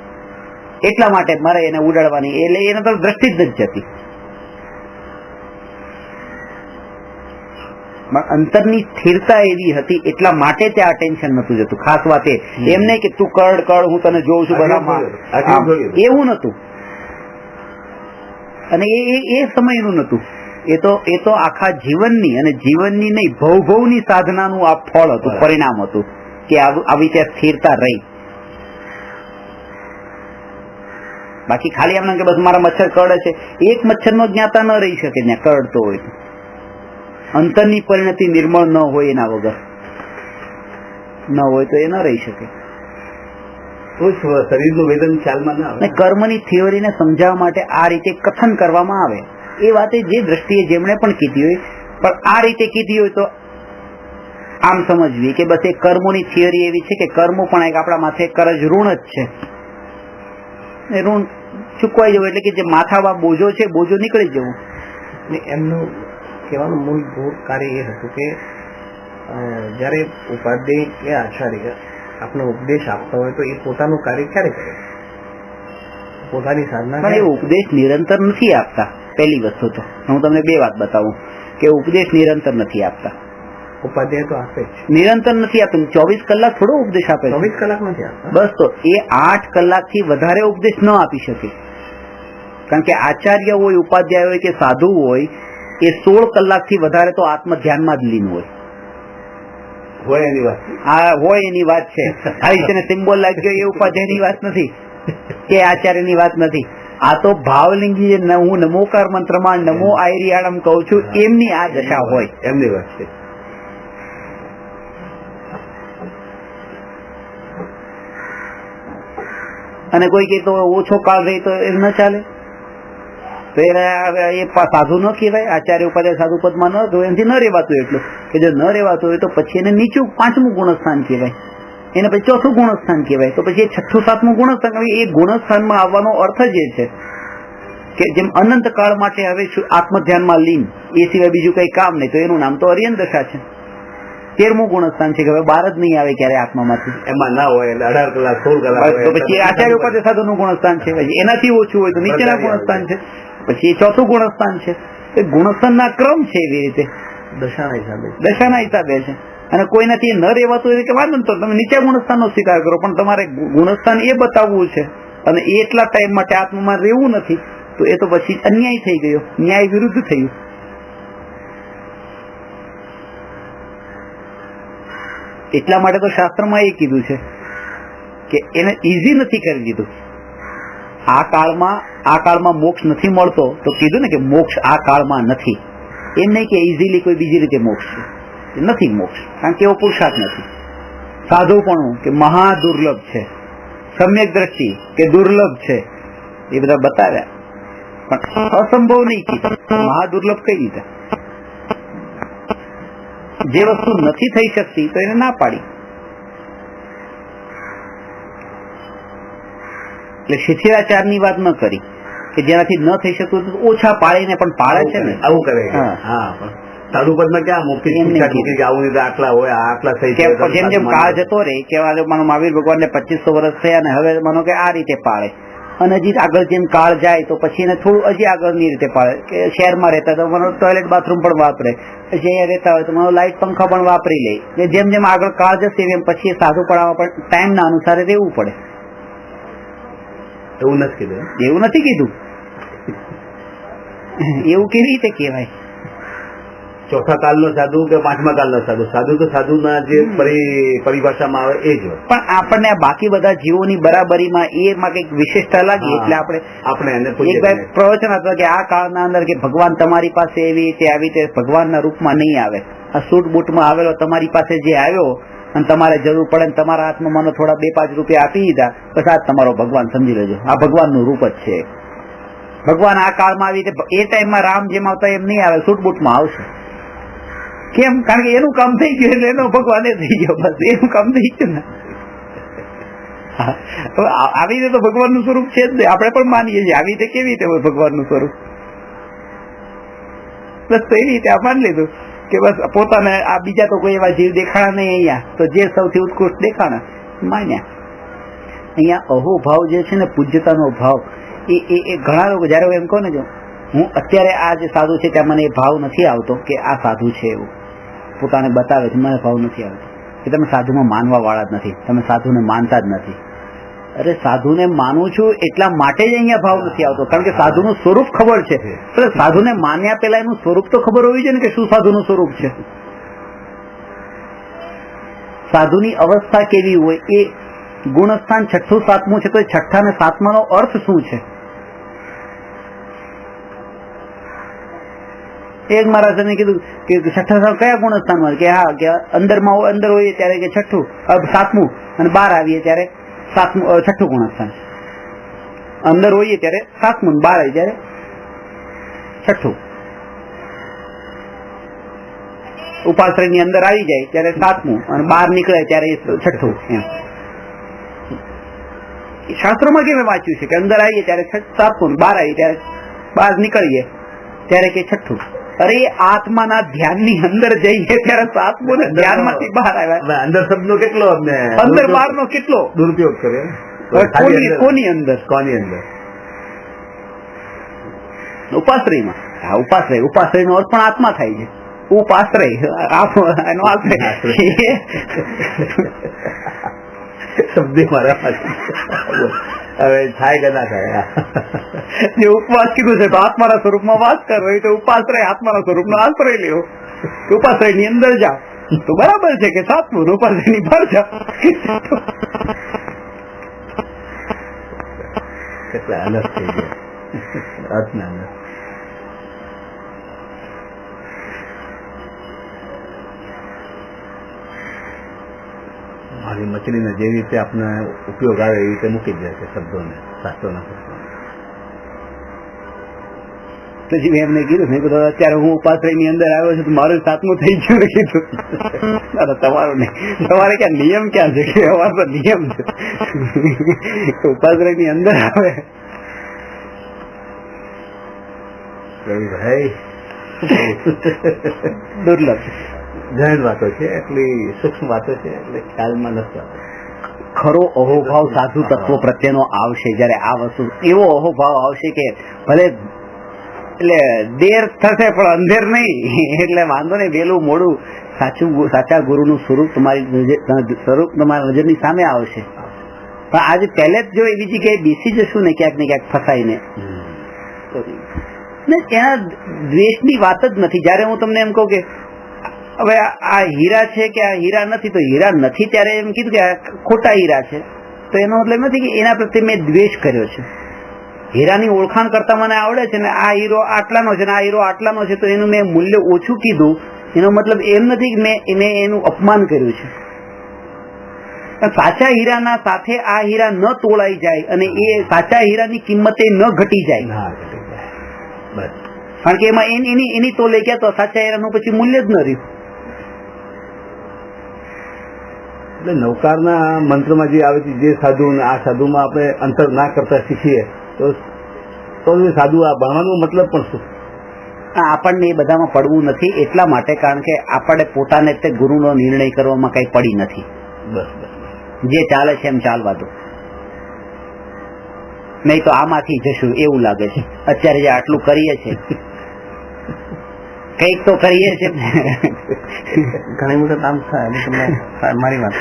Speaker 1: એટલા માટે મારે એને ઉડાડવાની, એટલે એને તો દ્રષ્ટિ જ નથી જતી. અંતરની સ્થિરતા એવી હતી એટલા માટે ત્યાં ટેન્શન નતું જતું. ખાસ વાત એમ નહીં કે તું કળ હું તને જોઉં છું બધામાં, એવું નતું. અને એ સમયનું નતું. એ તો આખા જીવનની અને જીવનની નહીં ભવની સાધનાનું આ ફળ હતું, પરિણામ હતું કે આવી ત્યાં સ્થિરતા રહી. બાકી ખાલી એમને કે બસ મારા મચ્છર કરડે છે, એક મચ્છરનો જ્ઞાતા ન રહી શકે જ્યાં કરડતો હોય. અંતરની પરિણતિ નિર્મળ ન હોય એના વગર ન હોય તો એ ન રહી શકે.
Speaker 2: તો શરીરનું વેદન ખ્યાલમાં ના આવે.
Speaker 1: કર્મની થિયરીને સમજાવવા માટે આ રીતે કથન કરવામાં આવે. એ વાતે જે દ્રષ્ટિએ જેમણે પણ કીધી હોય, પણ આ રીતે કીધી હોય તો આમ સમજવી કે બસ એ કર્મોની થિયરી એવી છે કે કર્મો પણ એક આપણા માથે કરજ ઋણ જ છે. એ ઋણ ચૂકવાઈ જવું એટલે કે જે માથામાં બોજો છે બોજો નીકળી જવું.
Speaker 3: એમનું કહેવાનું મૂળભૂત કાર્ય એ હતું કે જયારે ઉપાધ્યાય કે આચાર્ય આપનો ઉપદેશ આપતો હોય તો એ પોતાનું કાર્ય ક્યારે કરે? પોતાની સાધના.
Speaker 1: પણ એ ઉપદેશ નિરંતર નથી આપતા. પહેલી વસ્તુ તો હું તમને બે વાત બતાવું કે ઉપદેશ નિરંતર નથી આપતા.
Speaker 3: ઉપાધ્યાય તો આપે જ,
Speaker 1: નિરંતર નથી આપતું. 24 કલાક થોડો ઉપદેશ આપે?
Speaker 3: 24 કલાક નથી આપતા.
Speaker 1: બસ તો એ 8 કલાકથી વધારે ઉપદેશ ન આપી શકે. કારણ કે આચાર્ય હોય, ઉપાધ્યાય હોય કે સાધુ હોય, એ 16 કલાકથી વધારે તો આત્મ ધ્યાનમાં જ લીન હોય.
Speaker 2: હોય એની વાત,
Speaker 1: આ હોય એની વાત છે. આવી છે ને સિમ્બોલ લાગ્યો એ ઉપાધ્યાયની વાત નથી કે આચાર્યની વાત નથી. આ તો ભાવલિંગી હું નમોકાર મંત્રમાં નમો આયરિયાણમ કહું છું એમની આ દશા હોય,
Speaker 2: એમની વાત છે.
Speaker 1: અને કોઈ કે તો ઓછો કાળ રહી તો એ ન ચાલે, તો એ સાધુ ન કહેવાય. આચાર્ય ઉપાધ્યાય સાધુ પદમાં ન તો એનાથી ન રહેવાતું એટલું કે જો ન રહેવાતું હોય તો પછી એને નીચું 5મું ગુણસ્થાન કહેવાય, એને પછી 4થું ગુણસ્થાન કહેવાય, તો પછી એ 6થું 7મું ગુણસ્થાન. એ ગુણસ્થાનમાં આવવાનો અર્થ જ એ છે કે જેમ અનંત કાળ માટે હવે આત્મ ધ્યાનમાં લીન, એ સિવાય બીજું કઈ કામ નહીં, તો એનું નામ તો અરિયન દશા છે. 13મું ગુણસ્થાન છે કે હવે બહાર જ નહીં આવે ક્યારે આત્મામાંથી,
Speaker 2: એમાં ના હોય એટલે 18 કલાક 16 કલાક.
Speaker 1: તો પછી આચાર્ય ઉપાધ્યાય સાધુનું ગુણસ્થાન છે, એનાથી ઓછું હોય તો નીચેના ગુણસ્થાન છે, પછી એ 4થું ગુણસ્થાન છે. એ ગુણસ્થાનના ક્રમ છે એવી રીતે દશાના હિસાબે છે. અને કોઈનાથી ન રહેવાતું હોય કે વાંધો તો તમે નીચા ગુણસ્થાનનો સ્વીકાર કરો, પણ તમારે ગુણસ્થાન એ બતાવવું છે અને એટલા ટાઈમ માટે આત્મામાં રહેવું નથી, તો એ તો પછી અન્યાય થઈ ગયો, ન્યાય વિરુદ્ધ થયું. એટલા માટે તો શાસ્ત્રમાં એ કીધું છે કે એને ઈઝી નથી કરી દીધું. આ કાળમાં મોક્ષ નથી મળતો તો કીધું ને કે મોક્ષ આ કાળમાં નથી. એમ નહીં કે ઇઝીલી કોઈ બીજી રીતે મોક્ષ છે, નથી મોક્ષ, કારણ કે એવો પુરુષાર્થ નથી. સાધુપણું કે મહા દુર્લભ છે, સમ્યક દ્રષ્ટિ કે દુર્લભ છે, એ બધા બતાવ્યા, પણ અસંભવ નહીં કીધું. મહા દુર્લભ કઈ રીતે? જે વસ્તુ નથી થઈ શકતી તો એને ના પાડી. એટલે શિથિરાચારની વાત ન કરી કે જેનાથી ન થઈ શકતું ઓછા પાડીને પણ પાડે છે ને,
Speaker 2: આવું કરે. સાધુ પદમાં ક્યાં મુક્તિ આવું નહીં, આટલા હોય આટલા થઈ.
Speaker 1: જેમ જેમ કાળ જતો રહે કે માનો મહાવીર ભગવાનને 2500 વર્ષ થયા ને હવે માનો કે આ રીતે પાળે, અને હજી આગળ જેમ કાળ જાય તો પછી એને થોડું હજી આગળની રીતે પાડે. કે શહેરમાં રહેતા તો માનો ટોયલેટ બાથરૂમ પણ વાપરે, પછી અહીંયા રહેતા હોય તો માનો લાઇટ પંખા પણ વાપરી લે. જેમ જેમ આગળ કાળ જશે એમ પછી એ સાધુ પડાવવા પણ ટાઈમના અનુસારે રહેવું પડે.
Speaker 2: એવું નથી કીધું,
Speaker 1: એવું નથી કીધું. એવું કેવી રીતે કહેવાય?
Speaker 2: ચોથા કાલનો સાધુ કે 5મા કાલનો સાધુ, સાધુ તો સાધુના જે પરિભાષામાં આવે એ જ હોય. પણ
Speaker 1: આપણને આ બાકી બધા જીવોની બરાબરીમાં એમાં કઈક વિશેષતા લાગી એટલે આપણે
Speaker 2: એને
Speaker 1: પ્રવચન હતું કે આ કાળના અંદર કે ભગવાન તમારી પાસે એવી રીતે આવી રીતે ભગવાનના રૂપમાં નહીં આવે. આ સૂટ બૂટમાં આવેલો તમારી પાસે જે આવ્યો અને તમારે જરૂર પડે ને તમારા હાથમાં મને થોડા 2-5 રૂપિયા આપી દીધા, બસ આ તમારો ભગવાન સમજી લેજો, આ ભગવાનનું રૂપ જ છે. ભગવાન આ કાળમાં આવી રીતે એ ટાઈમમાં રામ જેમ આવતા એમ નહીં આવે, સૂટ બૂટમાં આવશે. કેમ? કારણ કે એનું કામ થઈ ગયું એટલે એનો ભગવાન થઈ ગયો, બસ એનું કામ થઈ ગયું ને. આવી રીતે તો ભગવાનનું સ્વરૂપ છે જ ને, આપણે પણ માનીએ છીએ. આવી રીતે કેવી રીતે હોય ભગવાનનું સ્વરૂપ? બસ તો એવી રીતે આ માની લીધું કે બસ પોતાને આ બીજા તો કોઈ એવા જીવ દેખાણા નહીં અહીંયા, તો જે સૌથી ઉત્કૃષ્ટ દેખાણા માન્યા. અહીંયા અહોભાવ જે છે ને, પૂજ્યતાનો ભાવ, એ ઘણા લોકો જયારે હું એમ કહું ને, જો હું અત્યારે આ જે સાધુ છે ત્યાં મને એ ભાવ નથી આવતો કે આ સાધુ છે એવું, પોતાને બતાવે છે મને ભાવ નથી આવતો, કે તમે સાધુમાં માનવા વાળા જ નથી, તમે સાધુને માનતા જ નથી. અરે સાધુને માનું છું એટલા માટે જ અહીંયા ભાવ નથી આવતો, કારણ કે સાધુનું સ્વરૂપ ખબર છે. એટલે સાધુને માન્યા પેલા એનું સ્વરૂપ તો ખબર હોવી જોઈએ ને, કે શું સાધુનું સ્વરૂપ છે, સાધુની અવસ્થા કેવી હોય. એ ગુણસ્થાન 6, 7 છે, તો 6 અને 7 નો અર્થ શું છે? એક મહારાજને કીધું કે 6 કયા ગુણસ્થાનમાં, કે હા કે અંદરમાં અંદર હોઈએ ત્યારે કે 6, 7 અને બહાર આવીએ ત્યારે 6 ગુણસ્થાન. અંદર હોઈએ ત્યારે 7 બહાર આવીએ ત્યારે 6. ઉપાશ્રયની અંદર આવી જાય ત્યારે 7 અને બહાર નીકળે ત્યારે 6. એમ શાસ્ત્રોમાં કેમ વાંચ્યું છે કે અંદર આવીએ ત્યારે 7, બહાર આવીએ ત્યારે બહાર નીકળીએ ત્યારે કે 6. અરે આત્માના ધ્યાનની અંદર જઈએ ત્યારે 7 ને ધ્યાનમાંથી બહાર આવ્યા.
Speaker 2: અંદર શબ્દનો કેટલો અમને
Speaker 1: અંદર બહાર નો કેટલો
Speaker 2: દુરુપયોગ કર્યો.
Speaker 1: કોની અંદર ઉપાશ્રયમાં. હા, ઉપાશ્રય નો અર્થ પણ આત્મા થાય છે. ઉપાશ્રય એનો આશ્રય
Speaker 2: શબ્દ મારા હવે થાય કે ના થાય.
Speaker 1: જે ઉપવાસ કીધું છે તો આત્માના સ્વરૂપમાં વાસ કરવો, એ તો ઉપાશ્રય આત્માના સ્વરૂપનો આશ્રય લેવો. ઉપાશ્રય ની અંદર જાઓ તો બરાબર છે કે 7 ઉપાશ્રય ની બહાર જાઓ.
Speaker 2: કેટલા અલગ થઈ ગયા અર્થના અલગ. મારી મછલીને જે રીતે આપણે ઉપયોગ આવે એ રીતે મૂકી દે છે શબ્દોને, શાસ્ત્રોના શબ્દોને.
Speaker 1: પછી મેં એમને કીધું, મેં કીધું અત્યારે હું ઉપાશ્રય ની અંદર આવ્યો છું તો મારું 7મું થઈ ગયું. કીધું તમારું નહીં, તમારે ક્યાં નિયમ ક્યાં છે, કે અમારો તો નિયમ છે ઉપાશ્રય ની અંદર આવે.
Speaker 2: ભાઈ
Speaker 1: દુર્લભ
Speaker 2: ઘણી વાતો છે, એટલી સૂક્ષ્મ વાતો છે, એટલે ખ્યાલમાં નથી આવતો.
Speaker 1: ખરો અહોભાવ સાધુ તત્વો પ્રત્યેનો આવશે. જયારે આ વસ્તુ એવો અહોભાવ આવશે કે ભલે એટલે દેર થશે પણ અંધેર નહીં, એટલે વાંધો નહીં, વહેલું મોડું સાચા ગુરુનું સ્વરૂપ તમારી નજરની સામે આવશે. પણ આજે પહેલે જ જો એવી જગ્યાએ બેસી જશું ને ક્યાંક ને ક્યાંક ફસાઈને, ને એના દ્વેષની વાત જ નથી. જયારે હું તમને એમ કહું કે હવે આ હીરા છે કે આ હીરા નથી, તો હીરા નથી ત્યારે એમ કીધું કે આ ખોટા હીરા છે, તો એનો મતલબ નથી કે એના પ્રત્યે મેં દ્વેષ કર્યો છે. હીરાની ઓળખાણ કરતા મને આવડે છે ને આ હીરો આટલાનો છે ને આ હીરો આટલાનો છે, તો એનું મેં મૂલ્ય ઓછું કીધું, એનો મતલબ એમ નથી કે મેં એનું અપમાન કર્યું છે. સાચા હીરાના સાથે આ હીરા ન તોળાઈ જાય અને એ સાચા હીરાની કિંમતે ન ઘટી જાય, કારણ કે એમાં એની તોલે ગયા તો સાચા હીરાનું પછી મૂલ્ય જ ન રહ્યું.
Speaker 2: એટલે નવકારના મંત્રમાં જે આવે છે, જે સાધુ આ સાધુમાં આપણે અંતર ના કરતા શીખીએ તો સાધુ આ ભણવાનો મતલબ પણ શું?
Speaker 1: આપણને એ બધામાં પડવું નથી એટલા માટે, કારણ કે આપણે પોતાને તે ગુરુનો નિર્ણય કરવામાં કઈ પડી નથી.
Speaker 2: બસ
Speaker 1: જે ચાલે છે એમ ચાલવા દો, નહીં તો આમાંથી જશું એવું લાગે છે. અત્યારે જે આટલું કરીએ છીએ કઈક તો કરીએ છીએ.
Speaker 3: ઘણી વખત આમ થાય, મારી વાત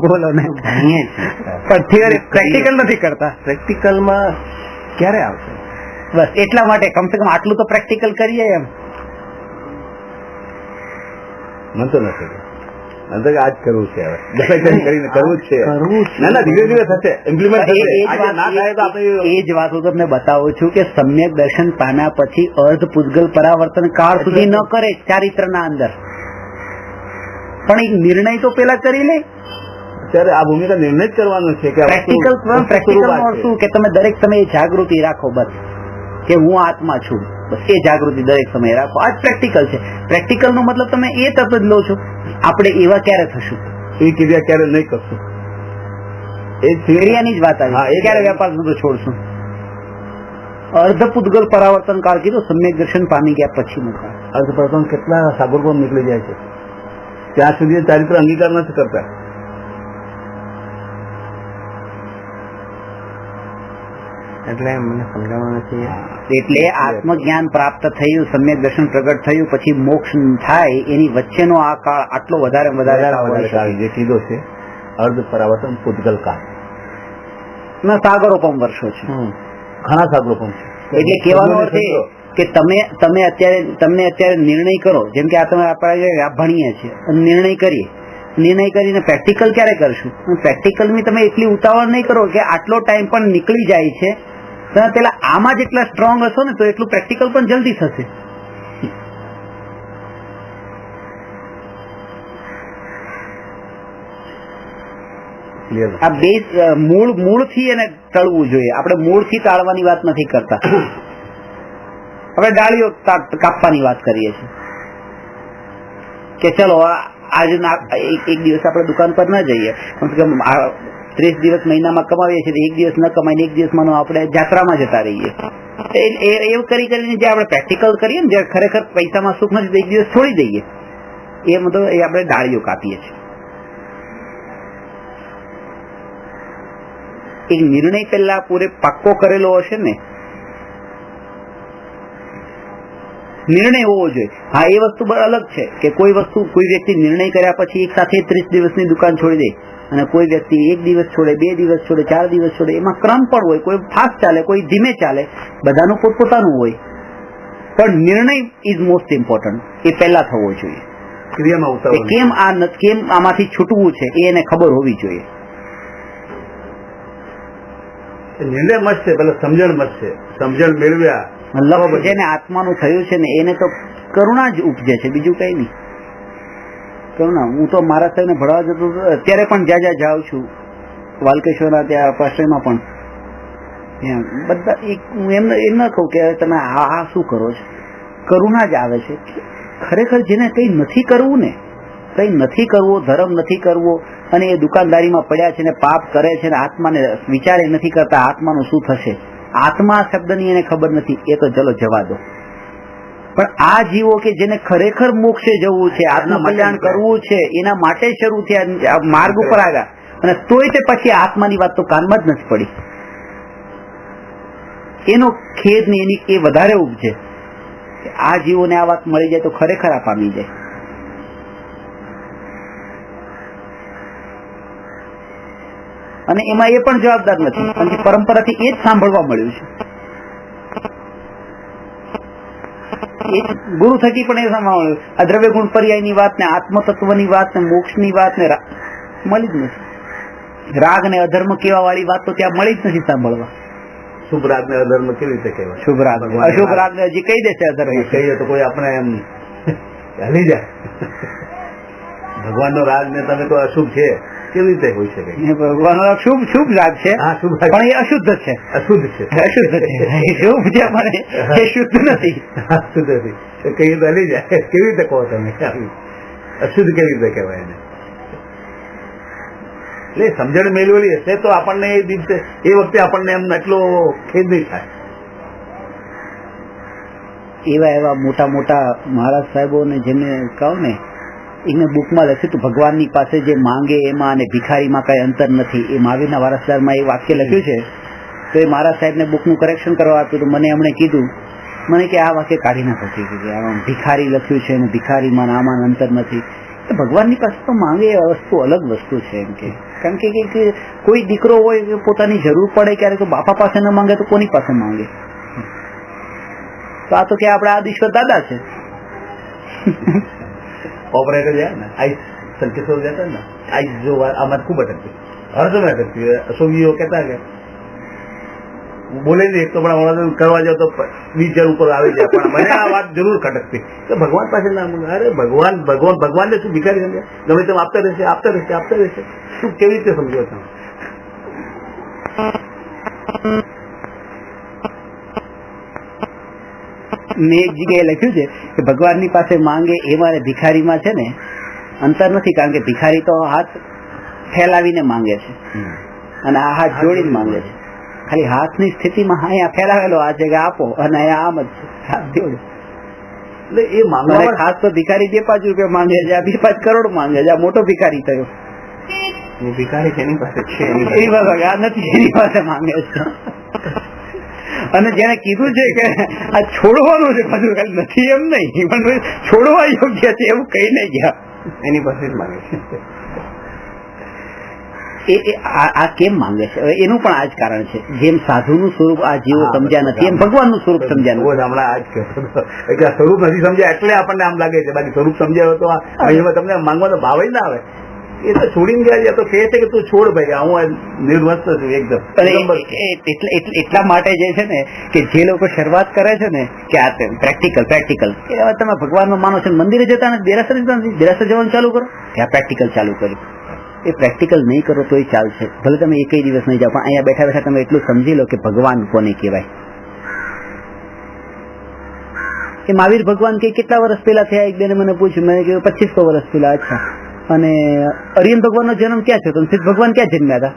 Speaker 1: બોલો ને, પણ થિયરી પ્રેક્ટિકલ નથી કરતા.
Speaker 3: પ્રેક્ટિકલમાં ક્યારે આવશે?
Speaker 1: બસ એટલા માટે કમસે કમ આટલું તો પ્રેક્ટિકલ કરીએ એમ.
Speaker 2: મન તો નથી આજ કરવું છે, હવે કરીને કરવું જ છે. ના ધીરે ધીરે થશે, ઇમ્પ્લિમેન્ટ થશે.
Speaker 1: એ જ વાત હું તમને બતાવું છું કે સમ્યક દર્શન પામ્યા પછી અર્ધ પૂજગલ પરાવર્તન કાળ સુધી ન કરે ચારિત્રના અંદર, પણ એક નિર્ણય તો પેલા કરી લે.
Speaker 2: ત્યારે આ ભૂમિકા નિર્ણય જ કરવાનો છે કે
Speaker 1: પ્રેક્ટિકલ શું કે તમે એ જાગૃતિ રાખો, બસ કે હું આત્મા છું, બસ એ જાગૃતિ દરેક સમયે રાખો. આ જ પ્રેક્ટિકલ છે. પ્રેક્ટિકલ નો મતલબ તમે એ તરફ જ લો છો. આપણે એવા ક્યારે થશું?
Speaker 2: એ ક્રિયા ક્યારે નહીં કરશું, એ
Speaker 1: ક્રિયાની જ વાત આવી. ક્યારે વેપાર બધું છોડશું? અર્ધ પૂતગલ પરાવર્તન કાળ કીધું, સમ્યક દર્શન પામી ગયા પછી નું કાળ.
Speaker 2: અર્ધ પરાવર્તન કેટલા સાગર પર નીકળી જાય છે, ત્યાં સુધી ચારિત્ર અંગીકાર નથી કરતા.
Speaker 3: એટલે મને સમજાવવાનું નથી.
Speaker 1: એટલે આત્મજ્ઞાન પ્રાપ્ત થયું, સમ્યક દર્શન પ્રગટ થયું, પછી મોક્ષ થાય, એની વચ્ચેનો આ કાળ આટલો વધારે
Speaker 2: જે કીધો છે અર્ધ પરાવર્તન પૂતગલ કાળ
Speaker 1: ના સાગરોપમ વર્ષો છે,
Speaker 2: ઘણા સાગરો પણ છે.
Speaker 1: એટલે કહેવાનો અર્થ એ કે તમને અત્યારે નિર્ણય કરો, જેમ કે આ તમે આપણે ભણીએ છીએ નિર્ણય કરીને પ્રેક્ટિકલ ક્યારે કરશું? પ્રેક્ટિકલની તમે એટલી ઉતાવળ નહીં કરો કે આટલો ટાઈમ પણ નીકળી જાય છે. તમે પેલા આમાં જેટલા સ્ટ્રોંગ હશો ને તો એટલું પ્રેક્ટિકલ પણ જલ્દી થશે. આ બે મૂળથી એને ટળવું જોઈએ. આપણે મૂળથી ટાળવાની વાત નથી કરતા, આપણે ડાળીઓ કાપવાની વાત કરીએ છીએ કે ચલો આજે એક દિવસ આપણે દુકાન પર ન જઈએ, કમસે કમ 30 દિવસ મહિનામાં કમાવીએ છીએ, એક દિવસ ન કમાઈને એક દિવસમાં આપણે જાત્રામાં જતા રહીએ. એવું કરીને જે આપણે પ્રેક્ટિકલ કરીએ ને, જે ખરેખર પૈસામાં સુખ નથી, એક દિવસ છોડી દઈએ, એ મતલબ એ આપણે ડાળીઓ કાપીએ છીએ. એક નિર્ણય પહેલા પૂરે પાક્કો કરેલો હશે ને, નિર્ણય હોવો જોઈએ. હા, એ વસ્તુ અલગ છે કે કોઈ વ્યક્તિ નિર્ણય કર્યા પછી એક સાથે 30 દિવસની દુકાન છોડી દે, અને કોઈ વ્યક્તિ 1 દિવસ છોડે, 2 દિવસ છોડે, 4 દિવસ છોડે. એમાં ક્રમ પણ હોય, કોઈ ફાસ્ટ ચાલે, કોઈ ધીમે ચાલે, બધાનું પોતપોતાનું હોય. પણ નિર્ણય ઇઝ મોસ્ટ ઇમ્પોર્ટન્ટ, એ પહેલા થવો જોઈએ.
Speaker 2: ક્રિયામાં ઉતારવું,
Speaker 1: કેમ આમાંથી છૂટવું છે એ એને ખબર હોવી જોઈએ.
Speaker 2: નિર્ણય મસ્ત છે, પેલા સમજણ મસ્ત છે, સમજણ મેળવ્યા
Speaker 1: જેને આત્માનું થયું છે ને એને તો કરુણા જ ઉપજે છે, બીજું કઈ નહીં. કરુણા. હું તો મારા સાહેબને ભણવા જતો અત્યારે પણ જ્યાં જાઉં છું, વાલકેશ્વરના ત્યાં અપાશ્રયમાં પણ, ત્યાં બધા હું એમ ન કહું કે તમે આ શું કરો છો, કરુણા જ આવે છે. ખરેખર જેને કંઈ નથી કરવું ને, કંઈ નથી કરવો, ધર્મ નથી કરવો, અને એ દુકાનદારીમાં પડ્યા છે ને પાપ કરે છે ને આત્માને વિચારે નથી કરતા આત્માનું શું થશે, આત્મા શબ્દની એને ખબર નથી, એ તો ચલો જવા દો. પણ આ જીવો કે જેને ખરેખર મોક્ષે જવું છે, આત્મકલ્યાણ કરવું છે, એના માટે શરૂ થયા, માર્ગ ઉપર આવ્યા, અને તોય તે પછી આત્માની વાત તો કાનમાં જ નથી પડી. એનો ખેદ ને એની એ વધારે ઉપજે. આ જીવોને આ વાત મળી જાય તો ખરેખર આ પામી જાય. અને એમાં એ પણ જવાબદાર નથી, કારણ કે પરંપરાથી એ જ સાંભળવા મળ્યું છે. ગુરુ થકી પણ એ સાંભળ્યું. આ દ્રવ્ય ગુણ પર્યાયની વાત ને આત્મતત્વની વાત ને મોક્ષની વાત ને મળી જ નથી. રાગ ને અધર્મ કેવા વાળી વાત તો ત્યાં મળી જ નથી સાંભળવા.
Speaker 2: શુભ રાગ ને અધર્મ કેવી રીતે કહેવાય?
Speaker 1: શુભ રાગ, અશુભ રાગ ને હજી કહી દેશે અધર્મ
Speaker 2: કહીએ તો કોઈ આપણે એમ હલી જાય. ભગવાન નો રાગ ને તમે તો અશુભ છે કેવી રીતે હોઈ શકે?
Speaker 1: ભગવાન નો શુભ રાગ છે, પણ એ અશુદ્ધ છે. શુભ છે પણ એ શુદ્ધ નથી.
Speaker 2: અશુદ્ધ નથી કહીએ તો હલી જાય. કેવી રીતે કહો તમે? અશુદ્ધ કેવી રીતે કહેવાય એને? એટલે સમજણ મેળવેલી હશે તો આપણને એ દિવસે એ વખતે આપણને એમ એટલો ખેદ નહીં થાય.
Speaker 1: એવા મોટા મોટા મહારાજ સાહેબો ને જેમને કહો ને, એને બુકમાં લખ્યું હતું ભગવાનની પાસે જે માંગે એમાં અને ભિખારીમાં કઈ અંતર નથી. એ મહાવીરના વારસદારમાં એ વાક્ય લખ્યું છે. તો એ મહારાજ સાહેબને બુકનું કરેક્શન કરવા આપ્યું તો મને એમણે કીધું, મને કે આ વાક્ય કાઢી નાખો કે આમાં ભિખારી લખ્યું છે અને ભિખારીમાં આમાં અંતર નથી. ભગવાનની પાસે તો માંગે એ વસ્તુ અલગ વસ્તુ છે એમ કે. કારણ કે કોઈ દીકરો હોય પોતાની જરૂર પડે ક્યારે તો બાપા પાસે ન માંગે તો કોની પાસે માંગે? તો આ તો કે આપણે આદિશ્વર દાદા છે.
Speaker 2: ऑपरेटर जो है ना आइस संकेश्वर जाता है ना, आइस जो हमारे खूब अटकती हर समय अटकती है. अशोक जी वो कहता है कि बोले नहीं एक तो बड़ा होना करवा जाओ तो 20 हज़ार ऊपर आवे जाए, પણ મને આ વાત જરૂર ખટકતી કે ભગવાન પાસે ના માંગે. અરે ભગવાનને શું ભિખારી સમજે? ગમે તેમ આપતા રહેશે. શું કેવી રીતે સમજો તમે?
Speaker 1: મેં એક જગ્યાએ લખ્યું છે કે ભગવાનની પાસે માંગે એમાં ભિખારીમાં છે ને અંતર નથી. કારણ કે ભિખારી તો હાથ ફેલાવીને માંગે છે અને આ હાથ જોડીને માંગે છે. ખાલી હાથની સ્થિતિમાં અહીંયા ફેલાવેલો આ જગ્યા આપો અને અહીંયા આમ જ હાથ જોડે.
Speaker 2: એટલે એ માંગવા
Speaker 1: ખાસ તો ભિખારી 2-5 રૂપિયા માંગે છે, આ 2-5 કરોડ માંગે છે. આ મોટો ભિખારી થયો.
Speaker 3: ભિખારી એની પાસે છે,
Speaker 1: એની પાસે આ નથી, એની પાસે માંગે છે. અને જેને કીધું છે કે આ છોડવાનું છે બધું ખાલી નથી એમ નહીં, પણ છોડવા યોગ્ય છે એવું કઈ નહીં ગયા,
Speaker 3: એની પાસે જ માંગે છે.
Speaker 1: આ કેમ માંગે છે? હવે એનું પણ આ જ કારણ છે. જેમ સાધુનું સ્વરૂપ આ જીવો સમજ્યા નથી એમ ભગવાનનું સ્વરૂપ સમજ્યા નથી.
Speaker 2: હમણાં આ જ કહેતો હતો કે આ સ્વરૂપ નથી સમજ્યા એટલે આપણને આમ લાગે છે, બાકી સ્વરૂપ સમજાયો તો અહીંયામાં તમને માંગવાનો ભાવ જ ના આવે. એ તો છોડીને ગયા તો કહે છે કે તું છોડ ભાઈ, હું નિર્વસ્ત છું એકદમ.
Speaker 1: એટલા માટે જે છે ને કે જે લોકો શરૂઆત કરે છે ને કે આ પ્રેક્ટિકલ એ હવે તમે ભગવાનમાં માનો છો, મંદિરે જતા નથી, દેરાસર જવાનું ચાલુ કરો, ત્યાં પ્રેક્ટિકલ ચાલુ કર્યું. એ પ્રેક્ટિકલ નહીં કરો તોય ચાલશે, ભલે તમે એક દિવસ નહીં જાઓ, પણ અહીંયા બેઠા બેઠા તમે એટલું સમજી લો કે ભગવાન કોને કહેવાય. એ મહાવીર ભગવાન કે કેટલા વર્ષ પહેલા થયા? એક બેને મને પૂછ્યું, મેં કહ્યું 2500 વર્ષ પહેલા. અચ્છા, અને અરિયન ભગવાન નો જન્મ ક્યાં થયો? સિદ્ધ ભગવાન ક્યાં જન્મ્યા હતા?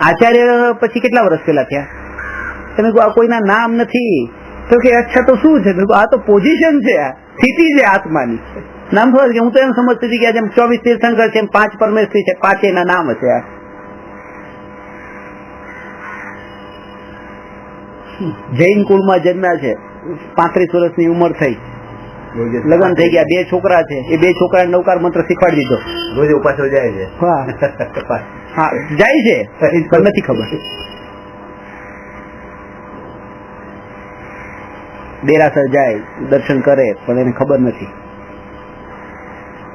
Speaker 1: આચાર્ય પછી કેટલા વર્ષ પહેલા થયા? તમે કહો આ કોઈના નામ નથી. તો કે અચ્છા તો શું છે? આ તો પોઝિશન છે, સ્થિતિ છે આત્માની. નામ થોડા કે હું તો એમ સમજતી હતી કે જેમ 24 તીર્થંકર છે, 5 પરમેશ્વરી છે, 5 એના નામ હશે. આ જૈન કુળમાં જન્મ્યા છે, 35 વર્ષની ઉંમર થઈ, લગ્ન થઈ ગયા, 2 છોકરા છે, એ 2 છોકરાને નવકાર મંત્ર શીખવાડી દીધો.
Speaker 2: રોજ ઉપાસો જાય છે.
Speaker 1: હા જાય છે, પણ નથી ખબર. દેરાસર જાય, દર્શન કરે, પણ એને ખબર નથી.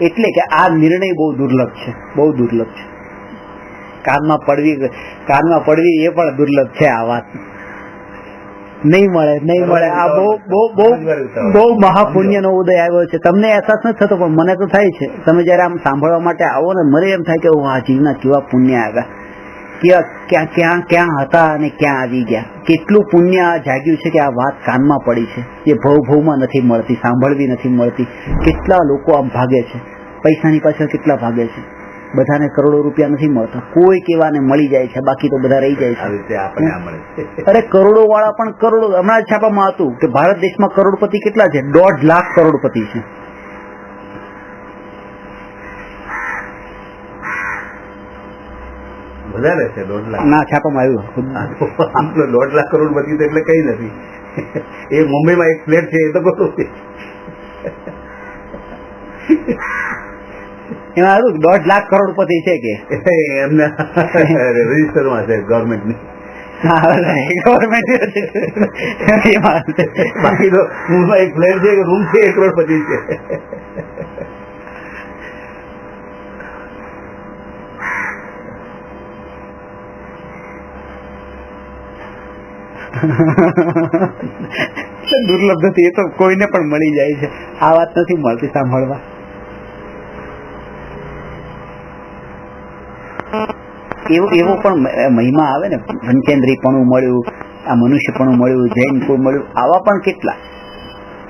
Speaker 1: એટલે કે આ નિર્ણય બહુ દુર્લભ છે, બહુ દુર્લભ છે. કાનમાં પડવી એ પણ દુર્લભ છે. આ વાત નહીં મળે. આ બહુ મહાપુણ્ય નો ઉદય આવ્યો છે. તમને અહેસાસ નથી થતો, પણ મને તો થાય છે. તમે જયારે આમ સાંભળવા માટે આવો ને, મને એમ થાય કે આ જીવના કેવા પુણ્ય આવ્યા, ક્યાં હતા અને ક્યાં આવી ગયા. કેટલું પુણ્ય જાગ્યું છે કે આ વાત કાનમાં પડી છે, જે ભવમાં નથી મળતી, સાંભળવી નથી મળતી. કેટલા લોકો આમ ભાગે છે, પૈસાની પાછળ કેટલા ભાગે છે. બધાને કરોડો રૂપિયા નથી મળતા, કોઈ કેવાને મળી જાય છે, બાકી તો બધા રહી જાય છે. અરે કરોડો વાળા પણ કરોડો. હમણાં છાપામાં હતું કે ભારત દેશમાં કરોડપતિ કેટલા છે? 1.5 લાખ કરોડપતિ છે.
Speaker 2: વધારે છે 1.5 લાખ.
Speaker 1: ના, છાપામાં આવ્યું.
Speaker 2: 1.5 લાખ કરોડપતિ તો એટલે કઈ નથી. એ મુંબઈમાં એક ફ્લેટ છે, એ તો કહું
Speaker 1: એમાં હતું 1.5 લાખ કરોડપતિ છે કે
Speaker 2: એમના રજીસ્ટરમાં છે ગવર્મેન્ટની. બાકી તો મુંબઈ એક ફ્લેટ છે કે રૂમ છે, 1 કરોડપતિ છે.
Speaker 1: દુર્લભ નથી, એ તો કોઈને પણ મળી જાય છે. આ વાત નથી મળતી સાંભળવા. એવો પણ મહિમા આવે ને, પંચેન્દ્રિયપણું મળ્યું, આ મનુષ્યપણું મળ્યું, જૈન કુળ મળ્યું, આવા પણ કેટલા.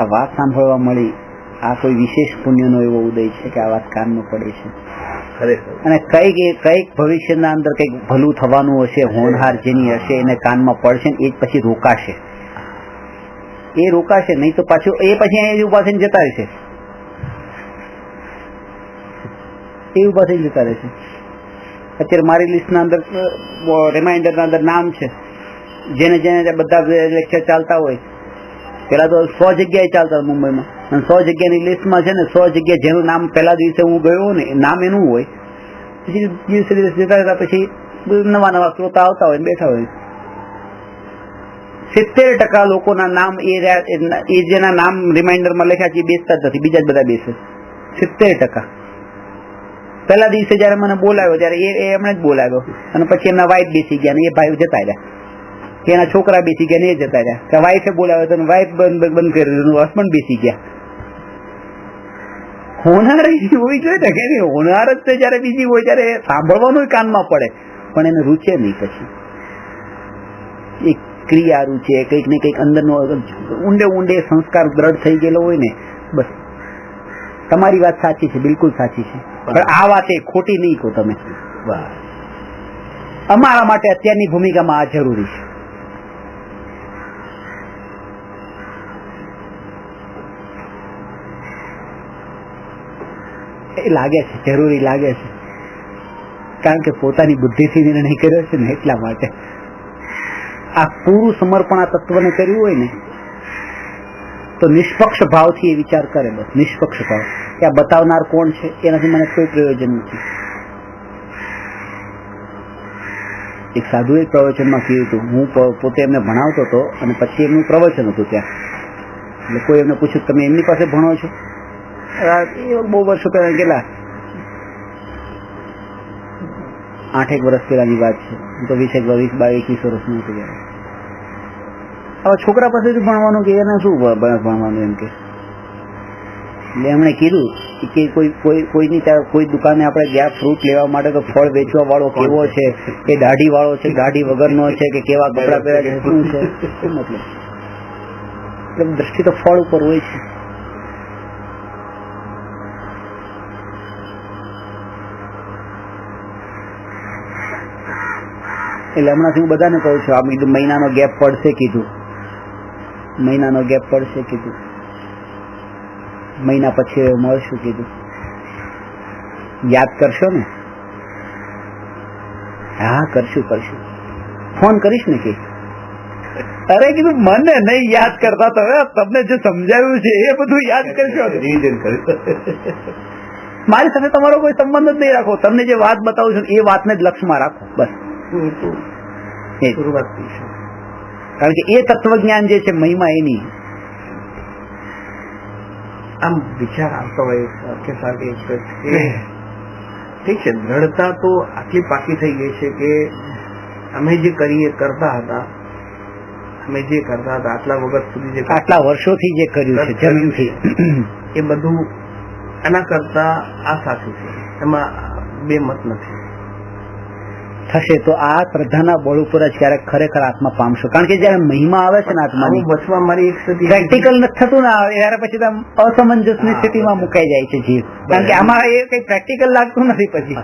Speaker 1: આ વાત સાંભળવા મળી, આ કોઈ વિશેષ પુણ્યનો એવો ઉદય છે કે આ વાત કાનમાં પડે છે. અને કઈક ભવિષ્યના અંદર કઈક ભલું થવાનું હશે, હોનહાર જેની હશે એને કાનમાં પડશે ને એ જ પછી રોકાશે. એ રોકાશે નહીં તો પાછું એ પછી અહીંયા ઉભા થઈને જતા રહેશે. એ ઉભા થઈને જતા રહેશે. અત્યારે મારી લિસ્ટના અંદર, રિમાઇન્ડરના અંદર નામ છે, જેને બધા લેક્ચર ચાલતા હોય. પેલા તો 100 જગ્યાએ ચાલતા મુંબઈમાં, અને 100 જગ્યાની લિસ્ટમાં છે ને 100 જગ્યા જેનું નામ પહેલા દિવસે હું ગયો ને નામ એનું હોય, પછી દિવસે દિવસ જતા રહેતા પછી નવા શ્રોતા આવતા હોય બેઠા હોય. 70% લોકોના નામ એ જેના નામ રિમાઇન્ડરમાં લખ્યા છે એ બેસતા જ નથી, બીજા જ બધા બેસે. 70%. પહેલા દિવસે જયારે મને બોલાવ્યો ત્યારે એમણે જ બોલાવ્યો, અને પછી એમના વાઇફ બેસી ગયા ને એ ભાઈ જતા રહ્યા, એના છોકરા બેસી ગયા ને એ જતા રહ્યા. વાઇફે બોલાવ્યો તો વાઇફ બંધ કરી દીધું, હસબન્ડ બેસી ગયા. હોનાર હોય છે ને કે હોનાર જ છે, જયારે બીજી હોય ત્યારે સાંભળવાનું કાનમાં પડે, પણ એને રૂચે નહીં. પછી એક ક્રિયા રૂચે, કંઈક ને કંઈક અંદરનો ઊંડે સંસ્કાર દ્રઢ થઈ ગયેલો હોય ને, બસ. તમારી વાત સાચી છે, બિલકુલ સાચી છે, પણ આ વાત એ ખોટી નહીં કહો તમે. અમારા માટે અત્યારની ભૂમિકામાં આ જરૂરી છે. એ લાગે છે, જરૂરી લાગે છે, કારણ કે પોતાની બુદ્ધિથી નિર્ણય કર્યો છે ને એટલા માટે. આ પૂરું સમર્પણ આ તત્વને કર્યું હોય ને તો નિષ્પક્ષ ભાવથી એ વિચાર કરે, બસ નિષ્પક્ષ ભાવ કે આ બતાવનાર કોણ છે એનાથી મને કોઈ પ્રયોજન નથી. એક સાધુ એક પ્રવચનમાં કહ્યું હતું, હું પોતે એમને ભણાવતો હતો અને પછી એમનું પ્રવચન હતું ત્યાં, એટલે કોઈ એમને પૂછ્યું તમે એમની પાસે ભણો છો? એ બહુ વર્ષો પહેલા, કેટલા 8 વર્ષ પહેલાની વાત છે, હું તો 20-22 વર્ષનું હતું ત્યારે. હવે છોકરા પાસેથી ભણવાનું કે એને શું ભણવાનું એમ કે, એટલે એમણે કીધું કે કોઈ દુકાને આપણે ગયા ફ્રૂટ લેવા માટે તો ફળ વેચવા વાળો કેવો છે, એ દાઢી વાળો છે, દાઢી વગરનો છે, કે કેવા કપડા પહેર્યા છે, શું છે, શું મતલબ? એટલે દ્રષ્ટિ તો ફળ ઉપર હોય છે. એટલે હમણાંથી હું બધાને કહું છું, આ કીધું મહિનાનો ગેપ પડશે, કીધું મહિનાનો ગેપ પડશે, કીધું મહિના પછી મળશું, કીધું યાદ કરશો ને? હા કરશું. ફોન કરીશ ને કે? અરે કીધું મને નહીં યાદ કરતા, તમે તમને જે સમજાવ્યું છે એ બધું યાદ કરશો. મારી સાથે તમારો કોઈ સંબંધ જ નહીં રાખો, તમને જે વાત બતાવું છું એ વાતને જ લક્ષમાં રાખો, બસ. કારણ કે એ તત્વજ્ઞાન જે છે મહિમા એની.
Speaker 3: આમ વિચાર આવતો હોય કે ઠીક છે, દ્રઢતા તો આટલી પાકી થઈ ગઈ છે કે અમે જે કરતા હતા આટલા વખત સુધી જે
Speaker 1: આટલા વર્ષોથી જે કર્યું છે જમીનથી,
Speaker 3: એ બધું એના કરતા આ સાચું છે, એમાં બે મત નથી.
Speaker 1: થશે તો આ શ્રદ્ધાના બળ ઉપર જ ક્યારેક ખરેખર આત્મા પામશો. કારણ કે જયારે મહિમા આવે છે ને આત્માની,
Speaker 3: વચમાં મારી એક સ્થિતિ
Speaker 1: પ્રેક્ટિકલ નથી થતું ને ત્યારે પછી અસમંજસની સ્થિતિમાં મુકાઈ જાય છે જીવ. કારણ કે આમાં એ કઈ પ્રેક્ટિકલ લાગતું નથી પછી.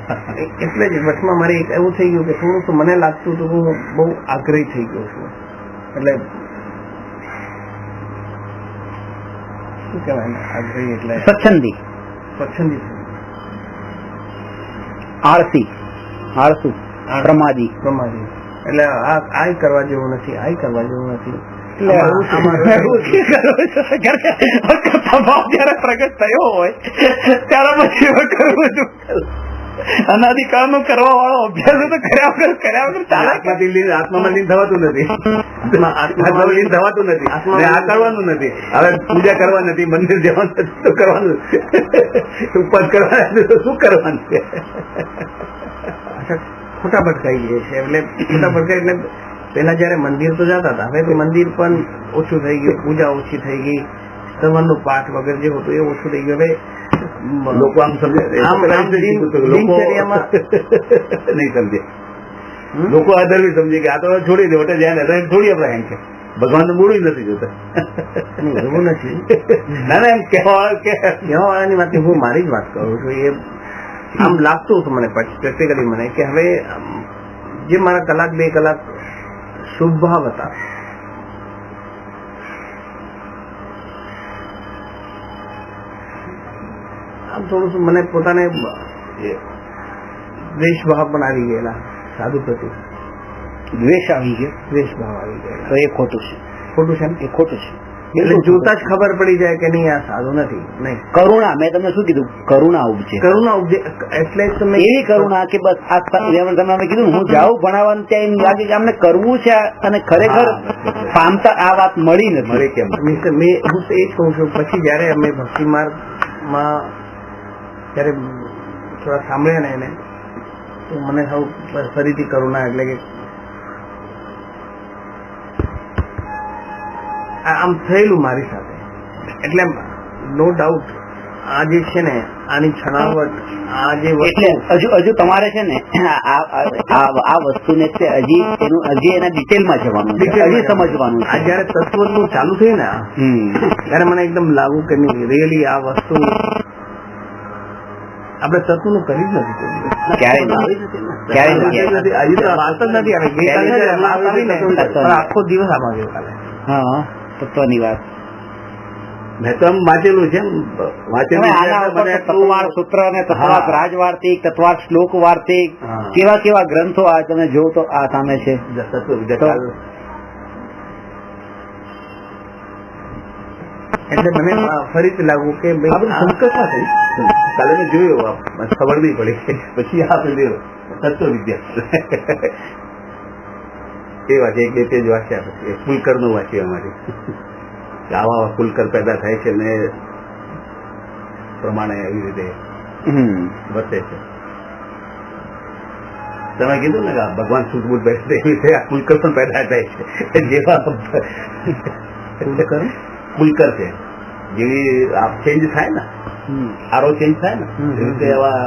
Speaker 3: એટલે જ વચમાં મારી એક એવું થઈ ગયું કે થોડું મને લાગતું હતું હું બહુ આગ્રહી થઈ ગયો છું. એટલે શું કહેવાય ને, આગ્રહી એટલે
Speaker 1: સ્વચ્છંદી, આળસુ, પ્રમાદી.
Speaker 3: એટલે આ કરવા જેવું નથી,
Speaker 1: જયારે પ્રગટ થયો હોય ત્યારે પછી અનાધિકાળ નો કરવા વાળો અભ્યાસ તો કર્યા વગર
Speaker 2: આત્મામાં લીન થવાતું નથી, આત્મામાં લીન થવાતું નથી, આ કરવાનું નથી. હવે પૂજા કરવા નથી, મંદિર જવાનું નથી તો કરવાનું, ઉપવાસ કરવાના તો શું કરવાનું છે?
Speaker 3: ખોટા ભટકાઈ ગયા છે. એટલે ખોટા ભટકાઈ એટલે પેલા જયારે મંદિર તો જતા હતા, હવે તો મંદિર પણ ઓછું થઈ ગયું, પૂજા ઓછી થઈ ગઈ, સવારનું પાઠ વગેરે જે હતું એ ઓછું થઈ ગયું. હવે
Speaker 2: લોકો આમ સમજે નહીં સમજે, લોકો આધર્મી સમજે કે આ તો છોડી દે, જ્યાં છોડી આપણે એમ છે. ભગવાન તો મૂળ નથી જોતા,
Speaker 3: એવું નથી.
Speaker 2: ના એમ
Speaker 3: કહેવાવાળાની વાત હું મારી જ વાત કરું છું. એ આમ લાગતું હતું મને પ્રેક્ટિકલી મને કે હવે જે મારા કલાક 2 કલાક શુભ ભાવ હતા, આમ થોડું શું મને પોતાને દ્વેષ ભાવ પણ આવી ગયેલા સાધુ પ્રતિ.
Speaker 1: દ્વેષ આવી ગયો,
Speaker 3: દ્વેષ ભાવ આવી ગયેલા,
Speaker 1: તો એ ખોટું છે.
Speaker 3: એ ખોટું છે. એટલે જોતા જ ખબર પડી જાય કે નહીં આ સાધુ નથી. નહીં,
Speaker 1: કરુણા, મેં તમને શું કીધું, કરુણા ઉપજે.
Speaker 3: એટલે તમે
Speaker 1: એવી કરુણા કે બસ તમે કીધું હું જાઉં ભણાવવાનું ત્યાં એમ લાગે કે અમને કરવું છે અને ખરેખર પામતા આ વાત મળી નથી.
Speaker 3: કેમ હું તો એ જ કહું છું. પછી જયારે અમે ભક્તિ માર્ગમાં જયારે થોડા સાંભળ્યા ને એને, તો મને ફરીથી કરુણા એટલે કે આમ થયેલું મારી સાથે. એટલે નો ડાઉટ આ જે છે ને આની છણાવટ, આ જે
Speaker 1: હજુ તમારે છે ને આ વસ્તુને હજી એના ડિટેલમાં જવાનું, હજી સમજવાનું.
Speaker 3: આ જયારે તત્વનું ચાલુ થયું ને ત્યારે મને એકદમ લાગુ કે નહીં રિયલી આ વસ્તુ આપણે તત્વનું કરી જ નથી. આખો દિવસ આમાં ગયો કાલે.
Speaker 1: હા, તત્વની વાત
Speaker 2: મેં તો આમ વાંચેલું છે,
Speaker 1: તત્વાર્થ સૂત્ર અને તત્વાર્થ રાજવાર્તિક, તત્વાર્થ શ્લોક વાર્તિક, કેવા ગ્રંથો આ તમે જો તો આ સામે છે.
Speaker 3: એટલે મને ફરીથી લાગુ કે
Speaker 2: આ બધું સંકટમાં થઈ. કાલે મેં જોયું, ખબર નહીં પડી, પછી આપણે જોયું તત્વ વિદ્યા એ વાંચે, એક બે પેજ વાંચ્યા, પછી ફુલકર નું વાંચ્યું અમારી, આવા ફુલકર પેદા થાય છે ને પ્રમાણે એવી રીતે વર્તે છે. તમે કીધું ને કે ભગવાન સુખબુદ્ધ બેસે એવી રીતે આ ફુલકર પણ પેદા થાય છે. જેવા ફુલકર છે, જેવી ચેન્જ થાય ને, આરો ચેન્જ થાય ને, એવી રીતે એવા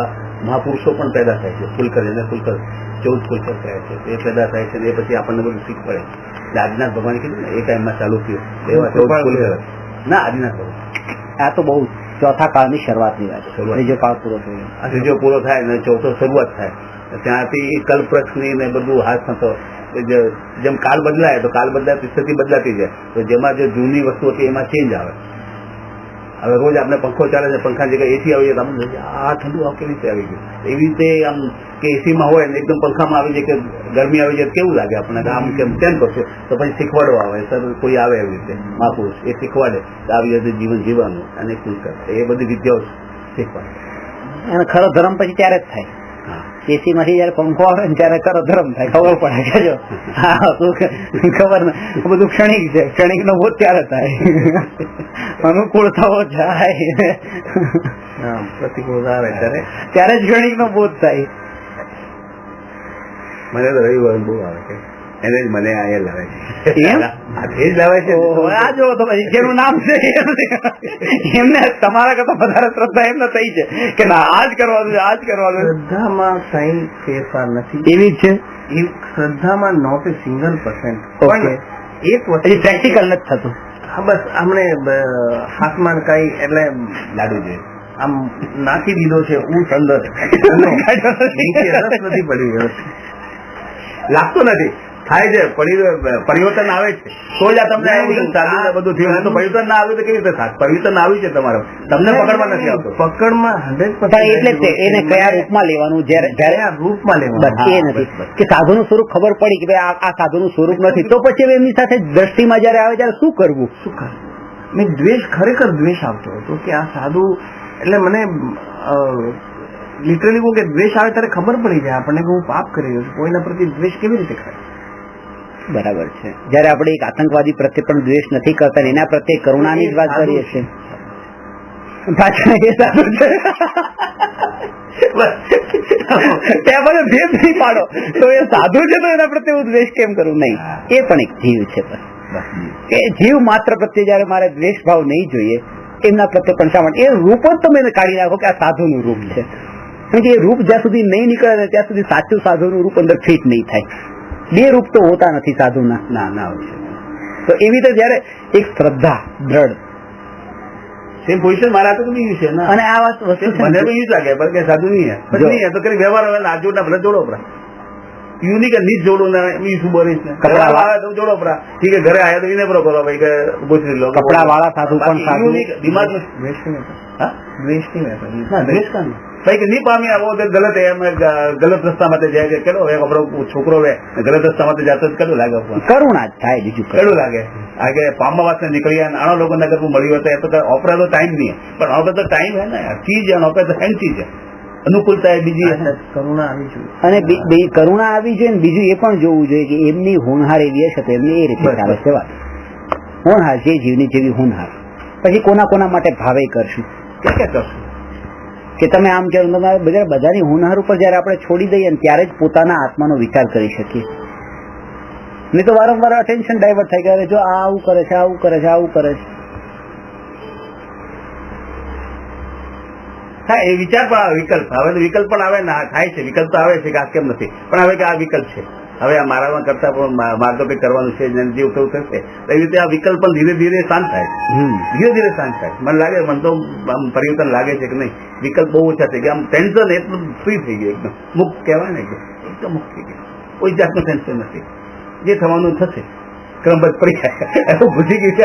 Speaker 2: મહાપુરુષો પણ પેદા થાય છે. ફુલકર એને ફુલકર 14 ફુલકર થયા છે, એ પેદા થાય છે. એ પછી આપણને બધું શીખ પડે. આદિનાથ ભગવાન કીધું ને એ ટાઈમમાં ચાલુ થયું એવા 14 ફુલકર ના આદિનાથ ભગવાન.
Speaker 1: આ તો બહુ ચોથા કાળની શરૂઆતની વાત છે. ત્રીજો કાળ પૂરો થયો,
Speaker 2: આ ત્રીજો પૂરો થાય ને ચોથો શરૂઆત થાય. ત્યાંથી કલ્પવૃક્ષની ને બધું હાથ થતો. જેમ કાળ બદલાય તો કાળ બદલાય સ્થિતિ બદલાતી જાય. તો જેમાં જે જૂની વસ્તુ હતી એમાં ચેન્જ આવે. હવે રોજ આપણે પંખો ચાલે છે, પંખા જગ્યાએ એસી આવી જાય, આપણે આ ઠંડુ આ કેવી રીતે આવી ગયું. એવી રીતે આમ કે એસીમાં હોય ને એકદમ પંખામાં આવી જાય કે ગરમી આવી જાય કેવું લાગે આપણને, આમ કેમ કરશો. તો પછી શીખવાડો આવે, સર કોઈ આવે એવી રીતે મહાપુરુષ, એ શીખવાડે કે આવી રીતે જીવન જીવવાનું અને શું કરે, એ બધી વિદ્યાઓ શીખવાડે.
Speaker 1: અને ખરો ધર્મ પછી ત્યારે જ થાય. એસી માંથી જયારે પંખો આવે ને ત્યારે ખરો ધર્મ થાય, ખબર પડે કે જો ખબર ને બધું ક્ષણિક છે, ક્ષણિક નો બોધ ત્યારે થાય, અનુકૂળતાઓ જાય,
Speaker 3: પ્રતિકૂળતા આવે
Speaker 1: ત્યારે જ ક્ષણિક નો બોધ થાય.
Speaker 2: મને તો રવિવાર બહુ આવે છે, એને જ મને અહીંયા લાવે છે, એ જ લાવે છે.
Speaker 1: આ જો તો પછી જેનું નામ છે એમને તમારા કરતા વધારે શ્રદ્ધા એમને થઈ છે કે ના આજ કરવાનું છે, આજ કરવાનું.
Speaker 3: શ્રદ્ધામાં કઈ ફેરફાર નથી,
Speaker 1: એવી જ છે.
Speaker 3: એ શ્રદ્ધામાં નોટ એ single%.
Speaker 1: ઓકે,
Speaker 3: એક વસ્તુ
Speaker 1: પ્રેક્ટિકલ નથી થતું.
Speaker 3: હા, બસ આમને હાથમાં કઈ એટલે
Speaker 2: લાડુ છે
Speaker 3: આમ નાખી દીધો છે, ઊંટ અંદર નીચે રસ નથી પડી ગયો,
Speaker 2: લાગતો નથી. થાય છે, પરિવર્તન આવે છે તો જ આ તમને બધું થયું. તો પરિવર્તન ના આવ્યું તો કેવી રીતે થાય? પરિવર્તન આવ્યું છે તમારું, તમને પકડમાં નથી આવતું.
Speaker 3: પકડમાં 100%
Speaker 1: એટલે જ એને કયા રૂપમાં લેવાનું, જયારે
Speaker 3: આ રૂપમાં લેવાનું.
Speaker 1: એ નથી કે સાધુનું સ્વરૂપ ખબર પડી કે ભાઈ આ સાધુનું સ્વરૂપ નથી, તો પછી એમની સાથે દ્રષ્ટિમાં જયારે આવે ત્યારે શું કરવું?
Speaker 3: શું કરે મેં દ્વેષ, ખરેખર દ્વેષ આવતો હતો કે આ સાધુ, એટલે મને લિટરલી કહું કે દ્વેષ આવે ત્યારે ખબર પડી જાય આપણને કે હું પાપ કરી રહ્યો છું. કોઈના પ્રત્યે દ્વેષ કેવી રીતે કરે?
Speaker 1: બરાબર છે. જયારે આપણે એક આતંકવાદી પ્રત્યે પણ દ્વેષ નથી કરતા, એના પ્રત્યે કરુણાની જ વાત કરીએ છીએ. પાછળ એ સાધુ છે ત્યાં બધો ભેદ નહીં પાડો તો એ સાધુ છે તો એના પ્રત્યે હું દ્વેષ કેમ કરું? નહીં, એ પણ એક જીવ છે. એ જીવ માત્ર પ્રત્યે જયારે મારે દ્વેષ ભાવ નહીં જોઈએ, એમના પ્રત્યે પણ શા માટે એ રૂપ જ તમે કાઢી નાખો કે આ સાધુનું રૂપ છે. કારણ કે એ રૂપ જ્યાં સુધી નહીં નીકળે ત્યાં સુધી સાચું સાધુનું રૂપ અંદર ફિટ નહીં થાય. બે રૂપ તો હોતા નથી સાધુના.
Speaker 2: ના ના હોય છે.
Speaker 1: તો એવી રીતે જયારે એક શ્રદ્ધા દ્રઢ
Speaker 2: સેમ પોઝિશન મારા તો નહીં છે ને.
Speaker 1: અને આ વાત વસ્તુ
Speaker 2: મને તો ઈ જ લાગે પણ કે સાધુ નહીં તો કરી વ્યવહાર હવે ના જોડના ભલે જોડો પરા યુનિક નીચ જોડો ને ઈ શું બોલીશ ને કપડા આવે તો જોડો પરા ઠીક ઘરે આયા તો એને બરો કરો ભાઈ કે ગોચરી લો
Speaker 1: કપડા વાળા સાધુ પણ સાધુ
Speaker 2: દિમાગ
Speaker 3: દ્વેષ નહીં
Speaker 2: હા
Speaker 3: દ્વેષ નહીં
Speaker 2: ના દ્વેષ કાં ભાઈ કે નહીં પામી આવો તો ગલત એમ ગલત રસ્તા માટે જાય કે કેલો હવે આપણો છોકરો હવે ગલત રસ્તા માટે જતો કેવું લાગે?
Speaker 1: કરુણા જ થાય, બીજું
Speaker 2: કેવું લાગે? આ કે પામવા વાસ્તે નીકળી આણો લોકો નગર મળ્યું હતો એ તો ઓપરા તો ટાઈમ નહીં પણ હવે તો ટાઈમ હે ને ચીજ है ઓપરા તો હેન્ડ ચીજ है અનુકૂળતા એ બીજી
Speaker 3: કરુણા આવી જોઈએ.
Speaker 1: અને કરુણા આવી જોઈએ ને બીજું એ પણ જોવું જોઈએ કે એમની હોનહાર એવી હશે તો એમની એ રીતે ચાલે છે વાત. હોનહાર જે જીવની જેવી હોનહાર. પછી કોના કોના માટે ભાવે કરશું
Speaker 2: ક્યાં કરશું
Speaker 1: કે તમે આમ કહો બધાની હોનહાર ઉપર જયારે આપણે છોડી દઈએ ને ત્યારે જ પોતાના આત્માનો વિચાર કરી શકીએ. નહીં તો વારંવાર અટેન્શન ડાયવર્ટ થાય કે જો આ આવું કરે છે, આવું કરે છે, આવું કરે છે.
Speaker 2: હા એ વિચાર પણ આવે, વિકલ્પ હવે તો વિકલ્પ પણ આવે ને થાય છે, વિકલ્પ તો આવે છે કે આ કેમ નથી પણ હવે કે આ વિકલ્પ છે, હવે આ મારામાં કરતા પણ મારે તો કંઈક કરવાનું છે જે ઉઠવું થશે એવી રીતે આ વિકલ્પ પણ ધીરે ધીરે શાંત થાય, ધીરે ધીરે શાંત થાય. મને લાગે મને તો આમ પરિવર્તન લાગે છે કે નહીં વિકલ્પ બહુ ઓછા થઈ ગયા, આમ ટેન્શન એટલું ફ્રી થઈ ગયું, એકદમ મુક્ત કહેવાય ને એકદમ મુક્ત થઈ ગયું, કોઈ જાતનું ટેન્શન નથી, જે થવાનું થશે ક્રમબદ્ધ પડી જાય ભૂલી ગયું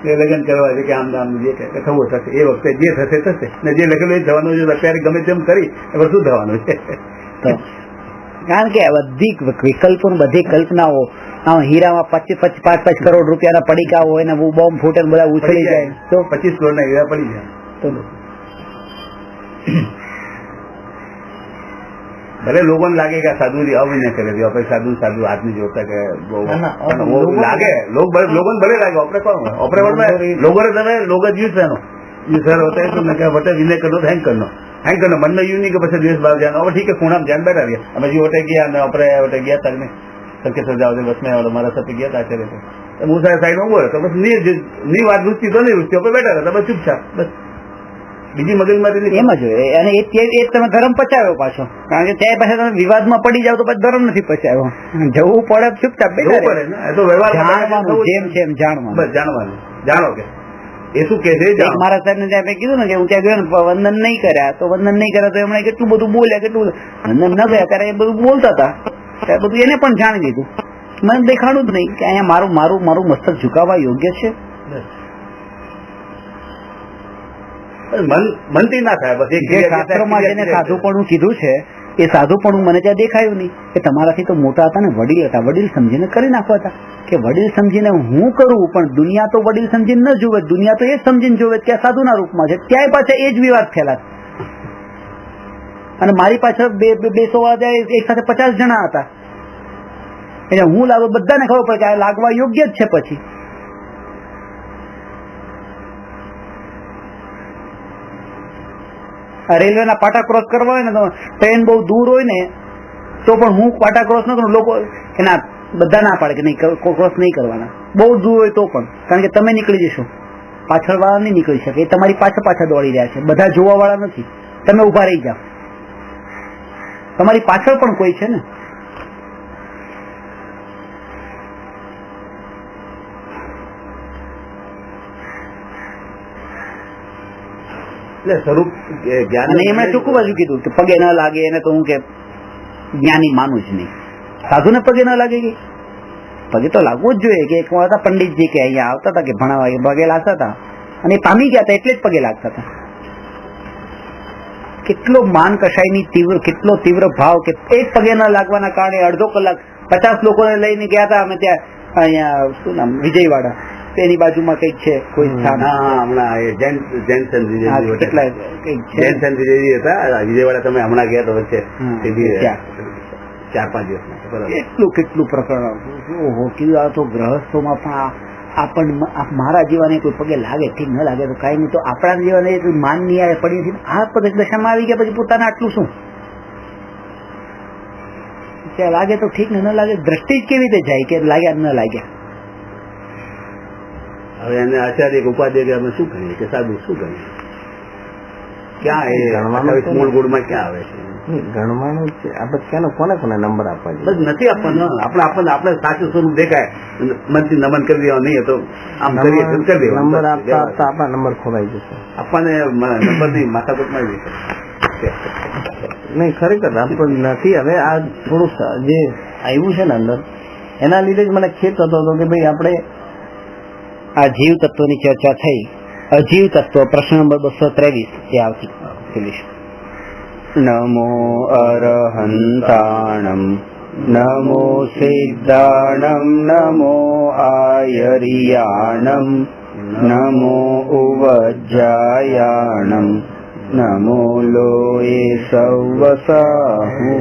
Speaker 2: છે લગ્ન કરવા છે કે આમ આમ જે થવું થશે એ વખતે જે થશે થશે ને જે લખેલું એ થવાનું છે અત્યારે ગમે તેમ કરી શું થવાનું છે.
Speaker 1: કારણ કે બધી વિકલ્પો બધી કલ્પનાઓ હા હીરામાં 5 કરોડ રૂપિયાના પડીકા હોય ને બોમ્બ ફૂટે ને બધા ઉછળી જાય
Speaker 2: તો 25 કરોડના હીરા પડી જાય
Speaker 1: તો
Speaker 2: ભલે લોકોને લાગે કે સાધુ અવિનય કરે છે આપણે સાધુ હાથની જોડતા કે લાગે લોકોને ભલે લાગે આપણે કોણ આપણે लोगों ने लोग यूज है यूजर होता है तो मैं क्या बता विनय कर दो हैंग करना मन में यूं नहीं कि बस देश बाहर जाना और ठीक है खूना में जान बैठा गया हमें जी होटे गया मैं ऑपरे गया तक में सबके सब जाओ बस में और हमारा सब गया था चले तो मुझे साइड में बोले तो बस नहीं बात रुचती तो नहीं रुचती बैठा रहता बस चुपचाप बस બીજી મગજમારી
Speaker 1: એમ જ હોય અને એ તમે ધર્મ પચાવ્યો પાછો કારણ કે ત્યાં પાસે તમે વિવાદમાં પડી જાવ તો પછી ધર્મ નથી પચાવ્યો જવું પડે ચૂપચાપ બેઠા પડે
Speaker 2: તો વ્યવહાર
Speaker 1: જાણવાનું જેમ છે એમ જાણવાનું
Speaker 2: બસ જાણવાનું જાણો કે એ શું કે છે
Speaker 1: મારા સાહેબ ને ત્યાં કીધું ને કે હું ત્યાં ગયો ને વંદન નહીં કર્યા તો એમણે કેટલું બધું બોલ્યા કેટલું વંદન ન ગયા ત્યારે એ બધું બોલતા હતા ત્યારે બધું એને પણ જાણી લીધું મને દેખાણું જ નહીં કે અહીંયા મારું મસ્તક ઝુકાવવા યોગ્ય છે
Speaker 2: મનથી ના થાય બસ
Speaker 1: જે શાસ્ત્રોમાં જેને સાધુપણું કીધું છે એ સાધુપણું મને ત્યાં દેખાયું નહીં કે તમારાથી તો મોટા હતા ને વડીલ હતા વડીલ સમજીને કરી નાખવા હતા કે વડીલ સમજીને હું કરું પણ દુનિયા તો વડીલ સમજીને ન જોવે દુનિયા તો એ સમજીને જોવે કે આ સાધુના રૂપમાં છે ત્યાંય પાછા એ જ વિવાદ ફેલાય અને મારી પાછળ બેસો એક સાથે 50 જણા હતા એટલે હું લાગુ બધાને ખબર પડે કે આ લાગવા યોગ્ય જ છે પછી રેલવેના પાટા ક્રોસ કરવા હોય ને તો ટ્રેન બહુ દૂર હોય ને તો પણ હું પાટા ક્રોસ ન કરું લોકો એના બધા ના પાડે કે નહીં ક્રોસ નહીં કરવાના બહુ દૂર હોય તો પણ કારણ કે તમે નીકળી જશો પાછળ વાળા નહીં નીકળી શકે એ તમારી પાછળ દોડી રહ્યા છે બધા જોવા વાળા નથી તમે ઉભા રહી જાઓ તમારી પાછળ પણ કોઈ છે ને
Speaker 2: સ્વરૂપ જ્ઞાન
Speaker 1: અને એમણે ચોખ્ખું બાજુ કીધું કે પગે ન લાગે એને તો હું કે જ્ઞાની માનું જ નહીં સાધુને પગે ન લાગે કે પગે તો લાગવું જ જોઈએ કે એક વાર હતા પંડિતજી કે અહીંયા આવતા હતા કે ભણાવવા પગે લાગતા હતા અને પામી ગયા હતા એટલે જ પગે લાગતા હતા કેટલો માન કશાયની કેટલો તીવ્ર ભાવ કે એક પગે ન લાગવાના કારણે અડધો કલાક 50 લોકોને લઈને ગયા હતા અમે ત્યાં અહીંયા શું નામ વિજયવાડા તેની બાજુમાં કઈક છે કોઈ સ્થાન
Speaker 2: હમણાં જૈનસન વિજયજી હતા વિજયવાડા તમે હમણાં ગયા તો વચ્ચે 4-5 દિવસમાં
Speaker 1: કેટલું પ્રકરણ ઓહો કીધું આ તો ગ્રહસ્થોમાં પણ મારા જીવાને કોઈ પગે લાગે ઠીક ન લાગે તો કઈ નહીં તો આપણા જીવાને માન નહીં આવે પડી આ પદ દશામાં આવી ગયા પછી પોતાના આટલું શું ત્યાં લાગે તો ઠીક ને ન લાગે દ્રષ્ટિ જ કેવી રીતે જાય કે લાગ્યા ન લાગ્યા
Speaker 2: હવે એને આચાર્ય ઉપાધ્યાય કે અમે શું કહીએ કે સાધુ શું કહીએ ક્યાં એ મૂળ ગુણમાં ક્યાં આવે છે
Speaker 3: ગણવાનું છે આપણે ક્યાં કોને નંબર આપવા
Speaker 2: બસ નથી આપવાનો આપણે સાચું સ્વરૂપ દેખાય મનથી નમન કરી દેવા નહીં તો આમ કરીએ કરી દેવા
Speaker 3: નંબર આપતા આપણા નંબર ખોવાઈ જશે
Speaker 2: આપણને નંબર નહીં માથાકૂટમાં જશે
Speaker 3: નહીં ખરેખર આપણને નથી હવે આ થોડું જે આવ્યું છે ને અંદર એના લીધે જ મને ખેત થતો હતો કે ભાઈ આપણે
Speaker 1: આ જીવ તત્વની ચર્ચા થઈ અજીવ તત્વ પ્રશ્ન નંબર 223 એ આવતી નમો અરહંતાણમ નમો સિદ્ધાણમ નમો આયરિયાણમ નમો ઉવજ્જાયાણમ નમો લોએ સૌવસાહુ